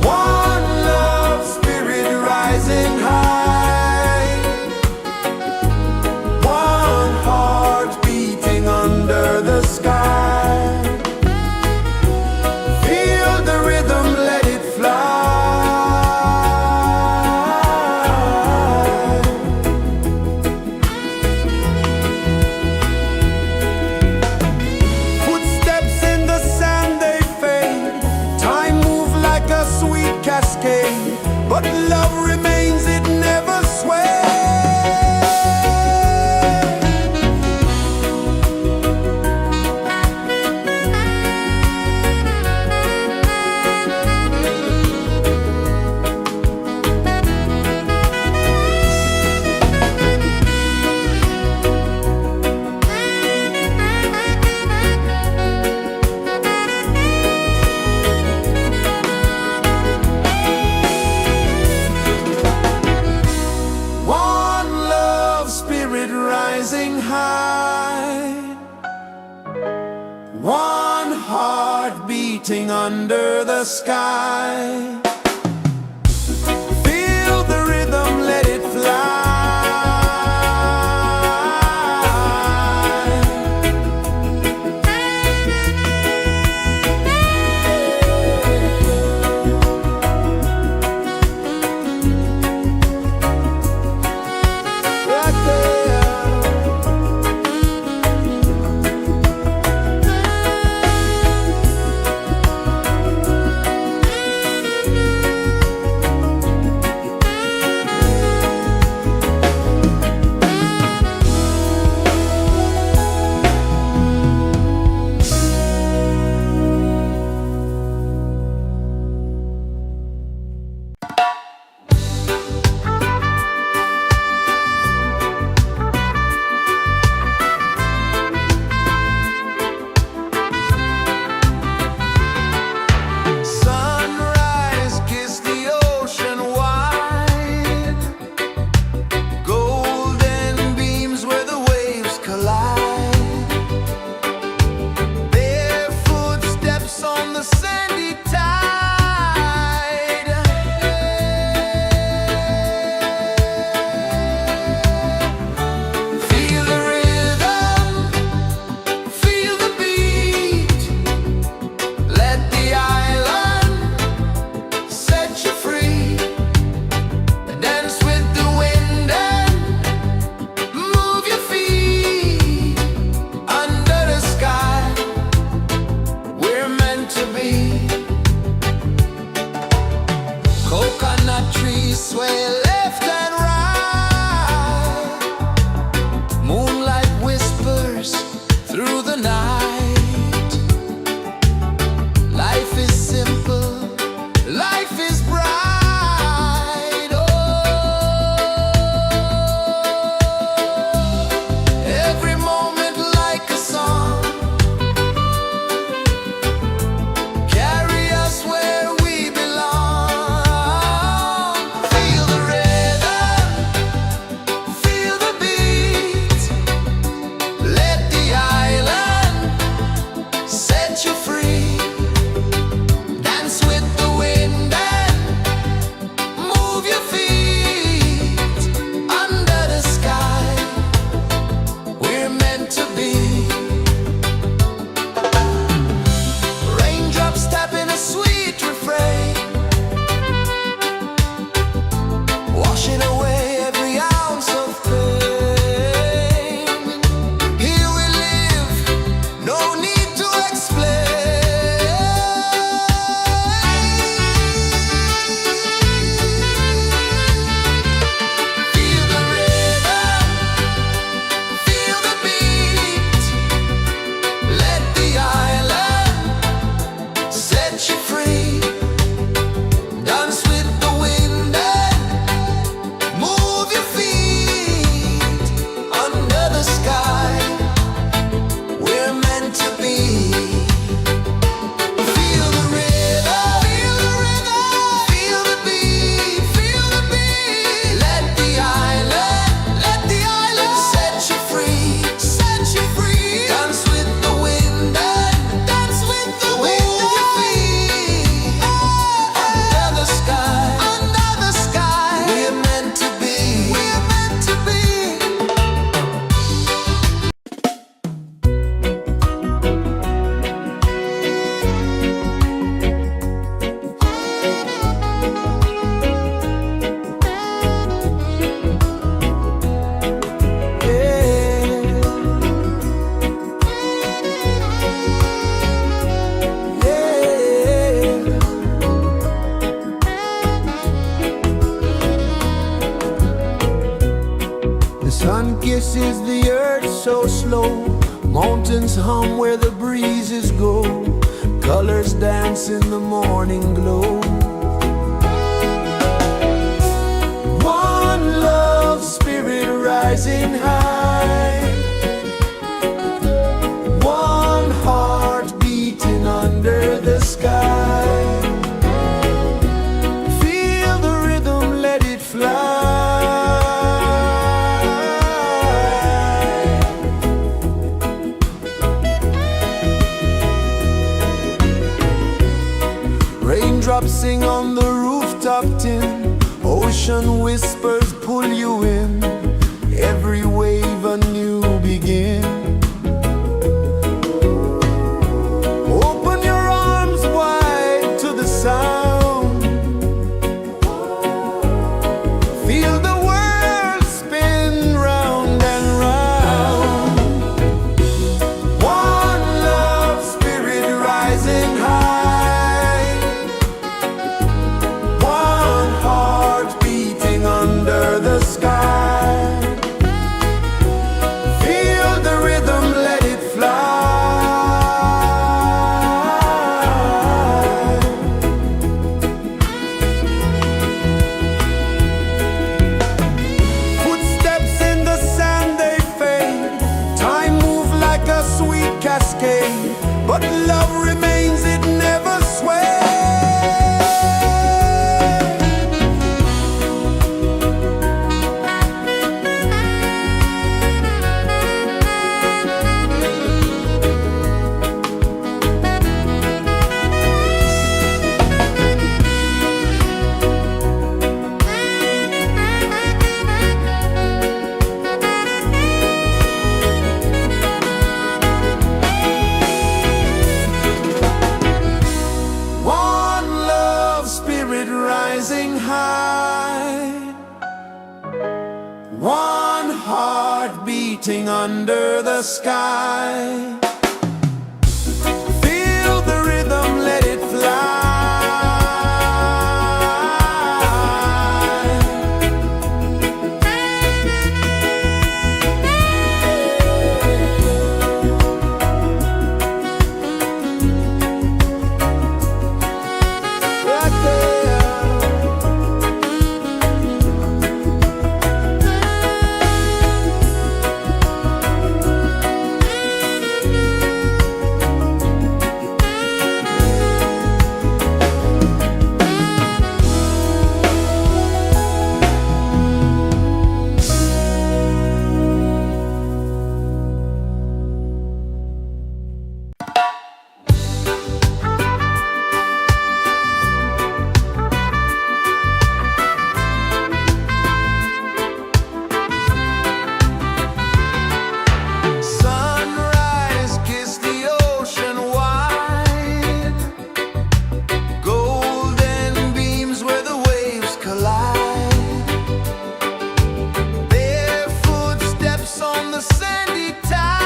One love spirit rising high, one heart beating under the sky. Feel the rhythm, let it fly. Footsteps in the sand, they fade. Time moves like a sweet cascade, but love remains, it never sways. One love spirit rising high, one heart beating under the sky. Feel the rhythm, let it fly. Right there. is the earth so slow. Mountains hum where the breezes go. Colors dance in the morning glow. One love, spirit rising high. One heart beating under the sky. Feel the rhythm, let it fly. Raindrops sing on the rooftop tin. Ocean whispers pull you in. Every wave a new begin. Open your arms wide to the sound. Feel the world spin round and round. One love, spirit rising high. One heart beating under the sky. Feel the rhythm, let it fly. Footsteps in the sand, they fade. Time moves like a sweet cascade, but love remains, it never sways. One love, spirit rising high. One heart beating under the sky. Feel the rhythm, let it fly. Right there. Sunrise, kiss the ocean wide. Golden beams where the waves collide. Bare footsteps on the sandy tide.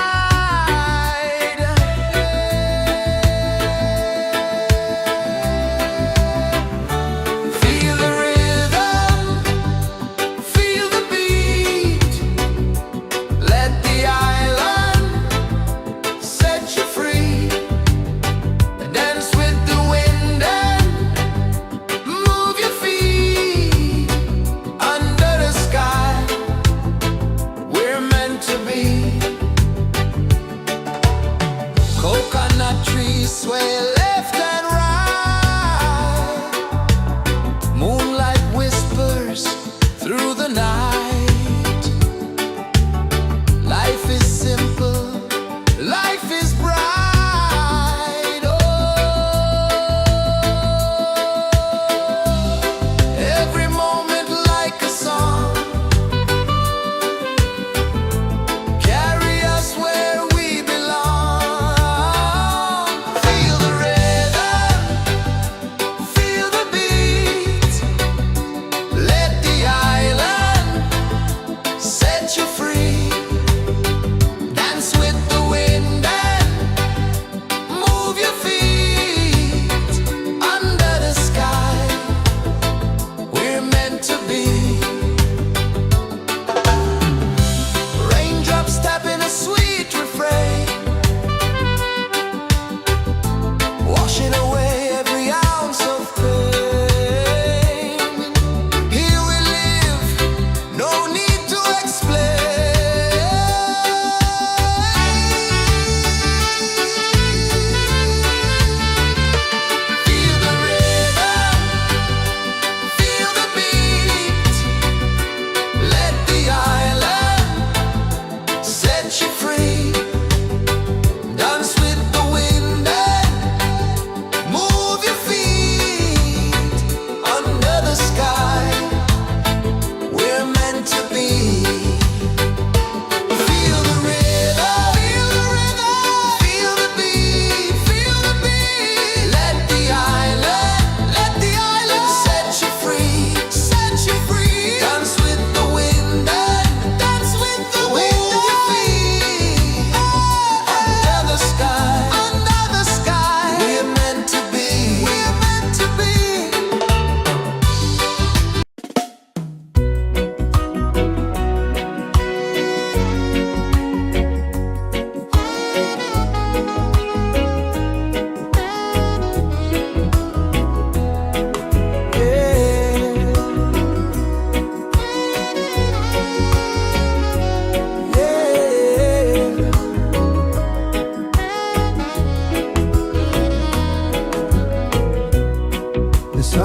Feel the rhythm, feel the beat. Let the island set you free. Dance with the wind and move your feet. Under the sky, we're meant to be. Coconut trees sway left and right. Moonlight whispers through the night. Life is simple, life is bright. Oh, every moment like a song. Carry us where we belong. Feel the rhythm,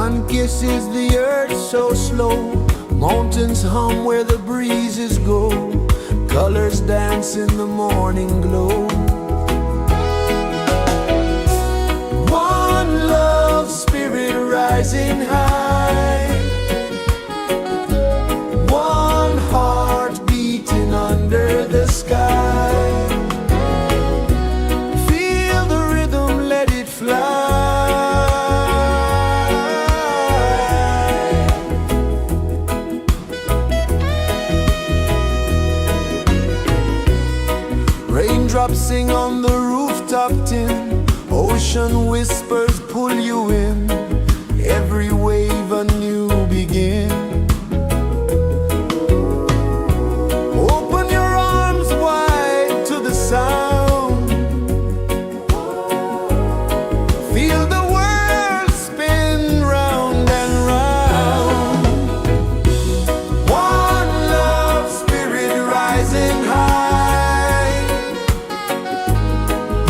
sun kisses the earth so slow. Mountains hum where the breezes go. Colors dance in the morning glow. One love spirit rising high. One heart beating under the sky. Feel the rhythm, let it fly. Raindrops sing on the rooftop tin. Ocean whispers pull you in. Every wave a new begin. Open your arms wide to the sound. Feel the world spin round and round. One love spirit rising high.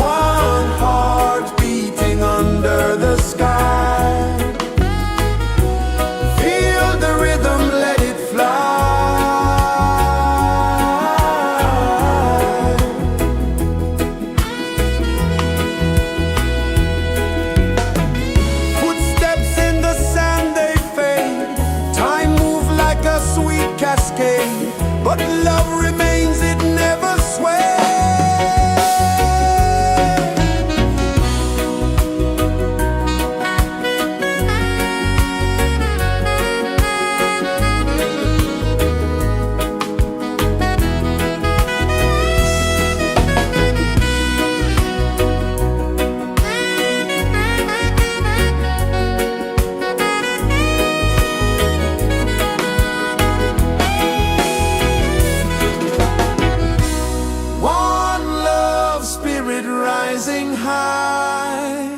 One heart beating under the sky. Feel the rhythm, let it fly. Footsteps in the sand, they fade. Time moves like a sweet cascade, but love remains, it never sways. One love spirit rising high.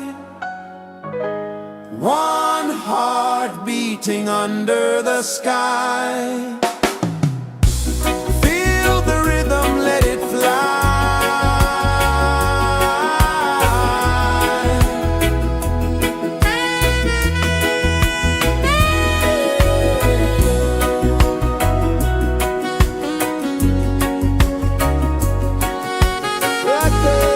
One heart beating under the sky. Feel the rhythm, let it fly. Right there.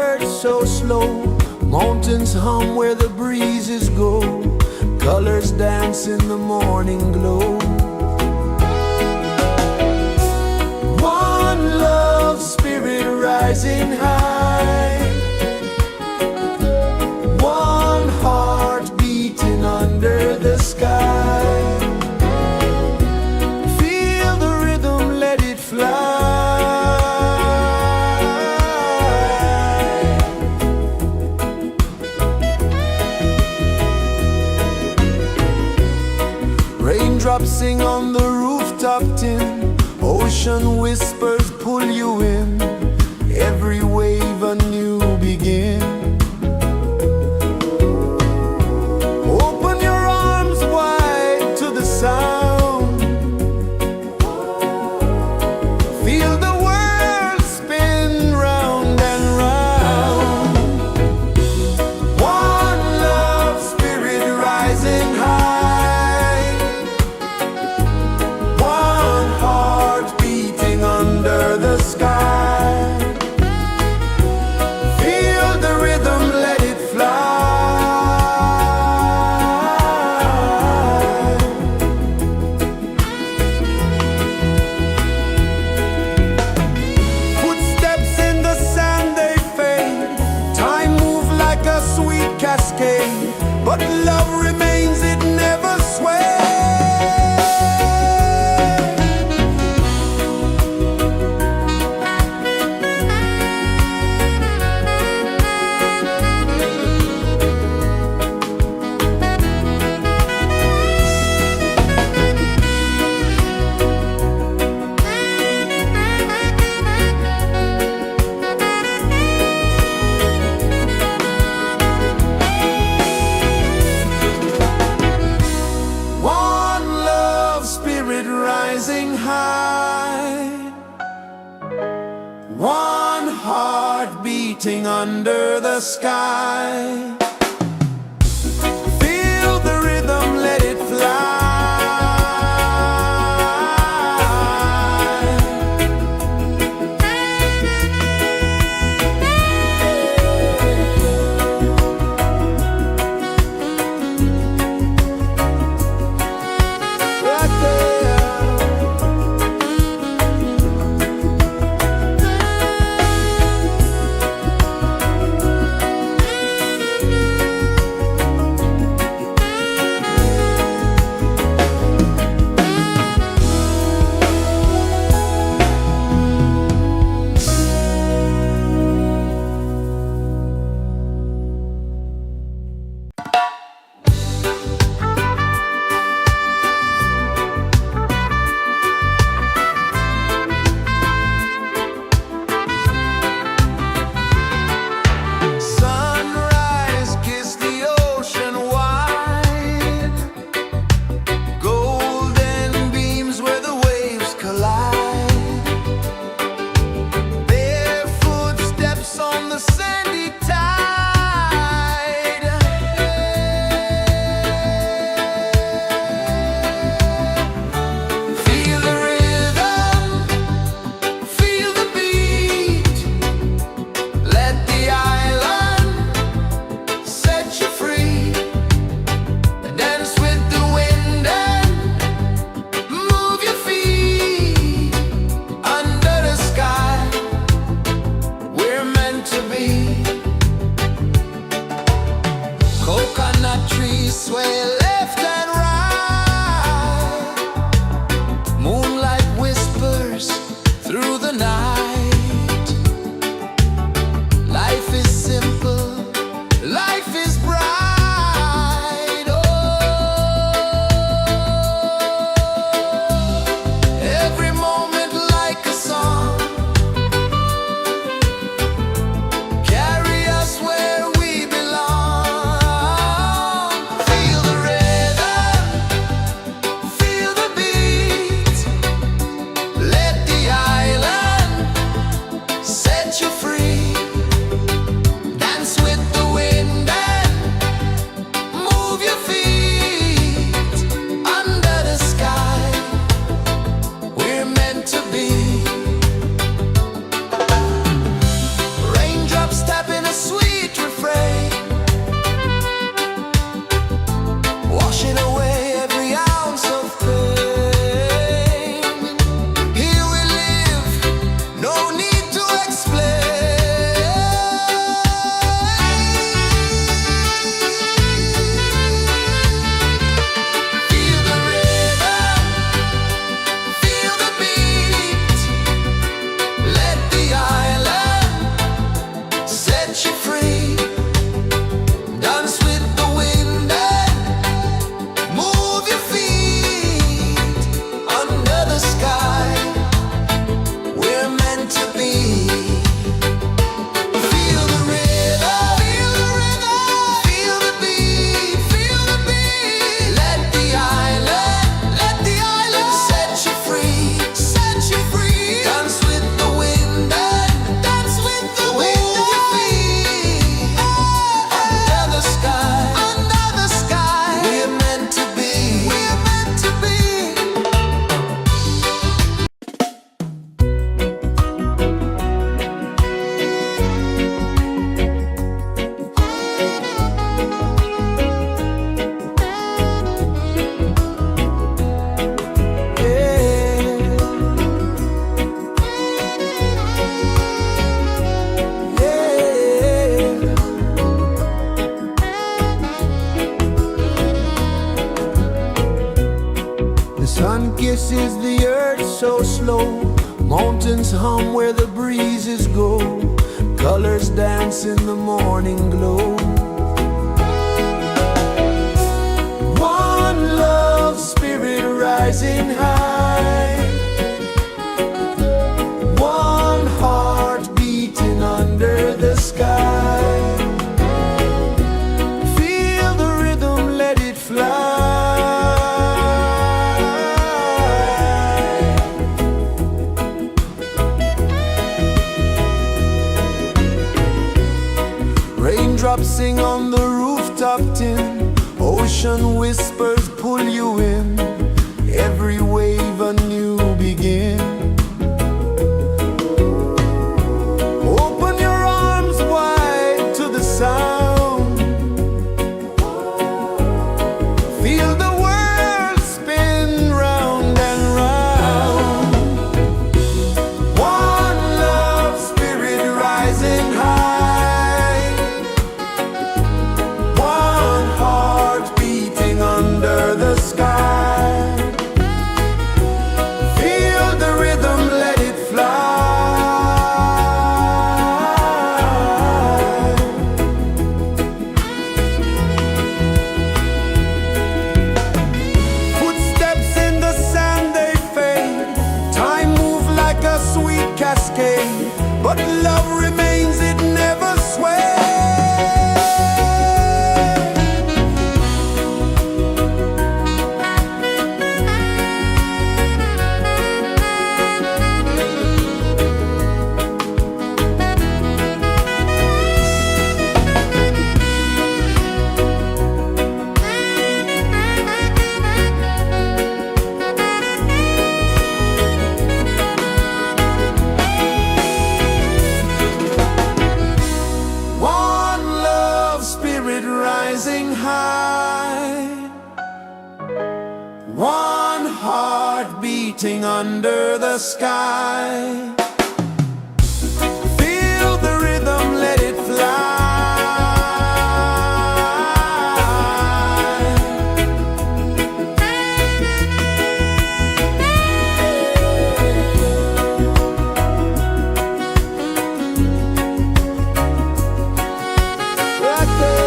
birds so slow, mountains hum where the breezes go, colors dance in the morning glow. One love spirit rising high, one heart beating under the sky. Feel the rhythm, let it fly. Raindrops sing on the rooftop tin, ocean whispers pull you in, every wave a new begin. Open your arms wide to the sound, feel the world spin round and round. One love spirit rising high, one heart beating under the sky. Feel the rhythm, let it fly. Footsteps in the sand, they fade, time move like a sweet cascade, but love remains, it never sways. One love spirit rising high, one heart beating under the sky. Feel the rhythm, let it fly. Right there. mountains hum where the breezes go, colors dance in the morning glow. One love spirit rising high, one heart beating under the sky. Feel the rhythm, let it fly. Raindrops sing on the rooftop tin, ocean whispers pull you in, every wave a new begin. Open your arms wide to the sound, feel the world spin round and round. One love spirit rising high, one heart beating under the sky. Feel the rhythm, let it fly. Footsteps in the sand, they fade. Time moves like a sweet cascade, but love remains, it never sways. One love spirit rising high, one heart beating under the sky. Feel the rhythm, let it fly. Right there.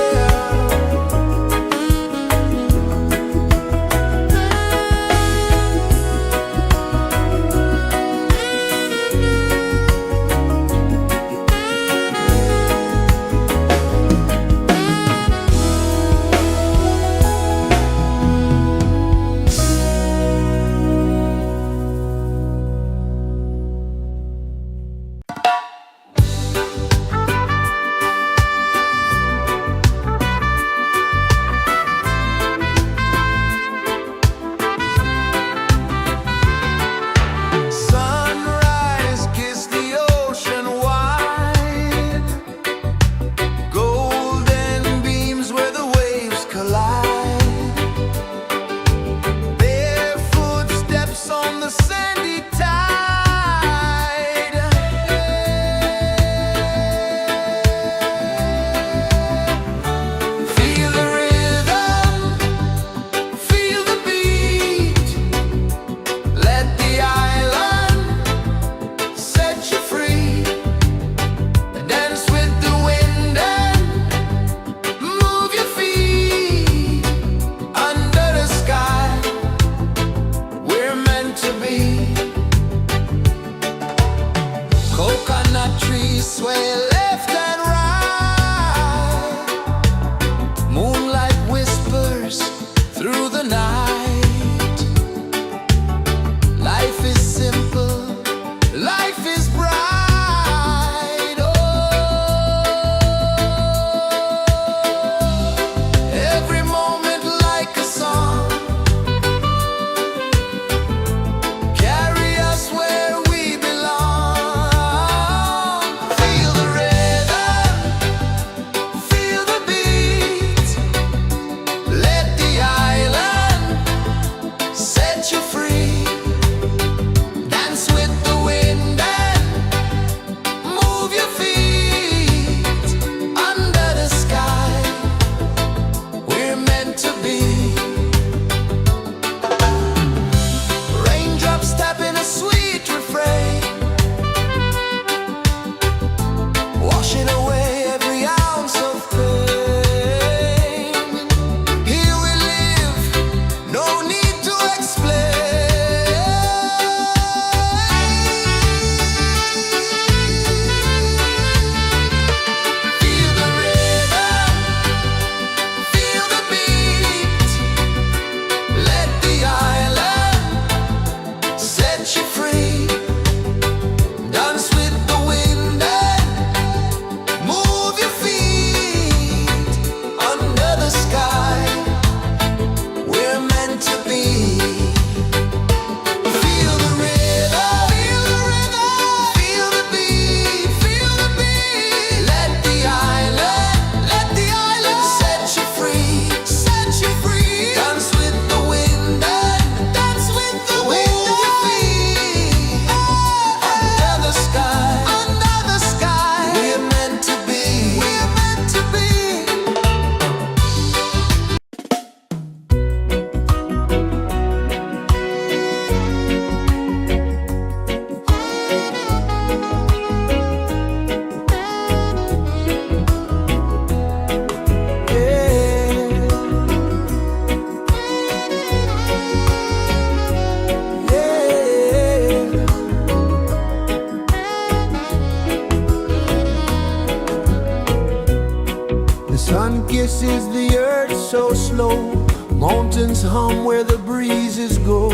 Sun kisses the earth so slow, mountains hum where the breezes go,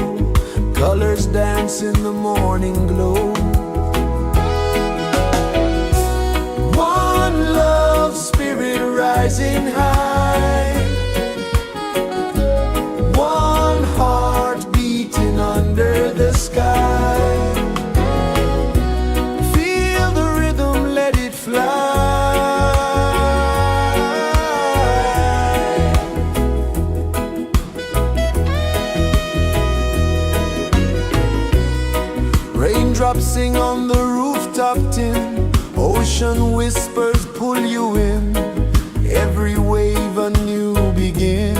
colors dance in the morning glow. One love spirit rising high, one heart beating under the sky. Feel the rhythm, let it fly. Raindrops sing on the rooftop tin, ocean whispers pull you in, every wave a new begin.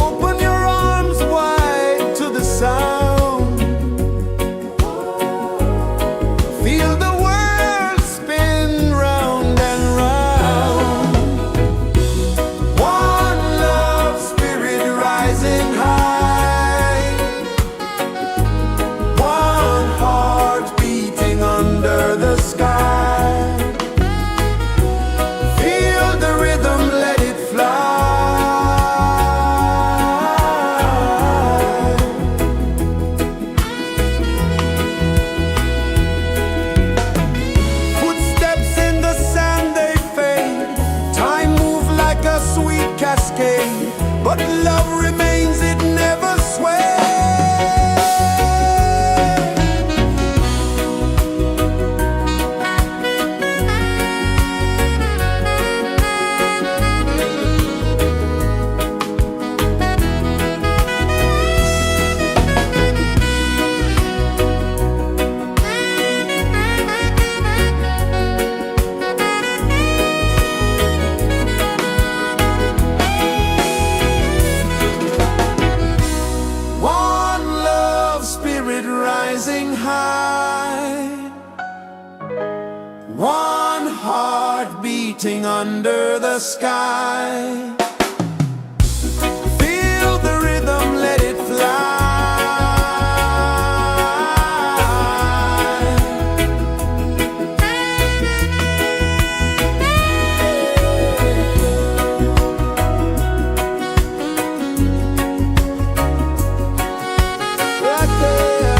Open your arms wide to the sound, feel the world spin round and round. One love spirit rising high, one heart beating under the sky. Feel the rhythm, let it fly. Footsteps in the sand, they fade, time moves like a sweet cascade, but love remains, it never sways. One love spirit rising high, one heart beating under the sky. Feel the rhythm, let it fly. Right there.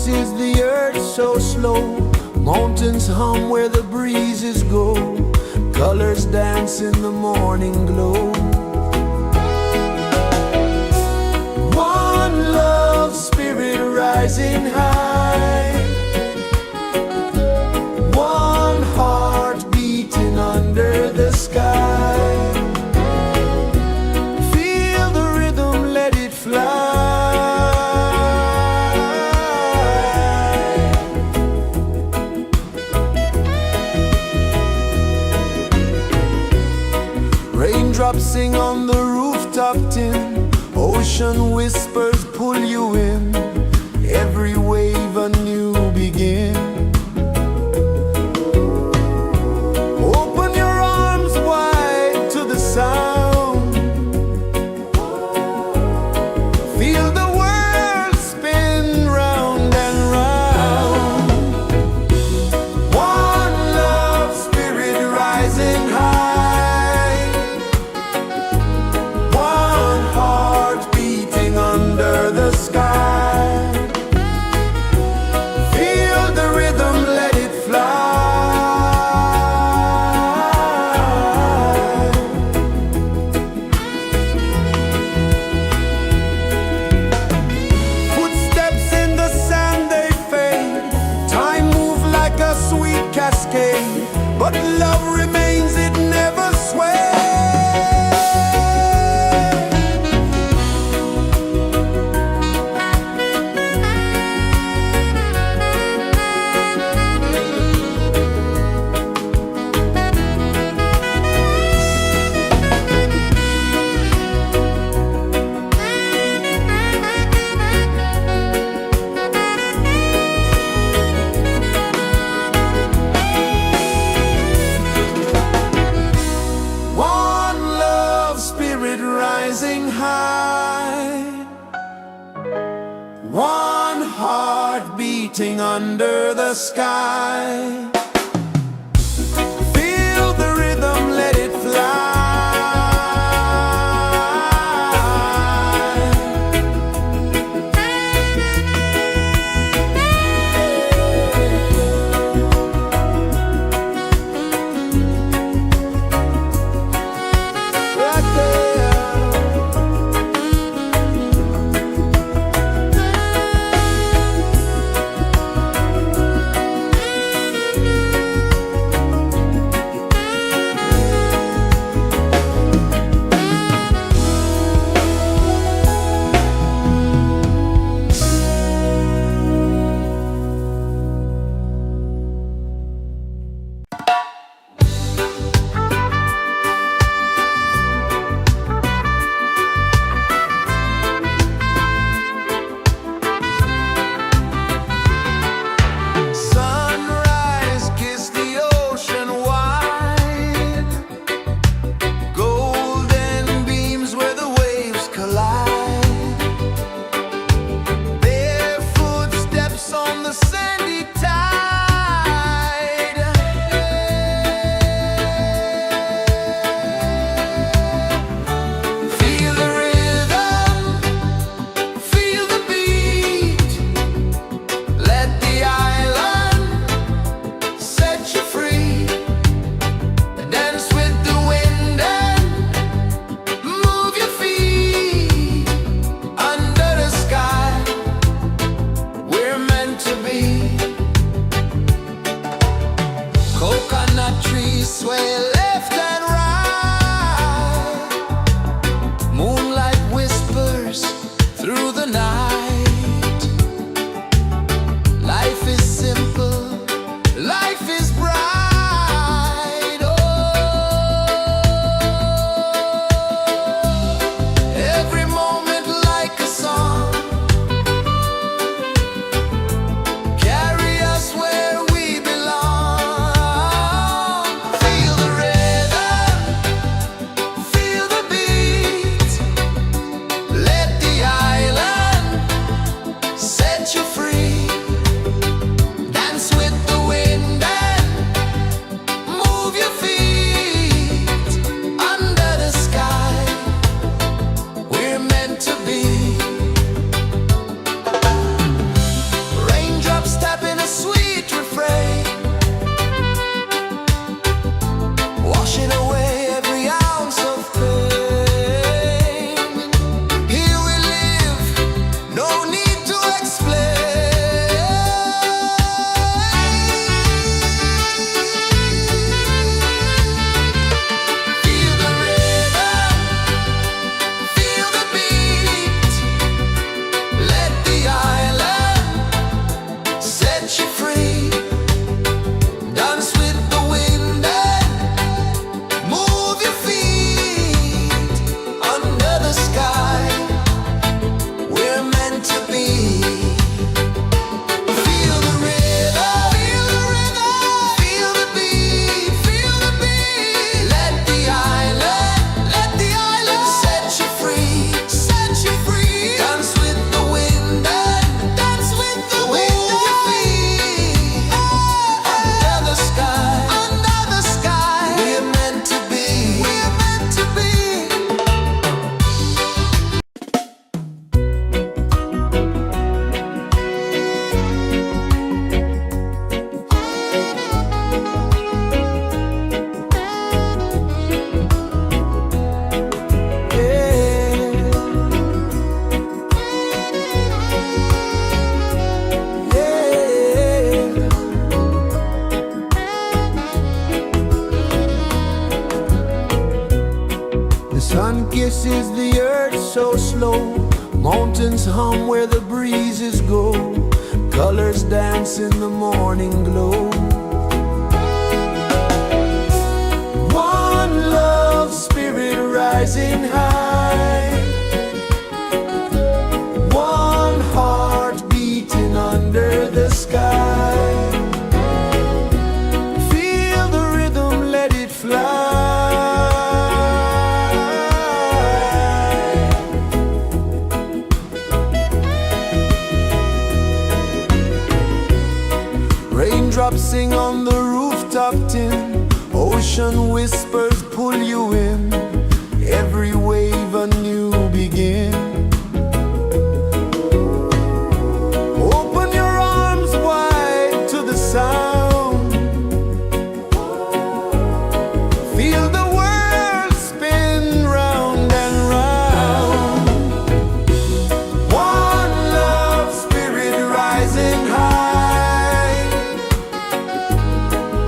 pulses the earth so slow. Mountains hum where the breezes go. Colors dance in the morning glow. One love spirit rising high. One heart beating under the sky. Feel the rhythm, let it fly. Raindrops sing on the rooftop tin. Ocean whispers pull you in. Every wave a new begin. Open your arms wide to the sound. Feel the world spin round and round. One love spirit rising high. One heart beating under the sky. Feel the rhythm, let it fly. Footsteps in the sand, they fade. Time moves like a sweet cascade. But love remains, it never sways. One love spirit rising high. One heart beating under the sky. Feel the rhythm, let it fly. Right there. Sunrise, kiss the ocean wide. Golden beams where the waves collide. Barefoot steps on the sandy tide. Feel the rhythm, feel the beat. Let the island set you free. Dance with the wind and move your feet. Under the sky, we're meant to be. Coconut trees sway left and right. Moonlight whispers through the night. Life is simple, life is bright. Oh, every moment like a song. Carry us where we belong. Feel the rhythm. Sun kisses the earth so slow, mountains hum where the breezes go, colors dance in the morning glow. One love spirit rising high, one heart beating under the sky. Feel the rhythm, let it fly. Raindrops sing on the rooftop tin, ocean whispers pull you in, every wave a new begin. Open your arms wide to the sound, feel the world spin round and round. One love spirit rising high,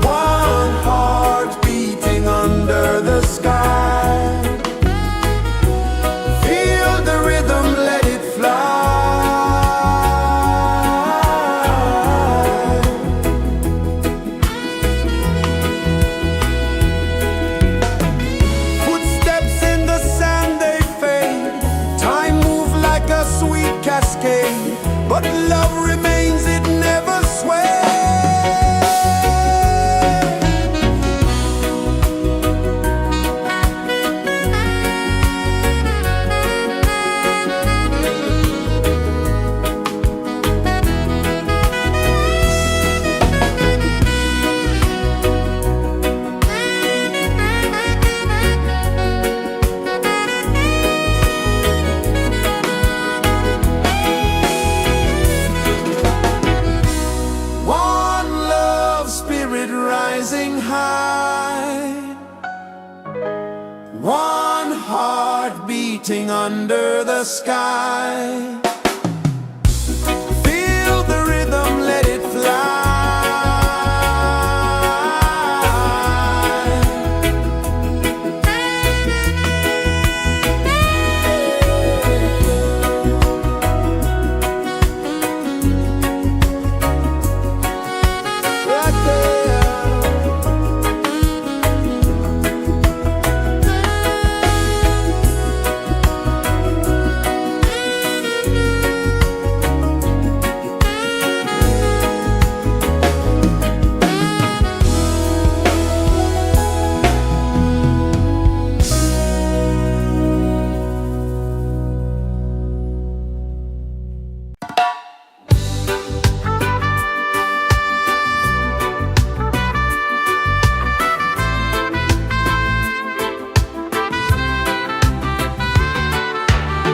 one heart beating under the sky. Feel the rhythm, let it fly. Footsteps in the sand, they fade, time moves like a sweet cascade, but love remains, it never sways. One love spirit rising high, one heart beating under the sky. Feel the rhythm, let it fly. Right there.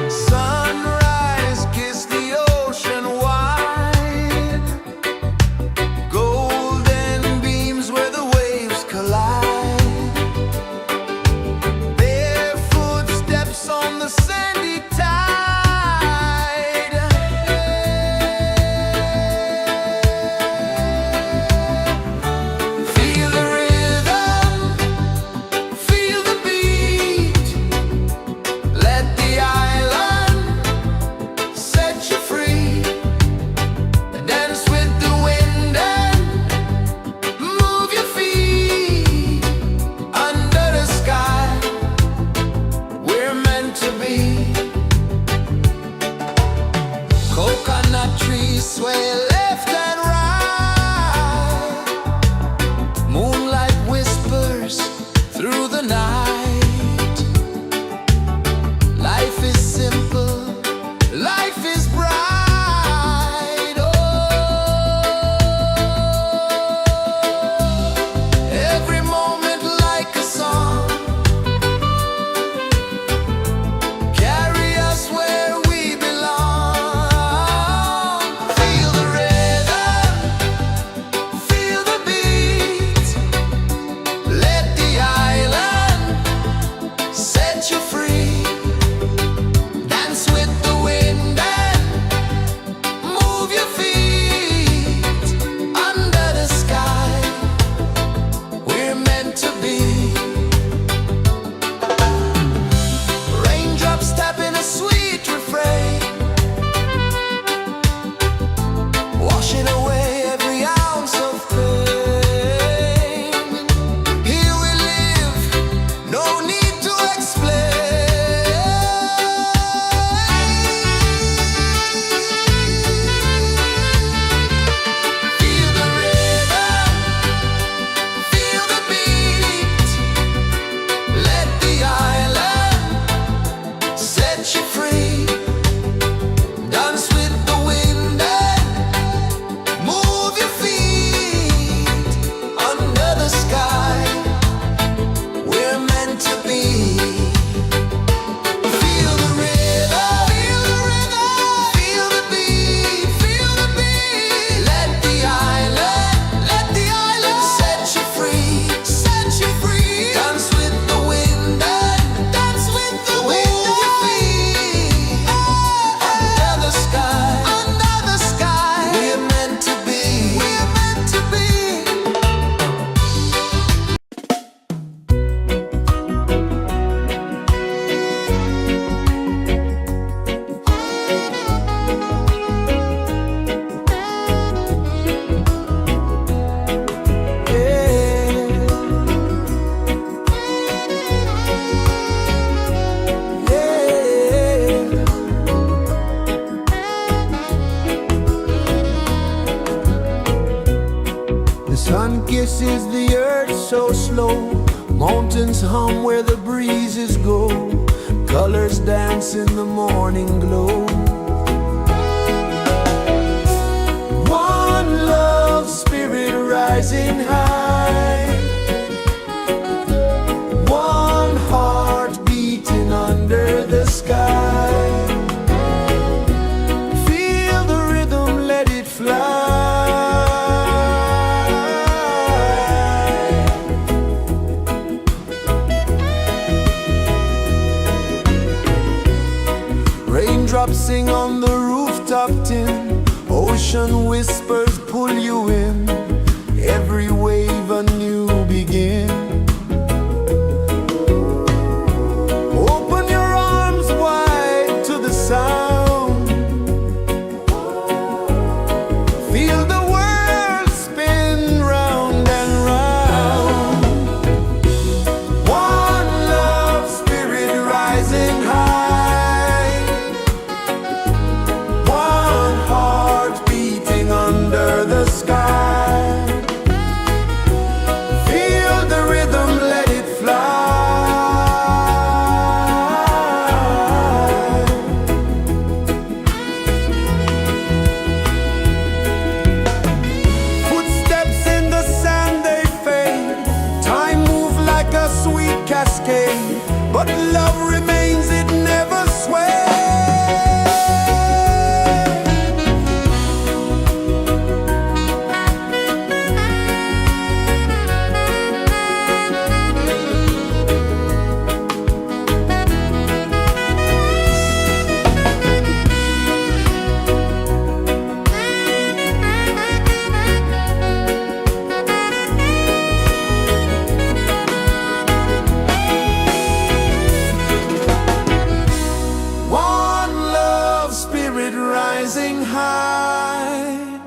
Sunrise, kiss the ocean wide, golden beams where the waves collide, barefoot steps on the sandy tide. Feel the rhythm, feel the beat, let the island set you free. Dance with the wind and move your feet under the sky. We're meant to be. Coconut trees sway left and right, moonlight whispers through the night. Life is simple, life is bright. Oh, every moment like a song, carry us where we belong. Feel the rhythm, feel the beat, let the island Mountains hum where the breezes go, colors dance in the morning glow. One love spirit rising high, one heart beating under the sky. Feel the rhythm, let it fly. Raindrops sing on the rooftop tin, ocean whispers pull you in, every wave a new begin. Open your arms wide to the sound, feel the world spin round and round. One love spirit rising high, one heart beating under the sky. Feel the rhythm, let it fly. Footsteps in the sand, they fade. Time moves like a sweet cascade, but love remains, it never sways. One love spirit rising high,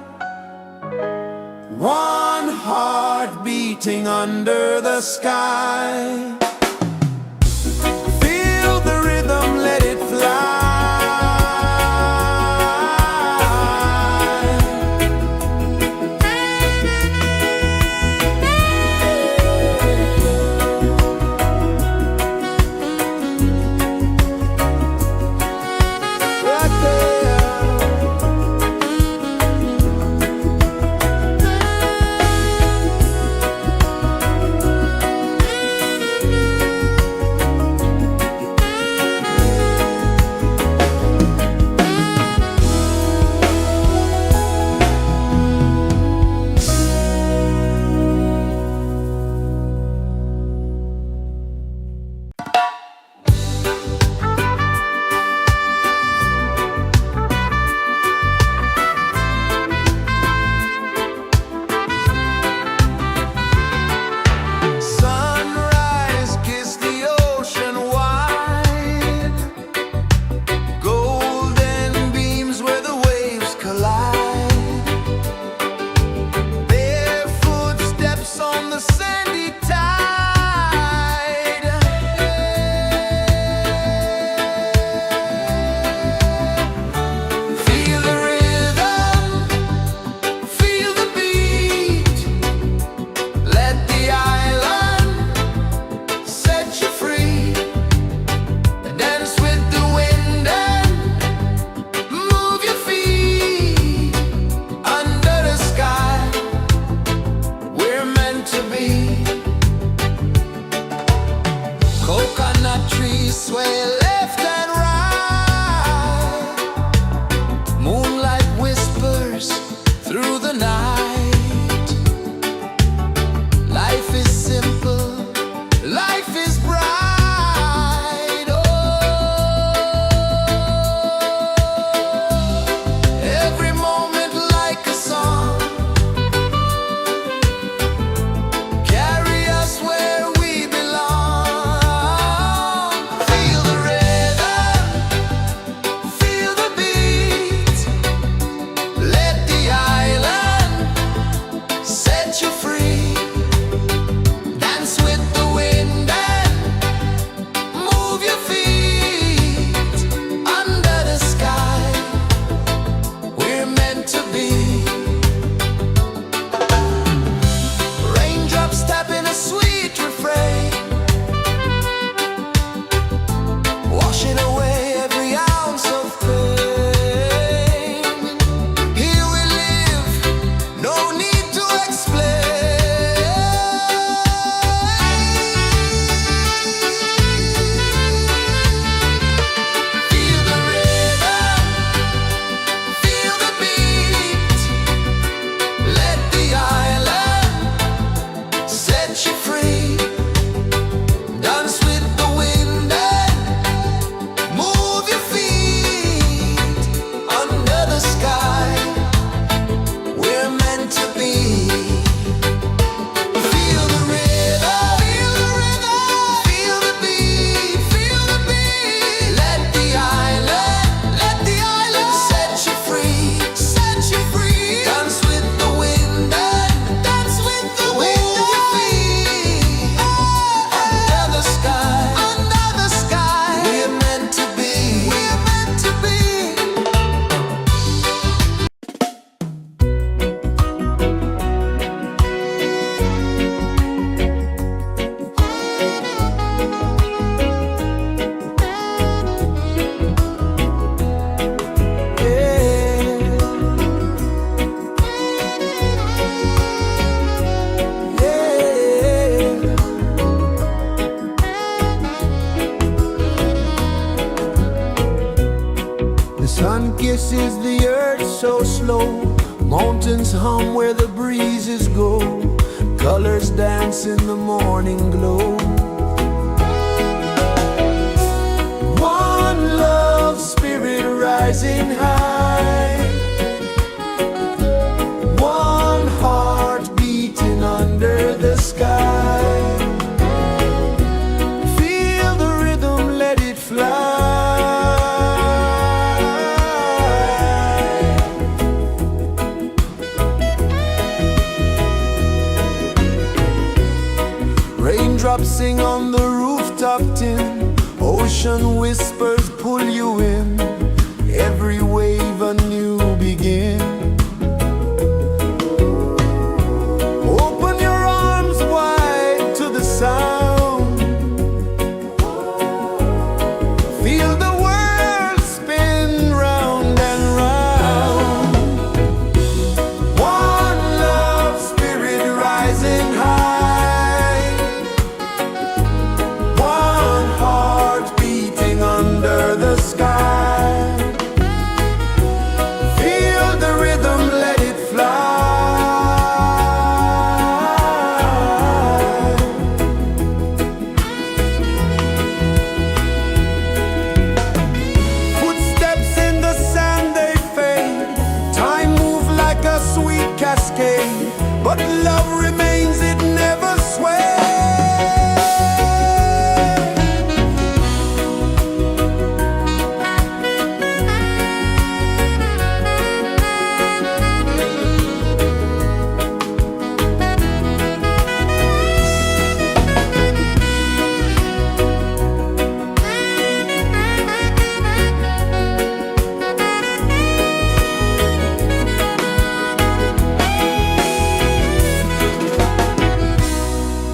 one heart beating under the sky. Feel the rhythm, let it fly. Right there. Sunrise, kiss the ocean wide, golden beams where the waves collide, barefoot steps on the sandy tide. Feel the rhythm, feel the beat, let the island set you free. Dance with the wind and move your feet under the sky. We're meant to be. Coconut trees sway left and right, moonlight whispers through the night. Life is simple, life is bright. Oh, every moment like a song, carry us where we belong. Feel the rhythm, kisses the earth so slow. Mountains hum where the breezes go. Colors dance in the morning glow. One love spirit rising high. One heart beating under the sky. Feel the rhythm, let it fly. Raindrops sing on the rooftop tin. Ocean whispers pull you in. Every wave a new begin. Open your arms wide to the sound. Feel the world spin round and round. One love spirit rising high. One heart beating under the sky. Feel the rhythm, let it fly. Footsteps in the sand, they fade. Time moves like a sweet cascade, but love remains, it never sways.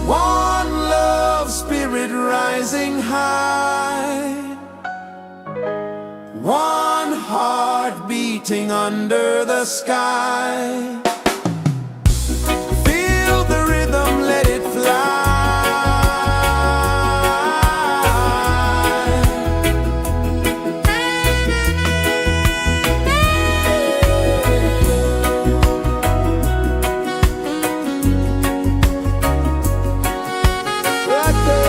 One love spirit rising high. One heart beating under the sky. Feel the rhythm, let it fly. Right there.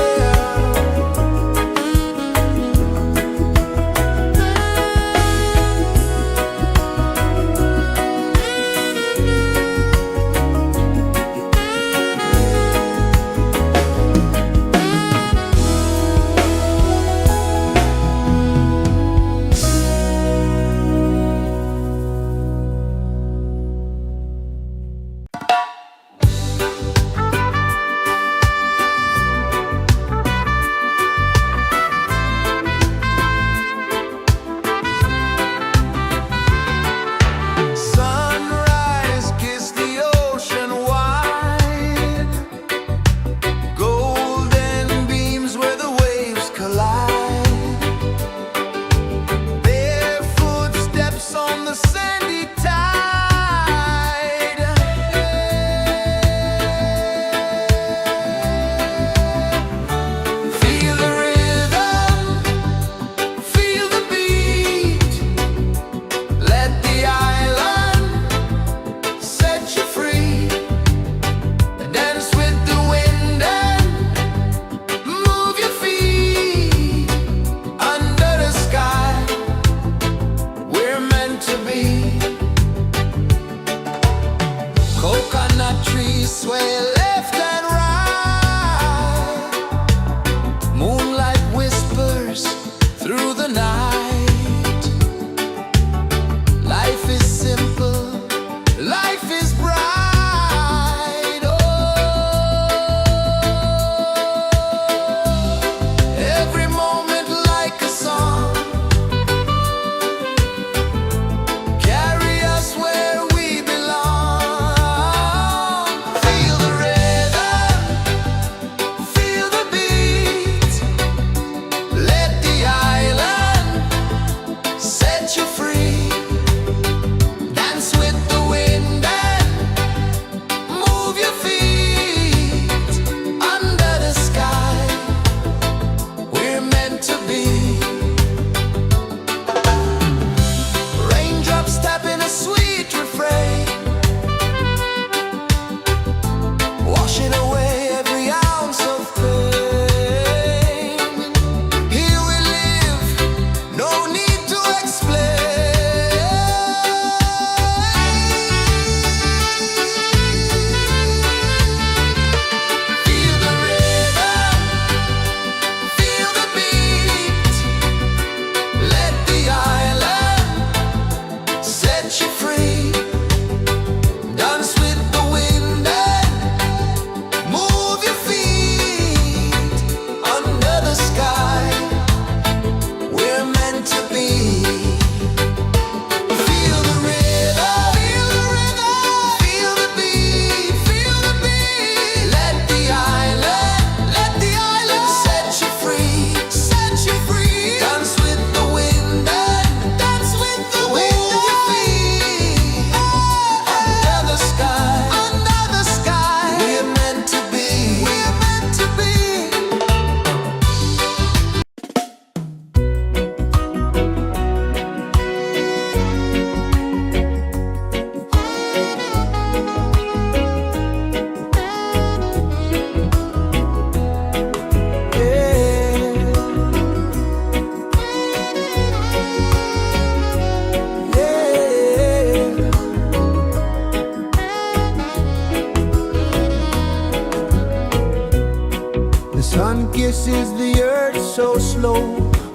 kisses the earth so slow.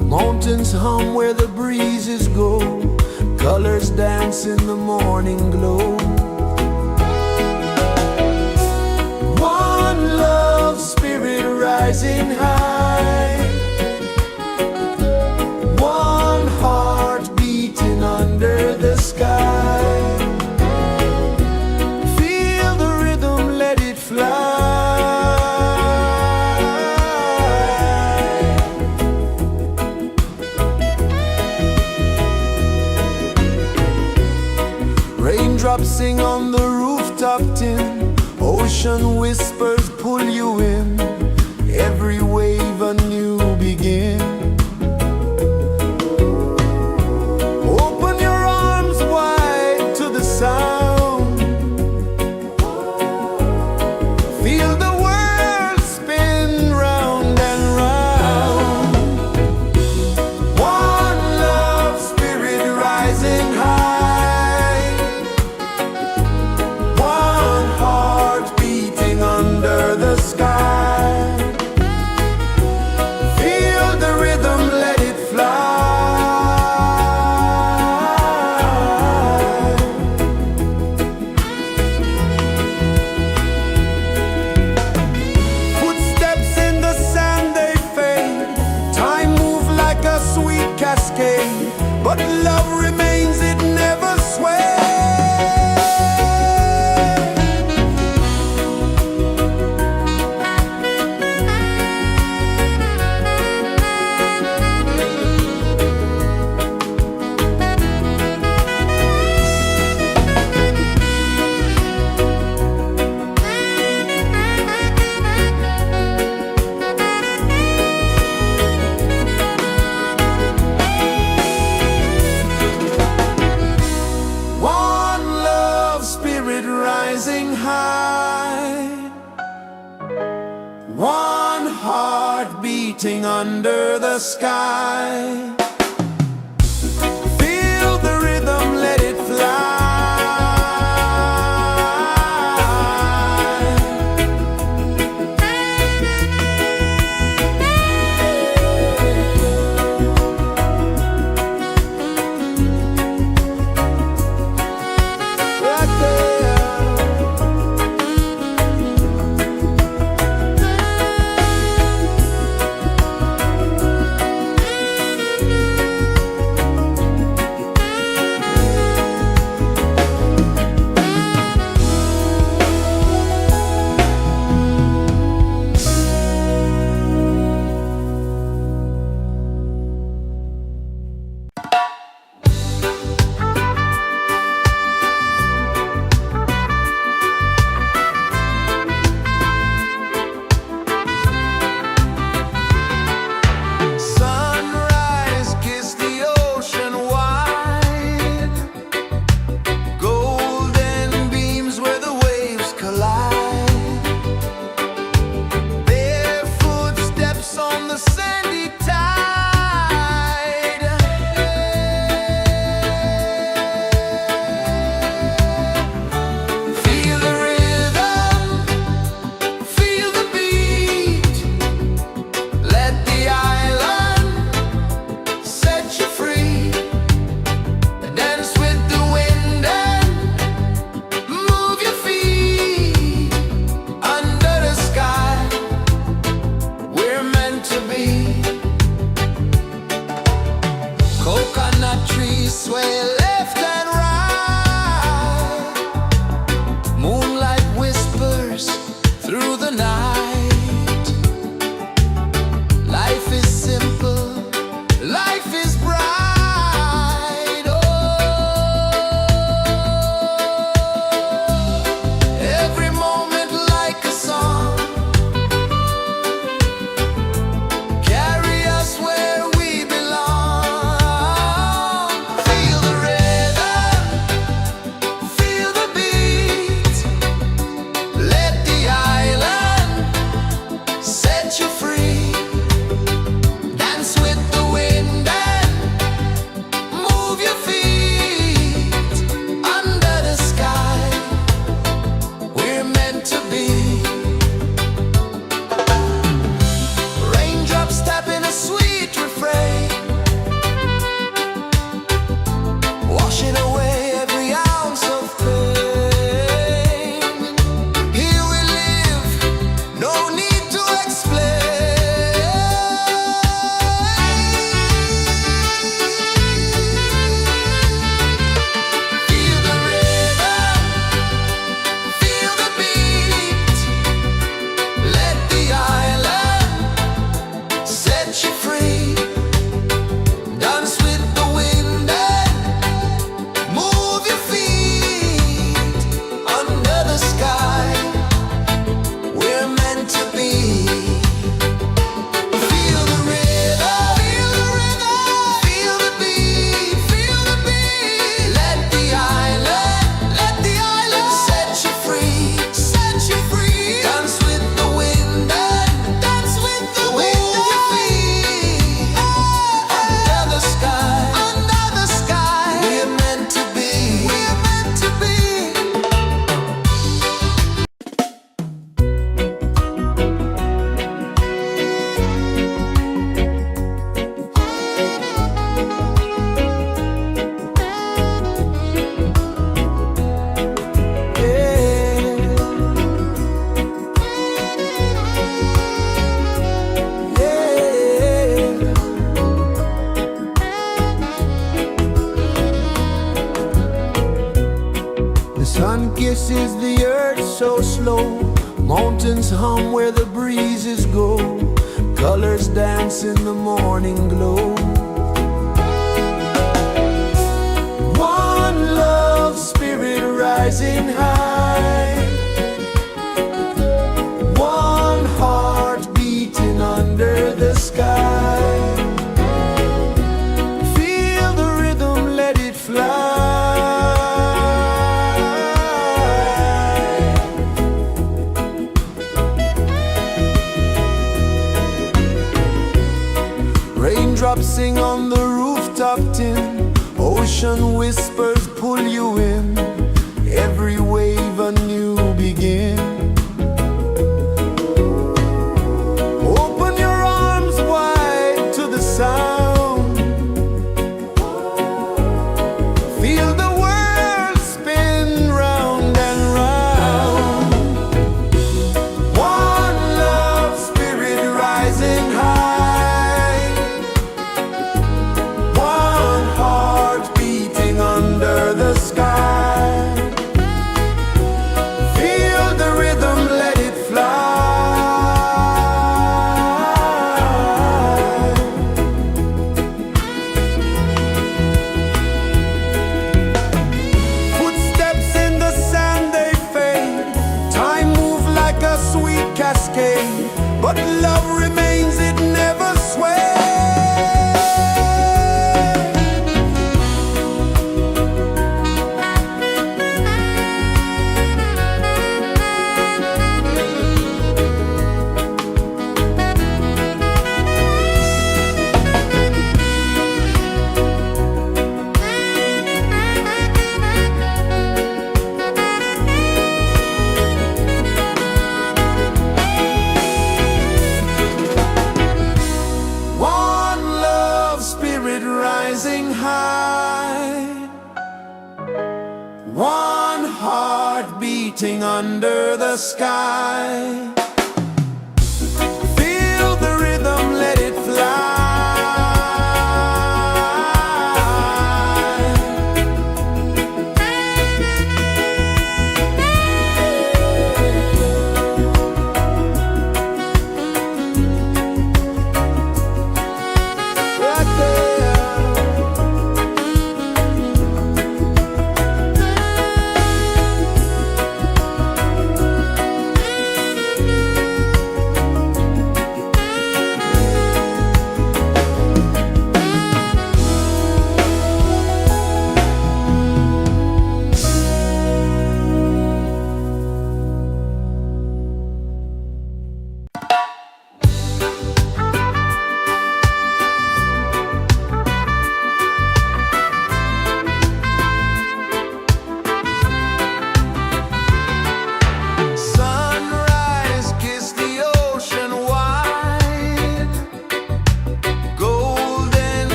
Mountains hum where the breezes go. Colors dance in the morning glow. One love spirit rising high. One heart beating under the sky. Feel the rhythm, let it fly. Raindrops sing on the rooftop tin. Ocean whispers pull you in. Every wave a new begin. Open your arms wide to the sound. Feel the world spin round and round. One love spirit rising high. One heart beating under the sky. Feel the rhythm, let it fly. Footsteps in the sand, they fade. Time moves like a sweet cascade, but love remains, it never sways. One love spirit rising high. One heart beating under the sky. Feel the rhythm, let it fly. Right there. Sunrise, kiss the ocean wide. Golden beams where the waves collide. Barefoot steps on the sandy tide. Feel the rhythm, feel the beat. Let the island set you free. Dance with the wind and move your feet. Under the sky, we're meant to be. Coconut trees sway left and right. Moonlight whispers through the night. Life is simple, life is bright. Oh, every moment like a song. Carry us where we belong. Feel the rhythm. hum where the breezes go, colors dance in the morning glow. One love spirit rising high, one heart beating under the sky. Feel the rhythm, let it fly. Raindrops sing on the rooftop tin, ocean whispers pull you in, every wave a new begin. Open your arms wide to the sound, feel the world spin round and round. One love spirit rising high, one heart beating under the sky. Feel the rhythm, let it fly. Footsteps in the sand, they fade. Time moves like a sweet cascade, but love remains, it never sways. One love spirit rising high, one heart beating under the sky. Feel the rhythm, let it fly. Right there.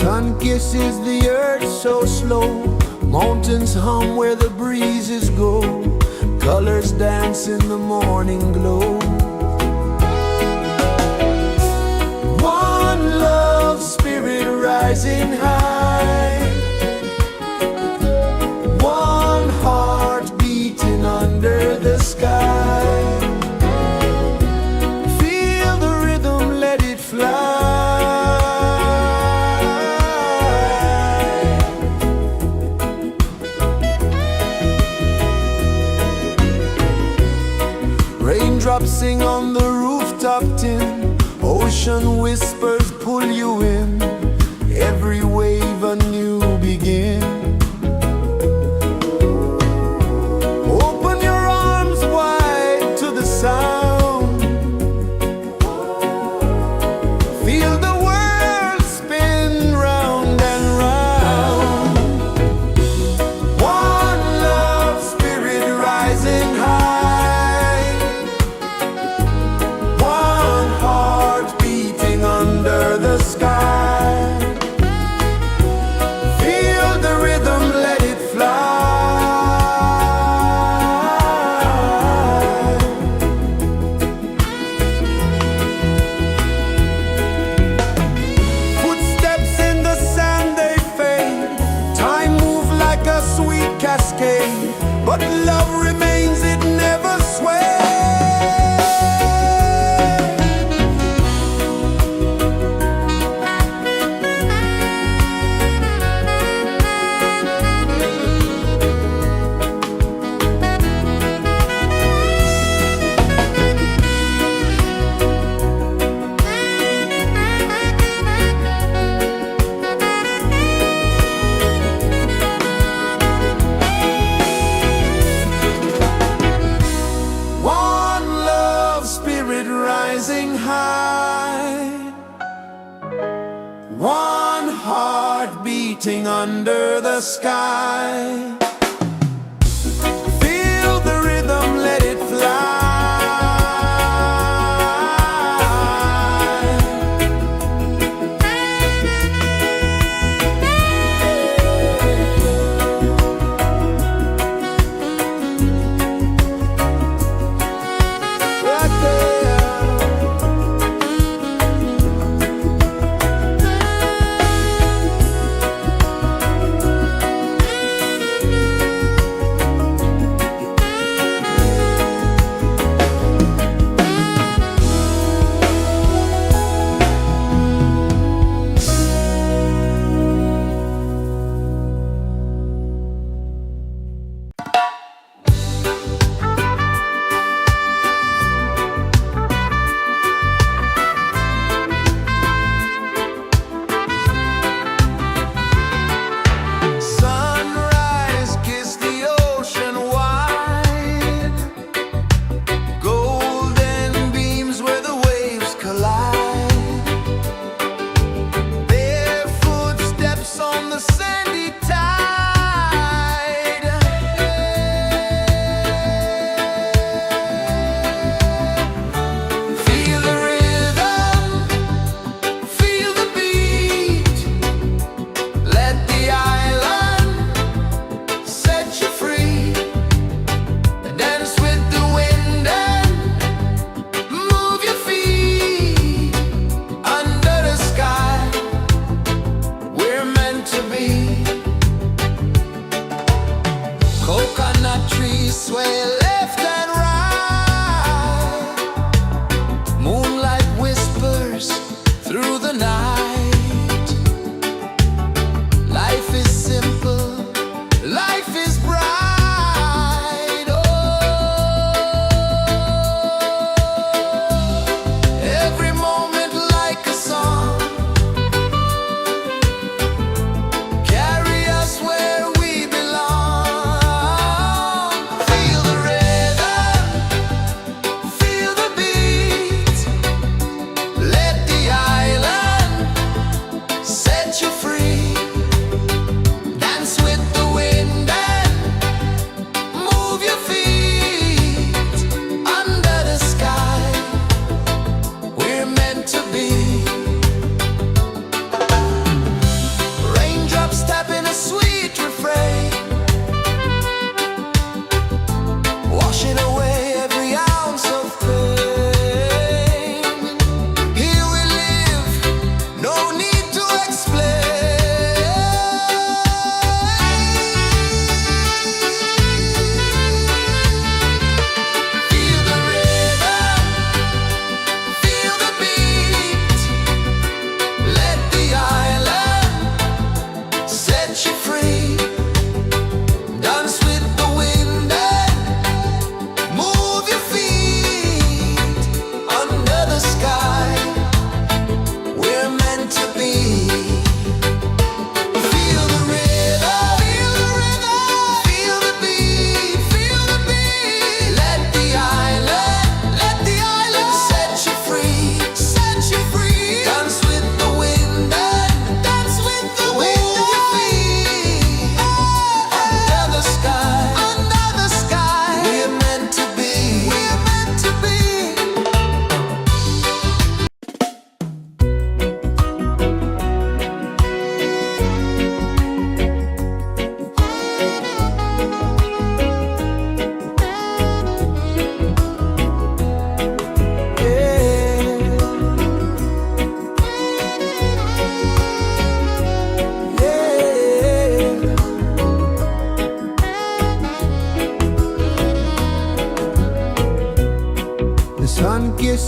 Sun kisses the earth so slow, mountains hum where the breezes go, colors dance in the morning glow. One love spirit rising high, one heart beating under the sky. Feel the rhythm, let it fly. Raindrops sing on the rooftop tin, ocean whispers pull you in, every wave a new begin. Open your arms wide to the sound, feel the world spin round and round. One love spirit rising high, one heart beating under the sky. Feel the rhythm, let it fly. Footsteps in the sand, they fade, time moves like a sweet cascade, but love remains, it never sways. One love spirit rising high, one heart beating under the sky. Feel the rhythm, let it fly. Right there.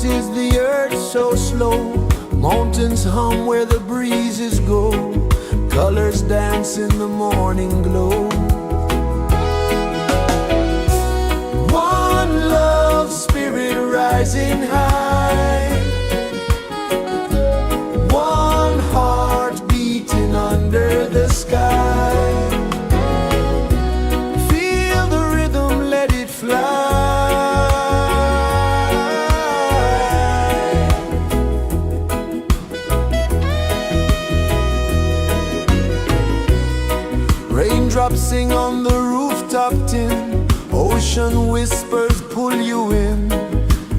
pulses the earth so slow. Mountains hum where the breezes go. Colors dance in the morning glow. One love spirit rising high. One heart beating under the sky. Feel the rhythm, let it fly. Raindrops sing on the rooftop tin. Ocean whispers pull you in.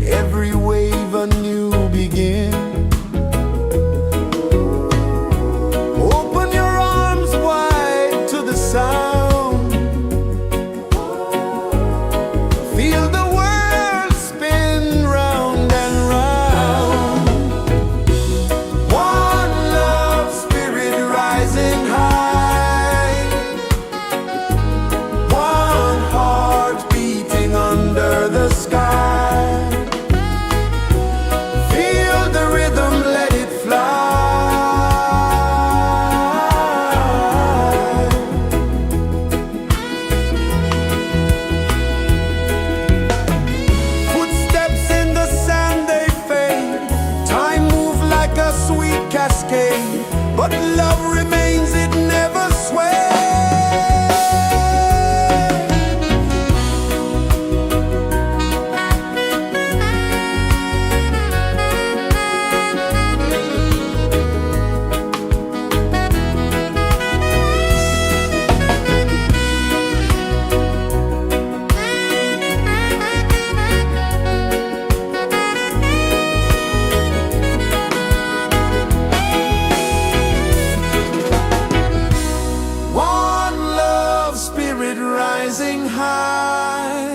Every wave a new begin. Open your arms wide to the sound. Feel the world spin round and round. One love spirit rising high. One heart beating under the sky. Feel the rhythm, let it fly. Footsteps in the sand, they fade. Time moves like a sweet cascade, but love remains, it never sways. One love spirit rising high.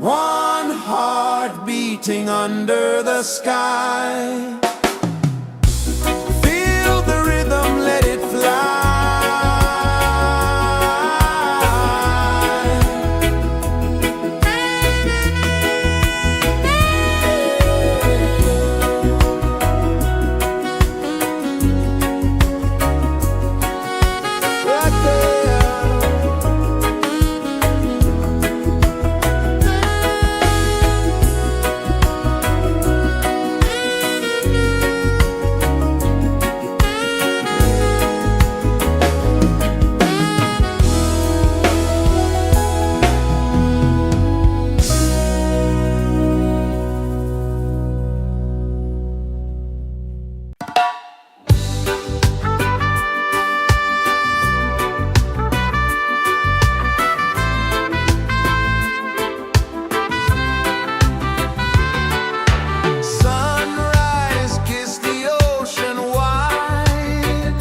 One heart beating under the sky. Feel the rhythm, let it fly. Right there. Sunrise, kiss the ocean wide.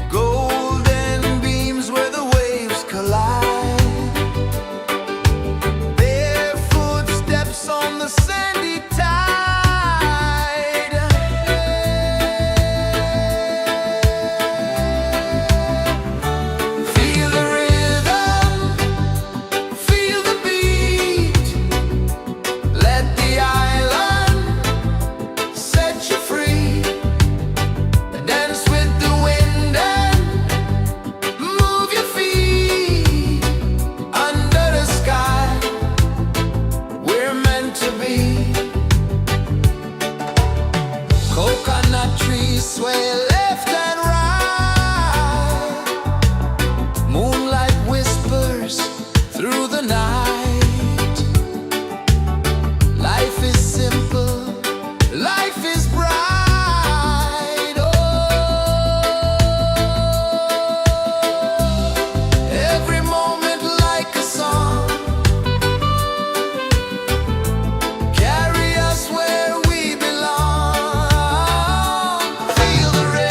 Golden beams where the waves collide. Bare footsteps on the sandy tide. Feel the rhythm, feel the beat. Let the island set you free. Dance with the wind and move your feet. Under the sky, we're meant to be. Coconut trees sway left and right. Moonlight whispers through the night. Life is simple, life is bright. Oh, every moment like a song. Carry us where we belong. Feel the rhythm.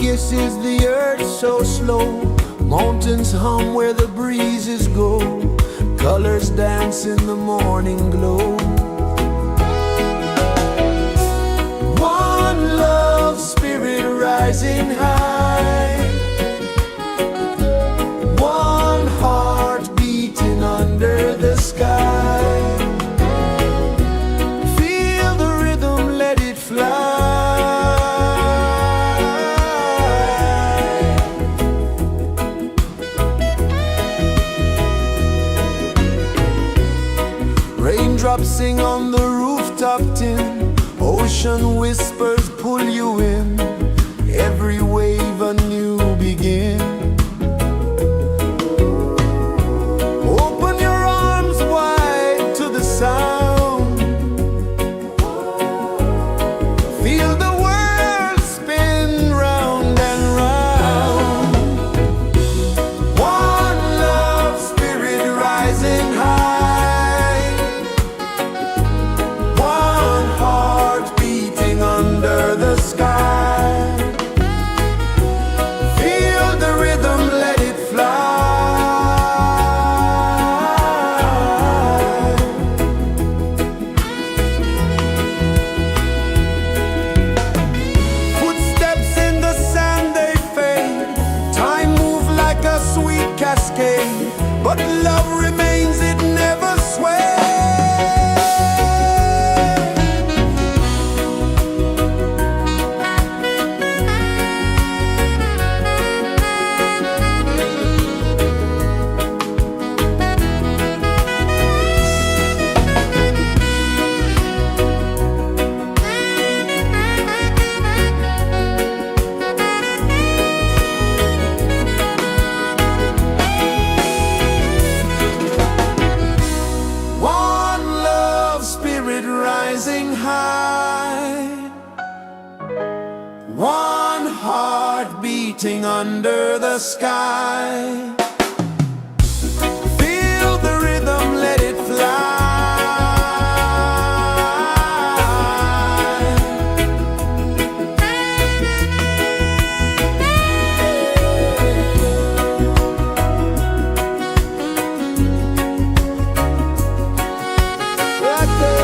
kisses the earth so slow. Mountains hum where the breezes go. Colors dance in the morning glow. One love spirit rising high. One heart beating under the sky. Feel the rhythm, let it fly. Raindrops sing on the rooftop tin. Ocean whispers pull you in. Every wave a new begin. Open your arms wide to the sound. Feel the world spin round and round. One love spirit rising high. One heart beating under the sky. Feel the rhythm, let it fly. Footsteps in the sand, they fade. Time moves like a sweet cascade, but love remains, it never sways. One love spirit rising high. One heart beating under the sky. Feel the rhythm, let it fly. Right there.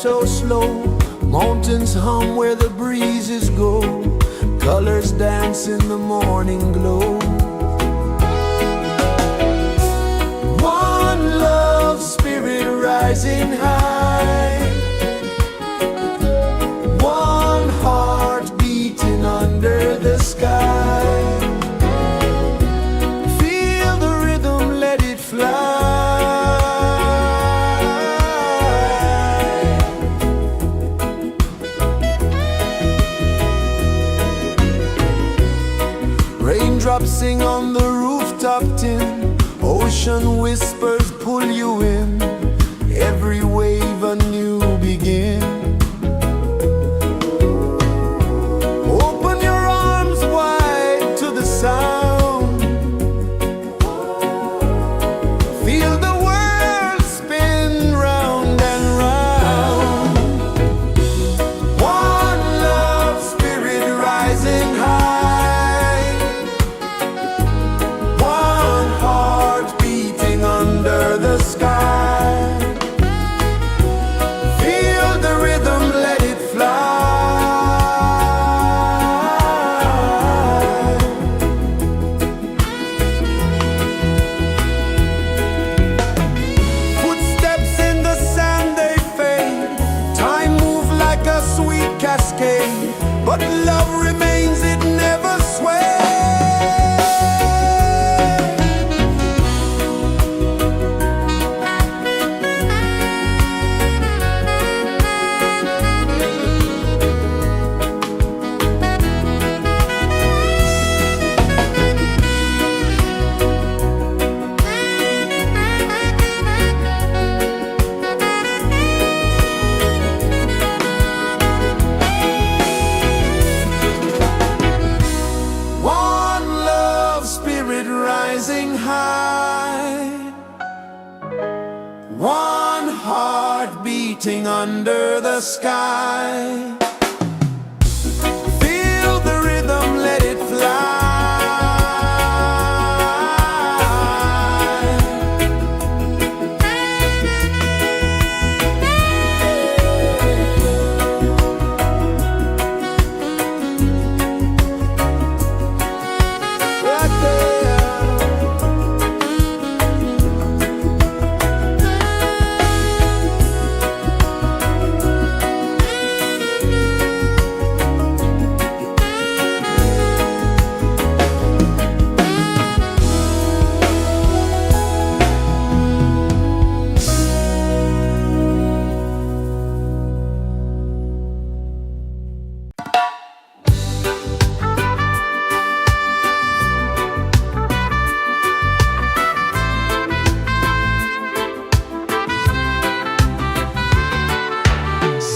so slow. Mountains hum where the breezes go. Colors dance in the morning glow. One love, spirit rising high. One heart beating under the sky. Feel the rhythm, let it fly. Raindrops sing on the rooftop tin. Ocean whispers pull you in. Every wave a new begin. Open your arms wide to the sound. Feel the world spin round and round. One love, spirit rising high. One heart beating under the sky. Feel the rhythm, let it fly. Footsteps in the sand, they fade. Time moves like a sweet cascade, but love remains, it never sways. One love, spirit rising high. One heart beating under the sky. Feel the rhythm, let it fly. Right there.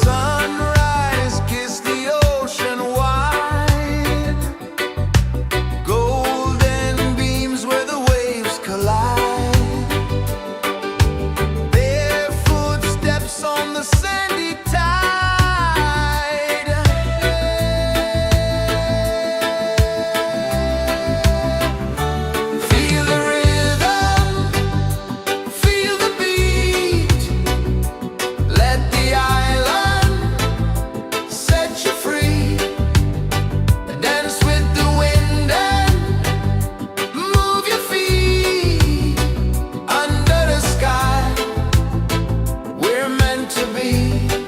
Sunrise, kiss the ocean wide. Golden beams where the waves collide. Their footsteps on the sandy tide. Feel the rhythm, feel the beat. Let the island set you free. Dance with the wind and move your feet. Under the sky, we're meant to be.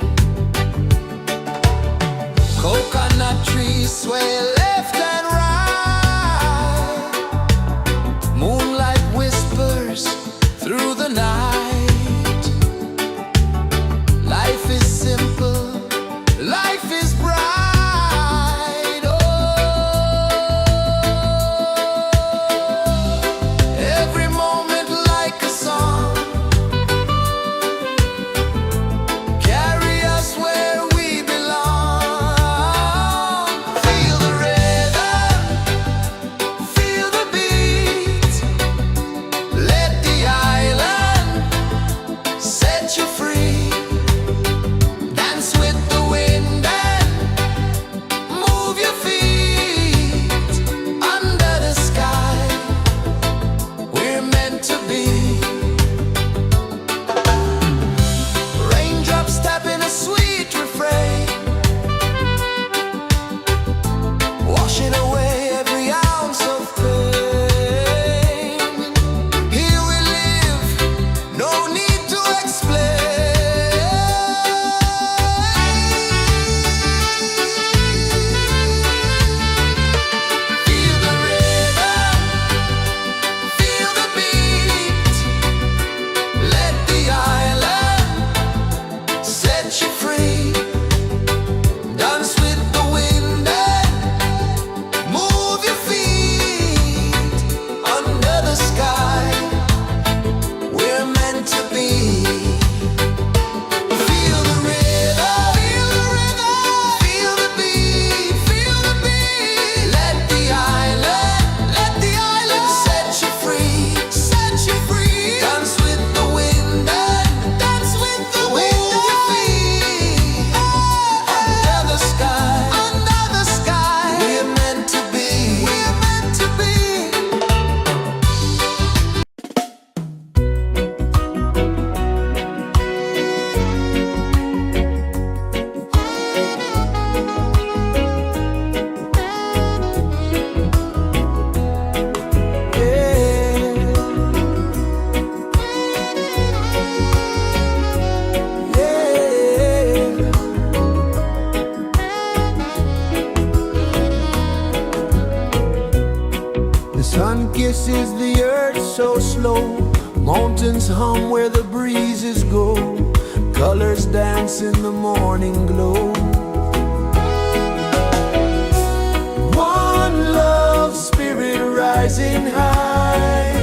races the earth so slow. Mountains hum where the breezes go. Colors dance in the morning glow. One love spirit rising high.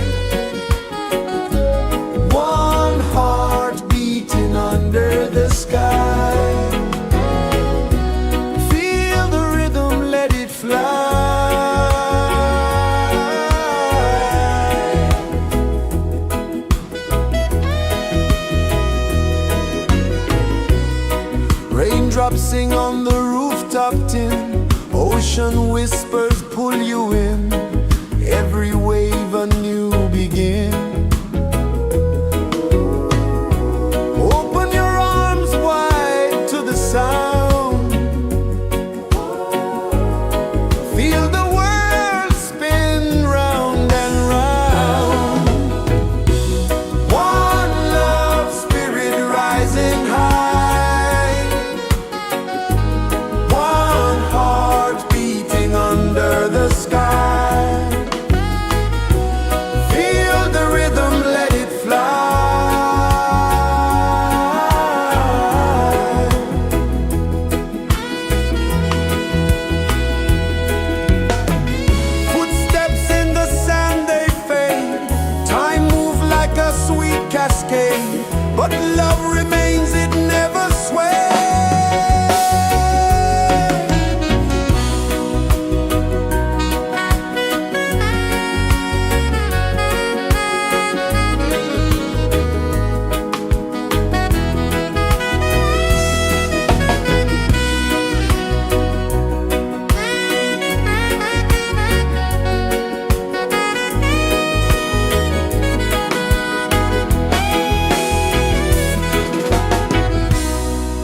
One heart beating under the sky. Feel the rhythm, let it fly. Raindrops sing on the rooftop tin. Ocean whispers pull you in. Every wave a new begin. Open your arms wide to the sound. Feel the world spin round and round. One love spirit rising high. One heart beating under the sky. Feel the rhythm, let it fly. Footsteps in the sand, they fade. Time moves like a sweet cascade, but love remains, it never sways.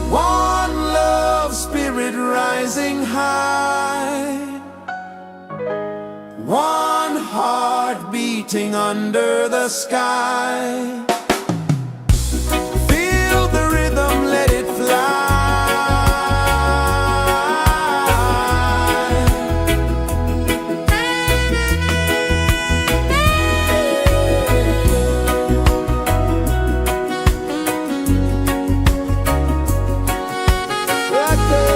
One love spirit rising high. One heart beating under the sky. Feel the rhythm, let it fly. Right there.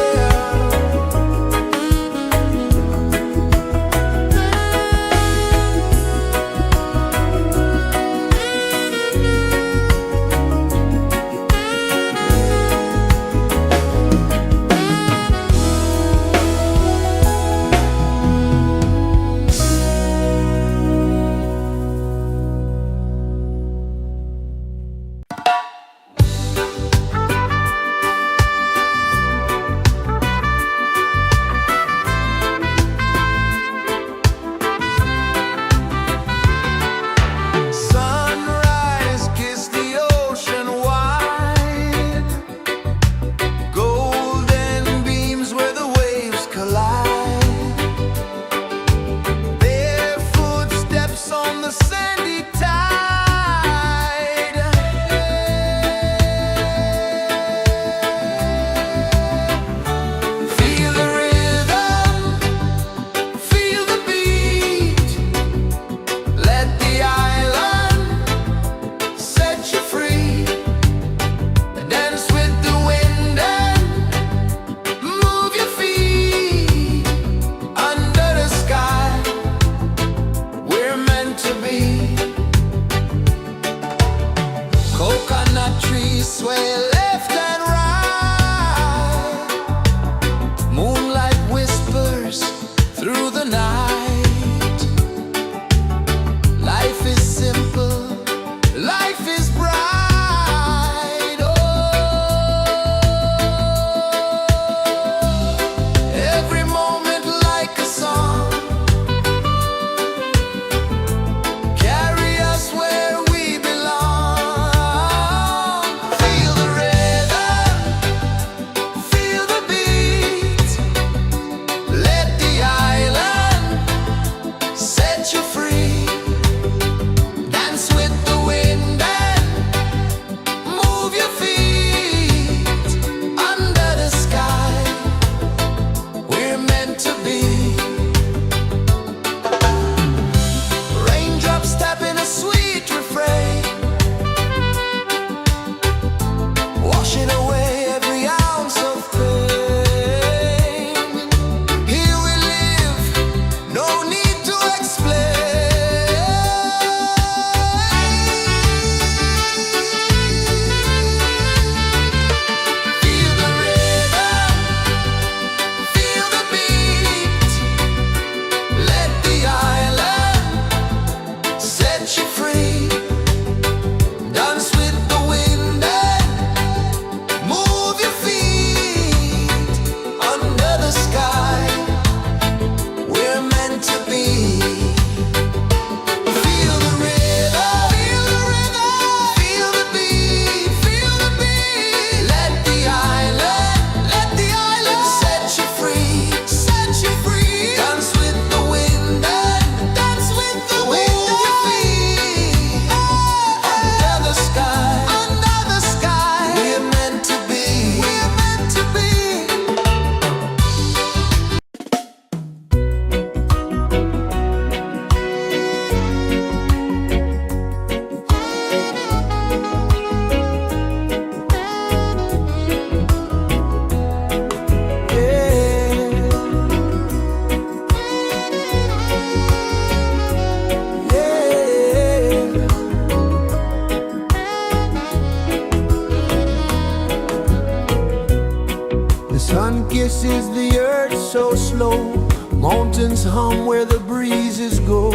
sun kisses the earth so slow. Mountains hum where the breezes go.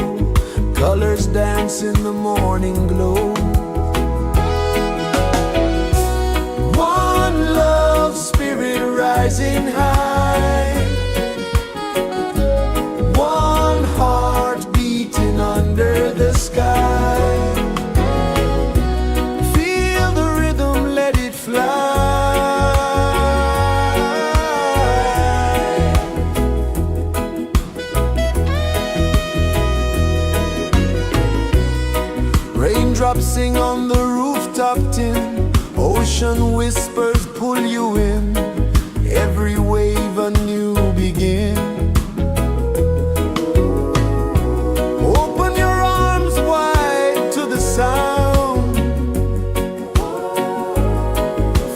Colors dance in the morning glow. One love spirit rising high. One heart beating under the sky. Feel the rhythm, let it fly. Raindrops sing on the rooftop tin. Ocean whispers pull you in. Every wave a new begin. Open your arms wide to the sound.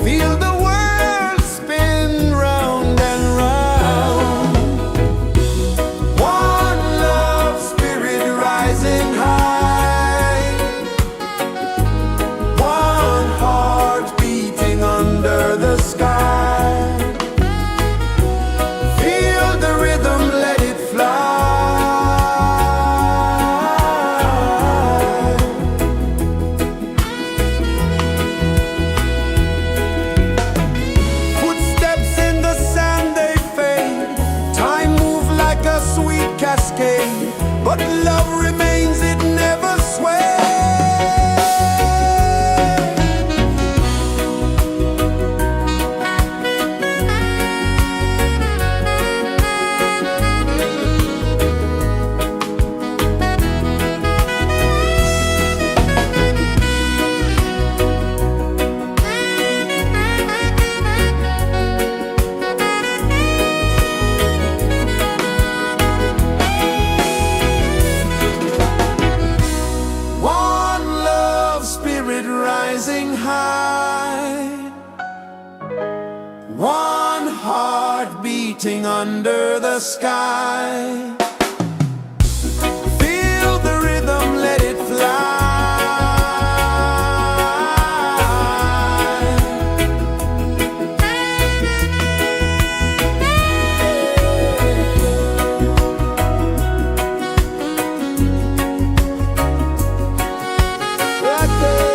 Feel the world spin round and round. One love spirit rising high. One heart beating under the sky. Feel the rhythm, let it fly. Footsteps in the sand, they fade. Time moves like a sweet cascade, but love remains, it never sways. One love spirit rising high. One heart beating under the sky. Feel the rhythm, let it fly. Right there.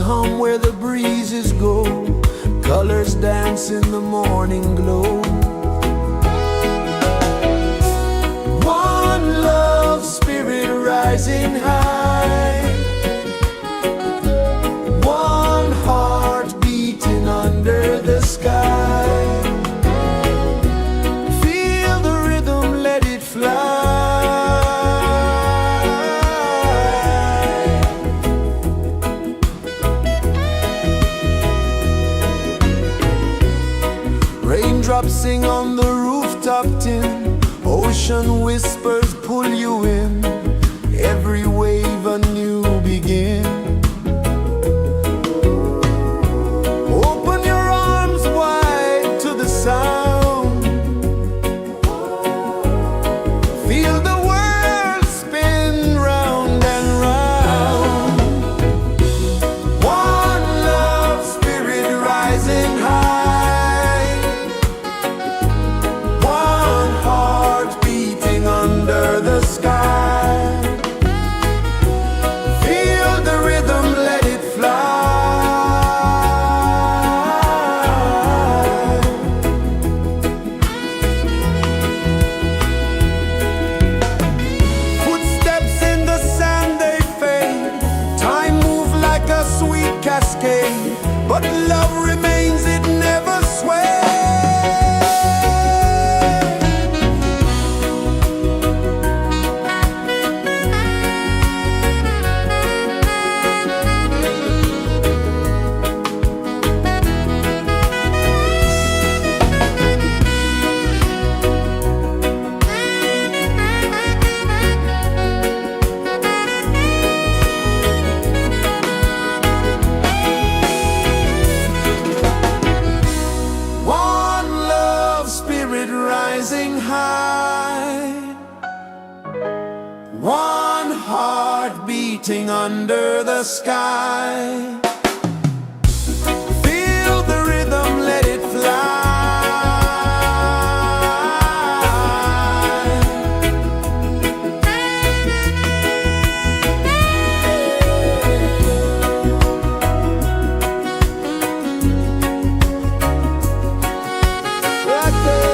hum where the breezes go, colors dance in the morning glow. One love spirit rising high, one heart beating under the sky. Feel the rhythm, let it fly. Raindrops sing on the rooftop tin, ocean whispers pull you in, every wave a new begin. Open your arms wide to the sound, feel the world spin round and round. One love spirit rising high, one heart beating under the sky. Feel the rhythm, let it fly. Footsteps in the sand, they fade. Time moves like a sweet cascade, but love remains, it never sways. One love spirit rising high, one heart beating under the sky. Feel the rhythm, let it fly. Right there.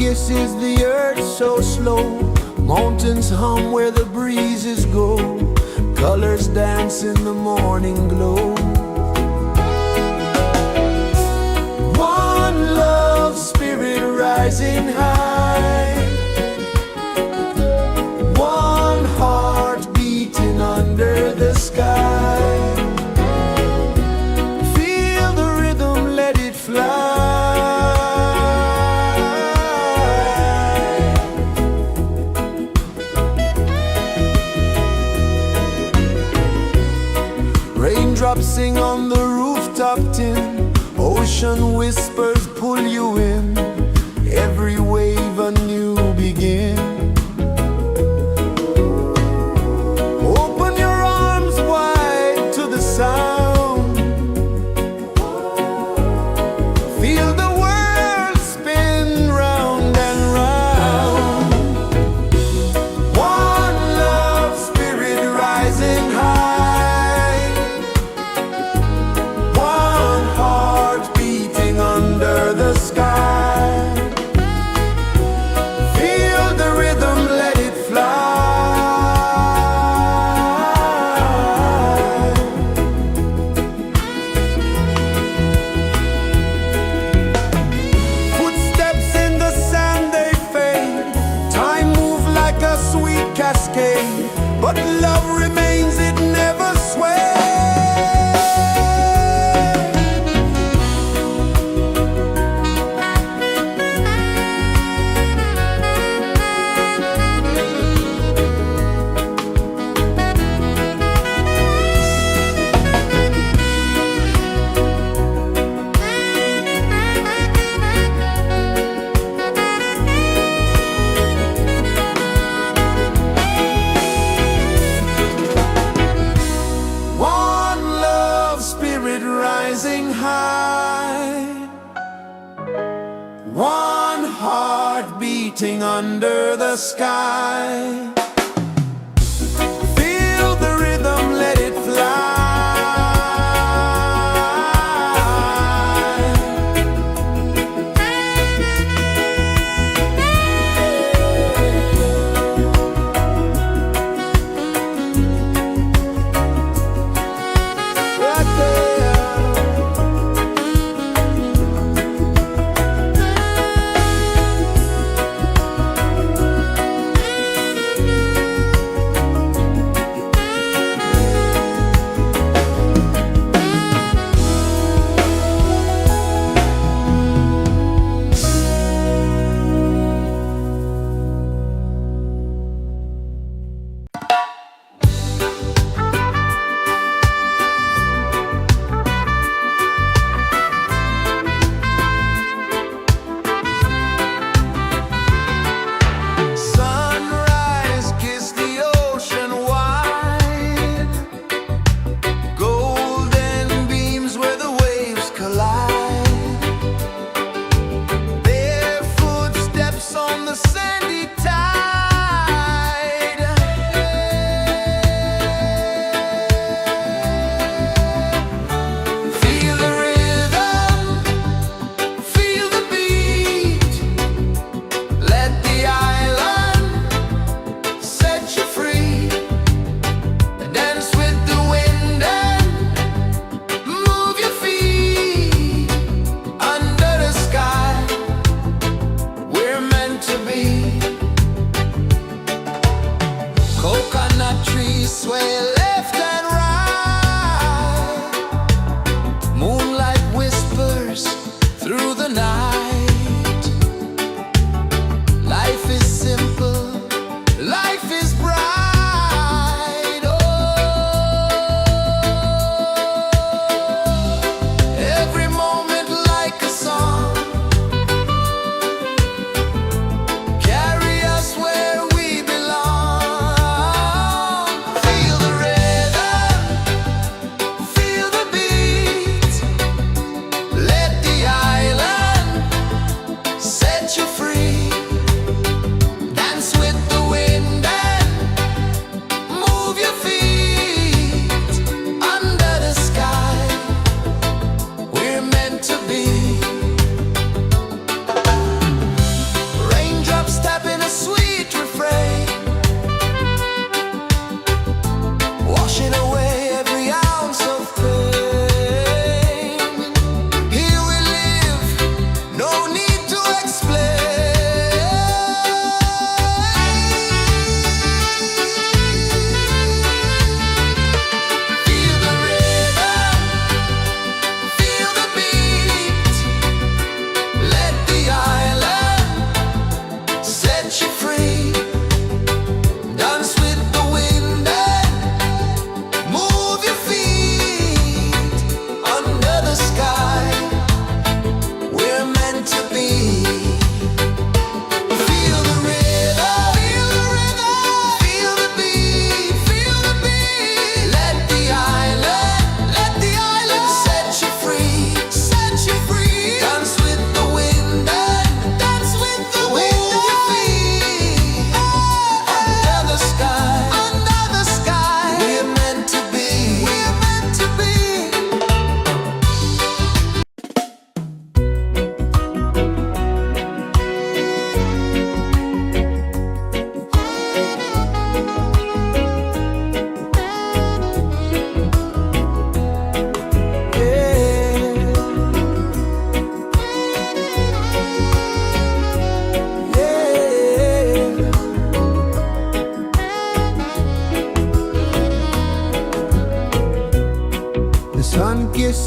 kisses the earth so slow. Mountains hum where the breezes go. Colors dance in the morning glow. One love, spirit rising high. One heart beating under the sky. Feel the rhythm, let it fly. Raindrops sing on the rooftop tin. Ocean whispers pull you in. Every wave a new begin. Open your arms wide to the sound. Feel the world spin round and round. One love, spirit rising high. One heart beating under the sky. Feel the rhythm, let it fly. Footsteps in the sand, they fade. Time moves like a sweet cascade, but love remains, it never sways. One love, spirit rising high. One heart beating under the sky. Feel the rhythm, let it fly. Right there.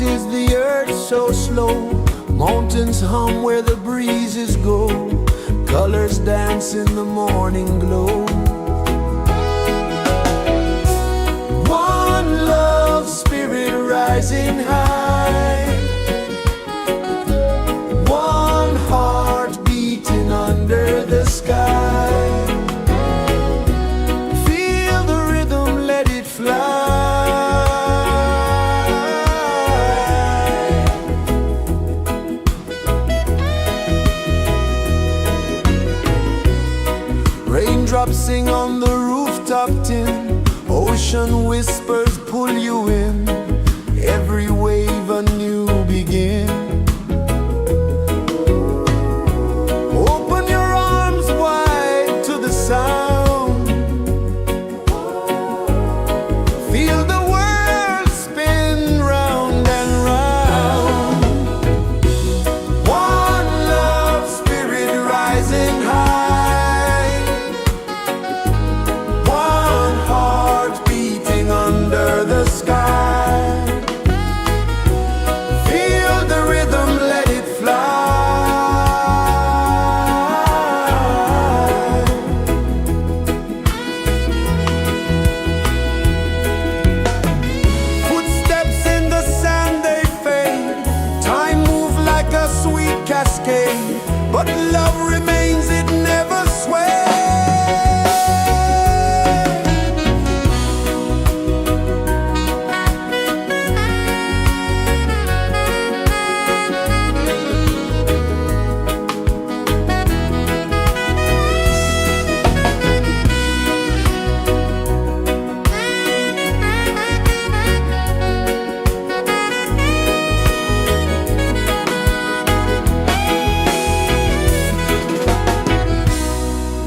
is the earth so slow? Mountains hum where the breezes go. Colors dance in the morning glow. One love spirit rising high. One heart beating under the sky. Feel the rhythm, let it fly. Raindrops sing on the rooftop tin. Ocean whispers pull you in. Every wave a new begin. Open your arms wide to the sound. Feel the world spin round and round. One love spirit rising high. One heart beating under the sky. Feel the rhythm, let it fly. Footsteps in the sand, they fade. Time moves like a sweet cascade, but love remains, it never sways.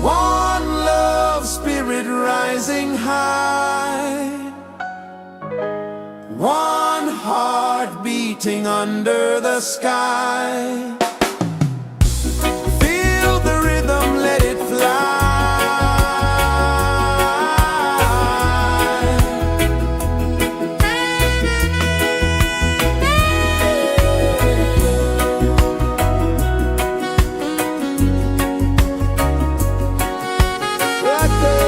One love spirit rising high. One heart beating under the sky. Feel the rhythm, let it fly. Right there.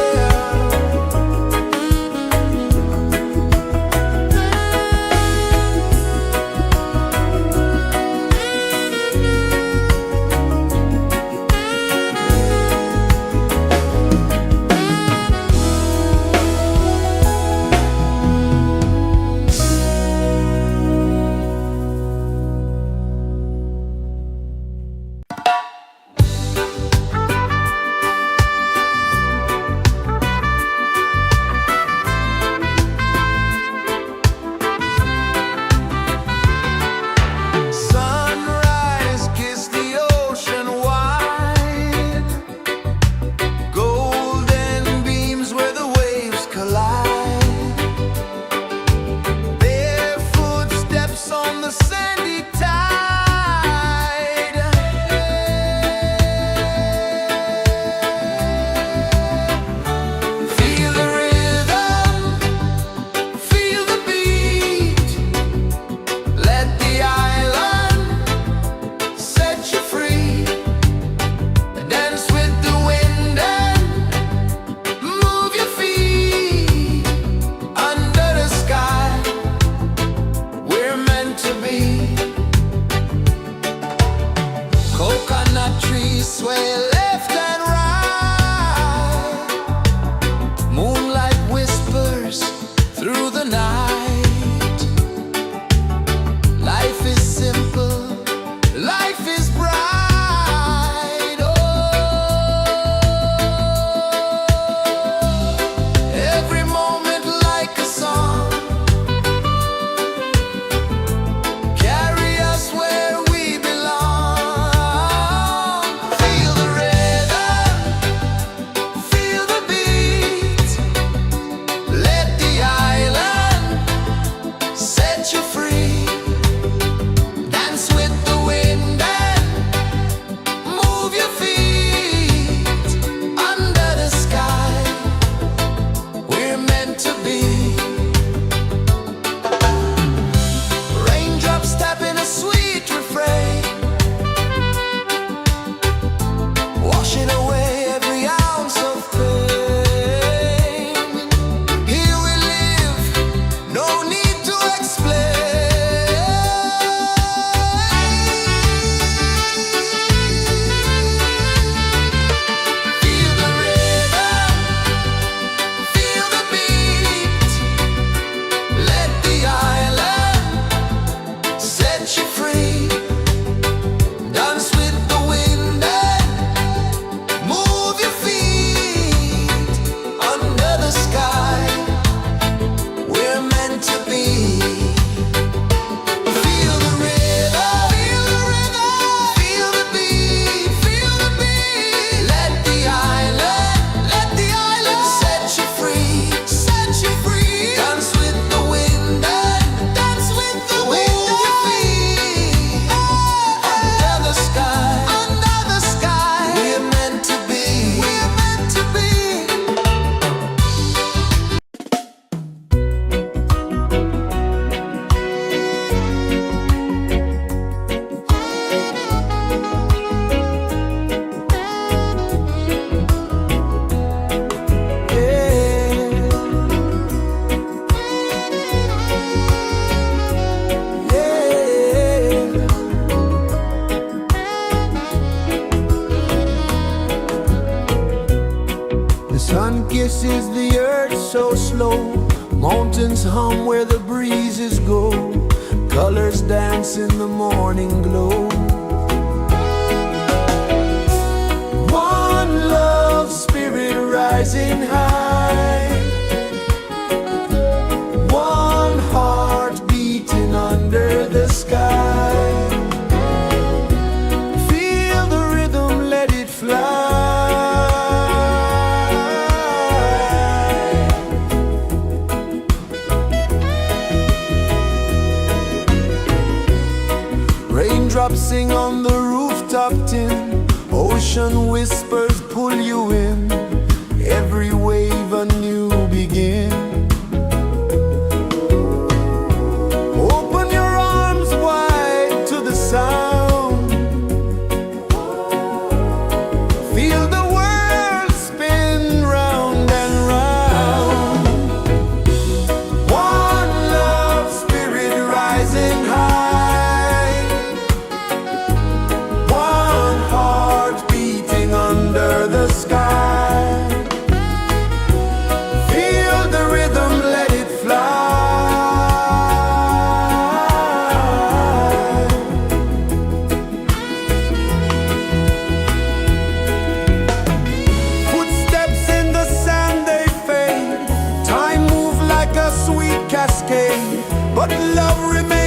rejoices the earth so slow. Mountains hum where the breezes go. Colors dance in the morning glow. One love spirit rising high. One heart beating under the sky. Feel the rhythm, let it fly. Raindrops sing on the rooftop tin. Ocean whispers pull you in. Every wave a new begin. Open your arms wide to the sound. Feel the world spin round and round. One love spirit rising high. One heart beating under the sky. Feel the rhythm, let it fly. Footsteps in the sand, they fade. Time moves like a sweet cascade, but love remains.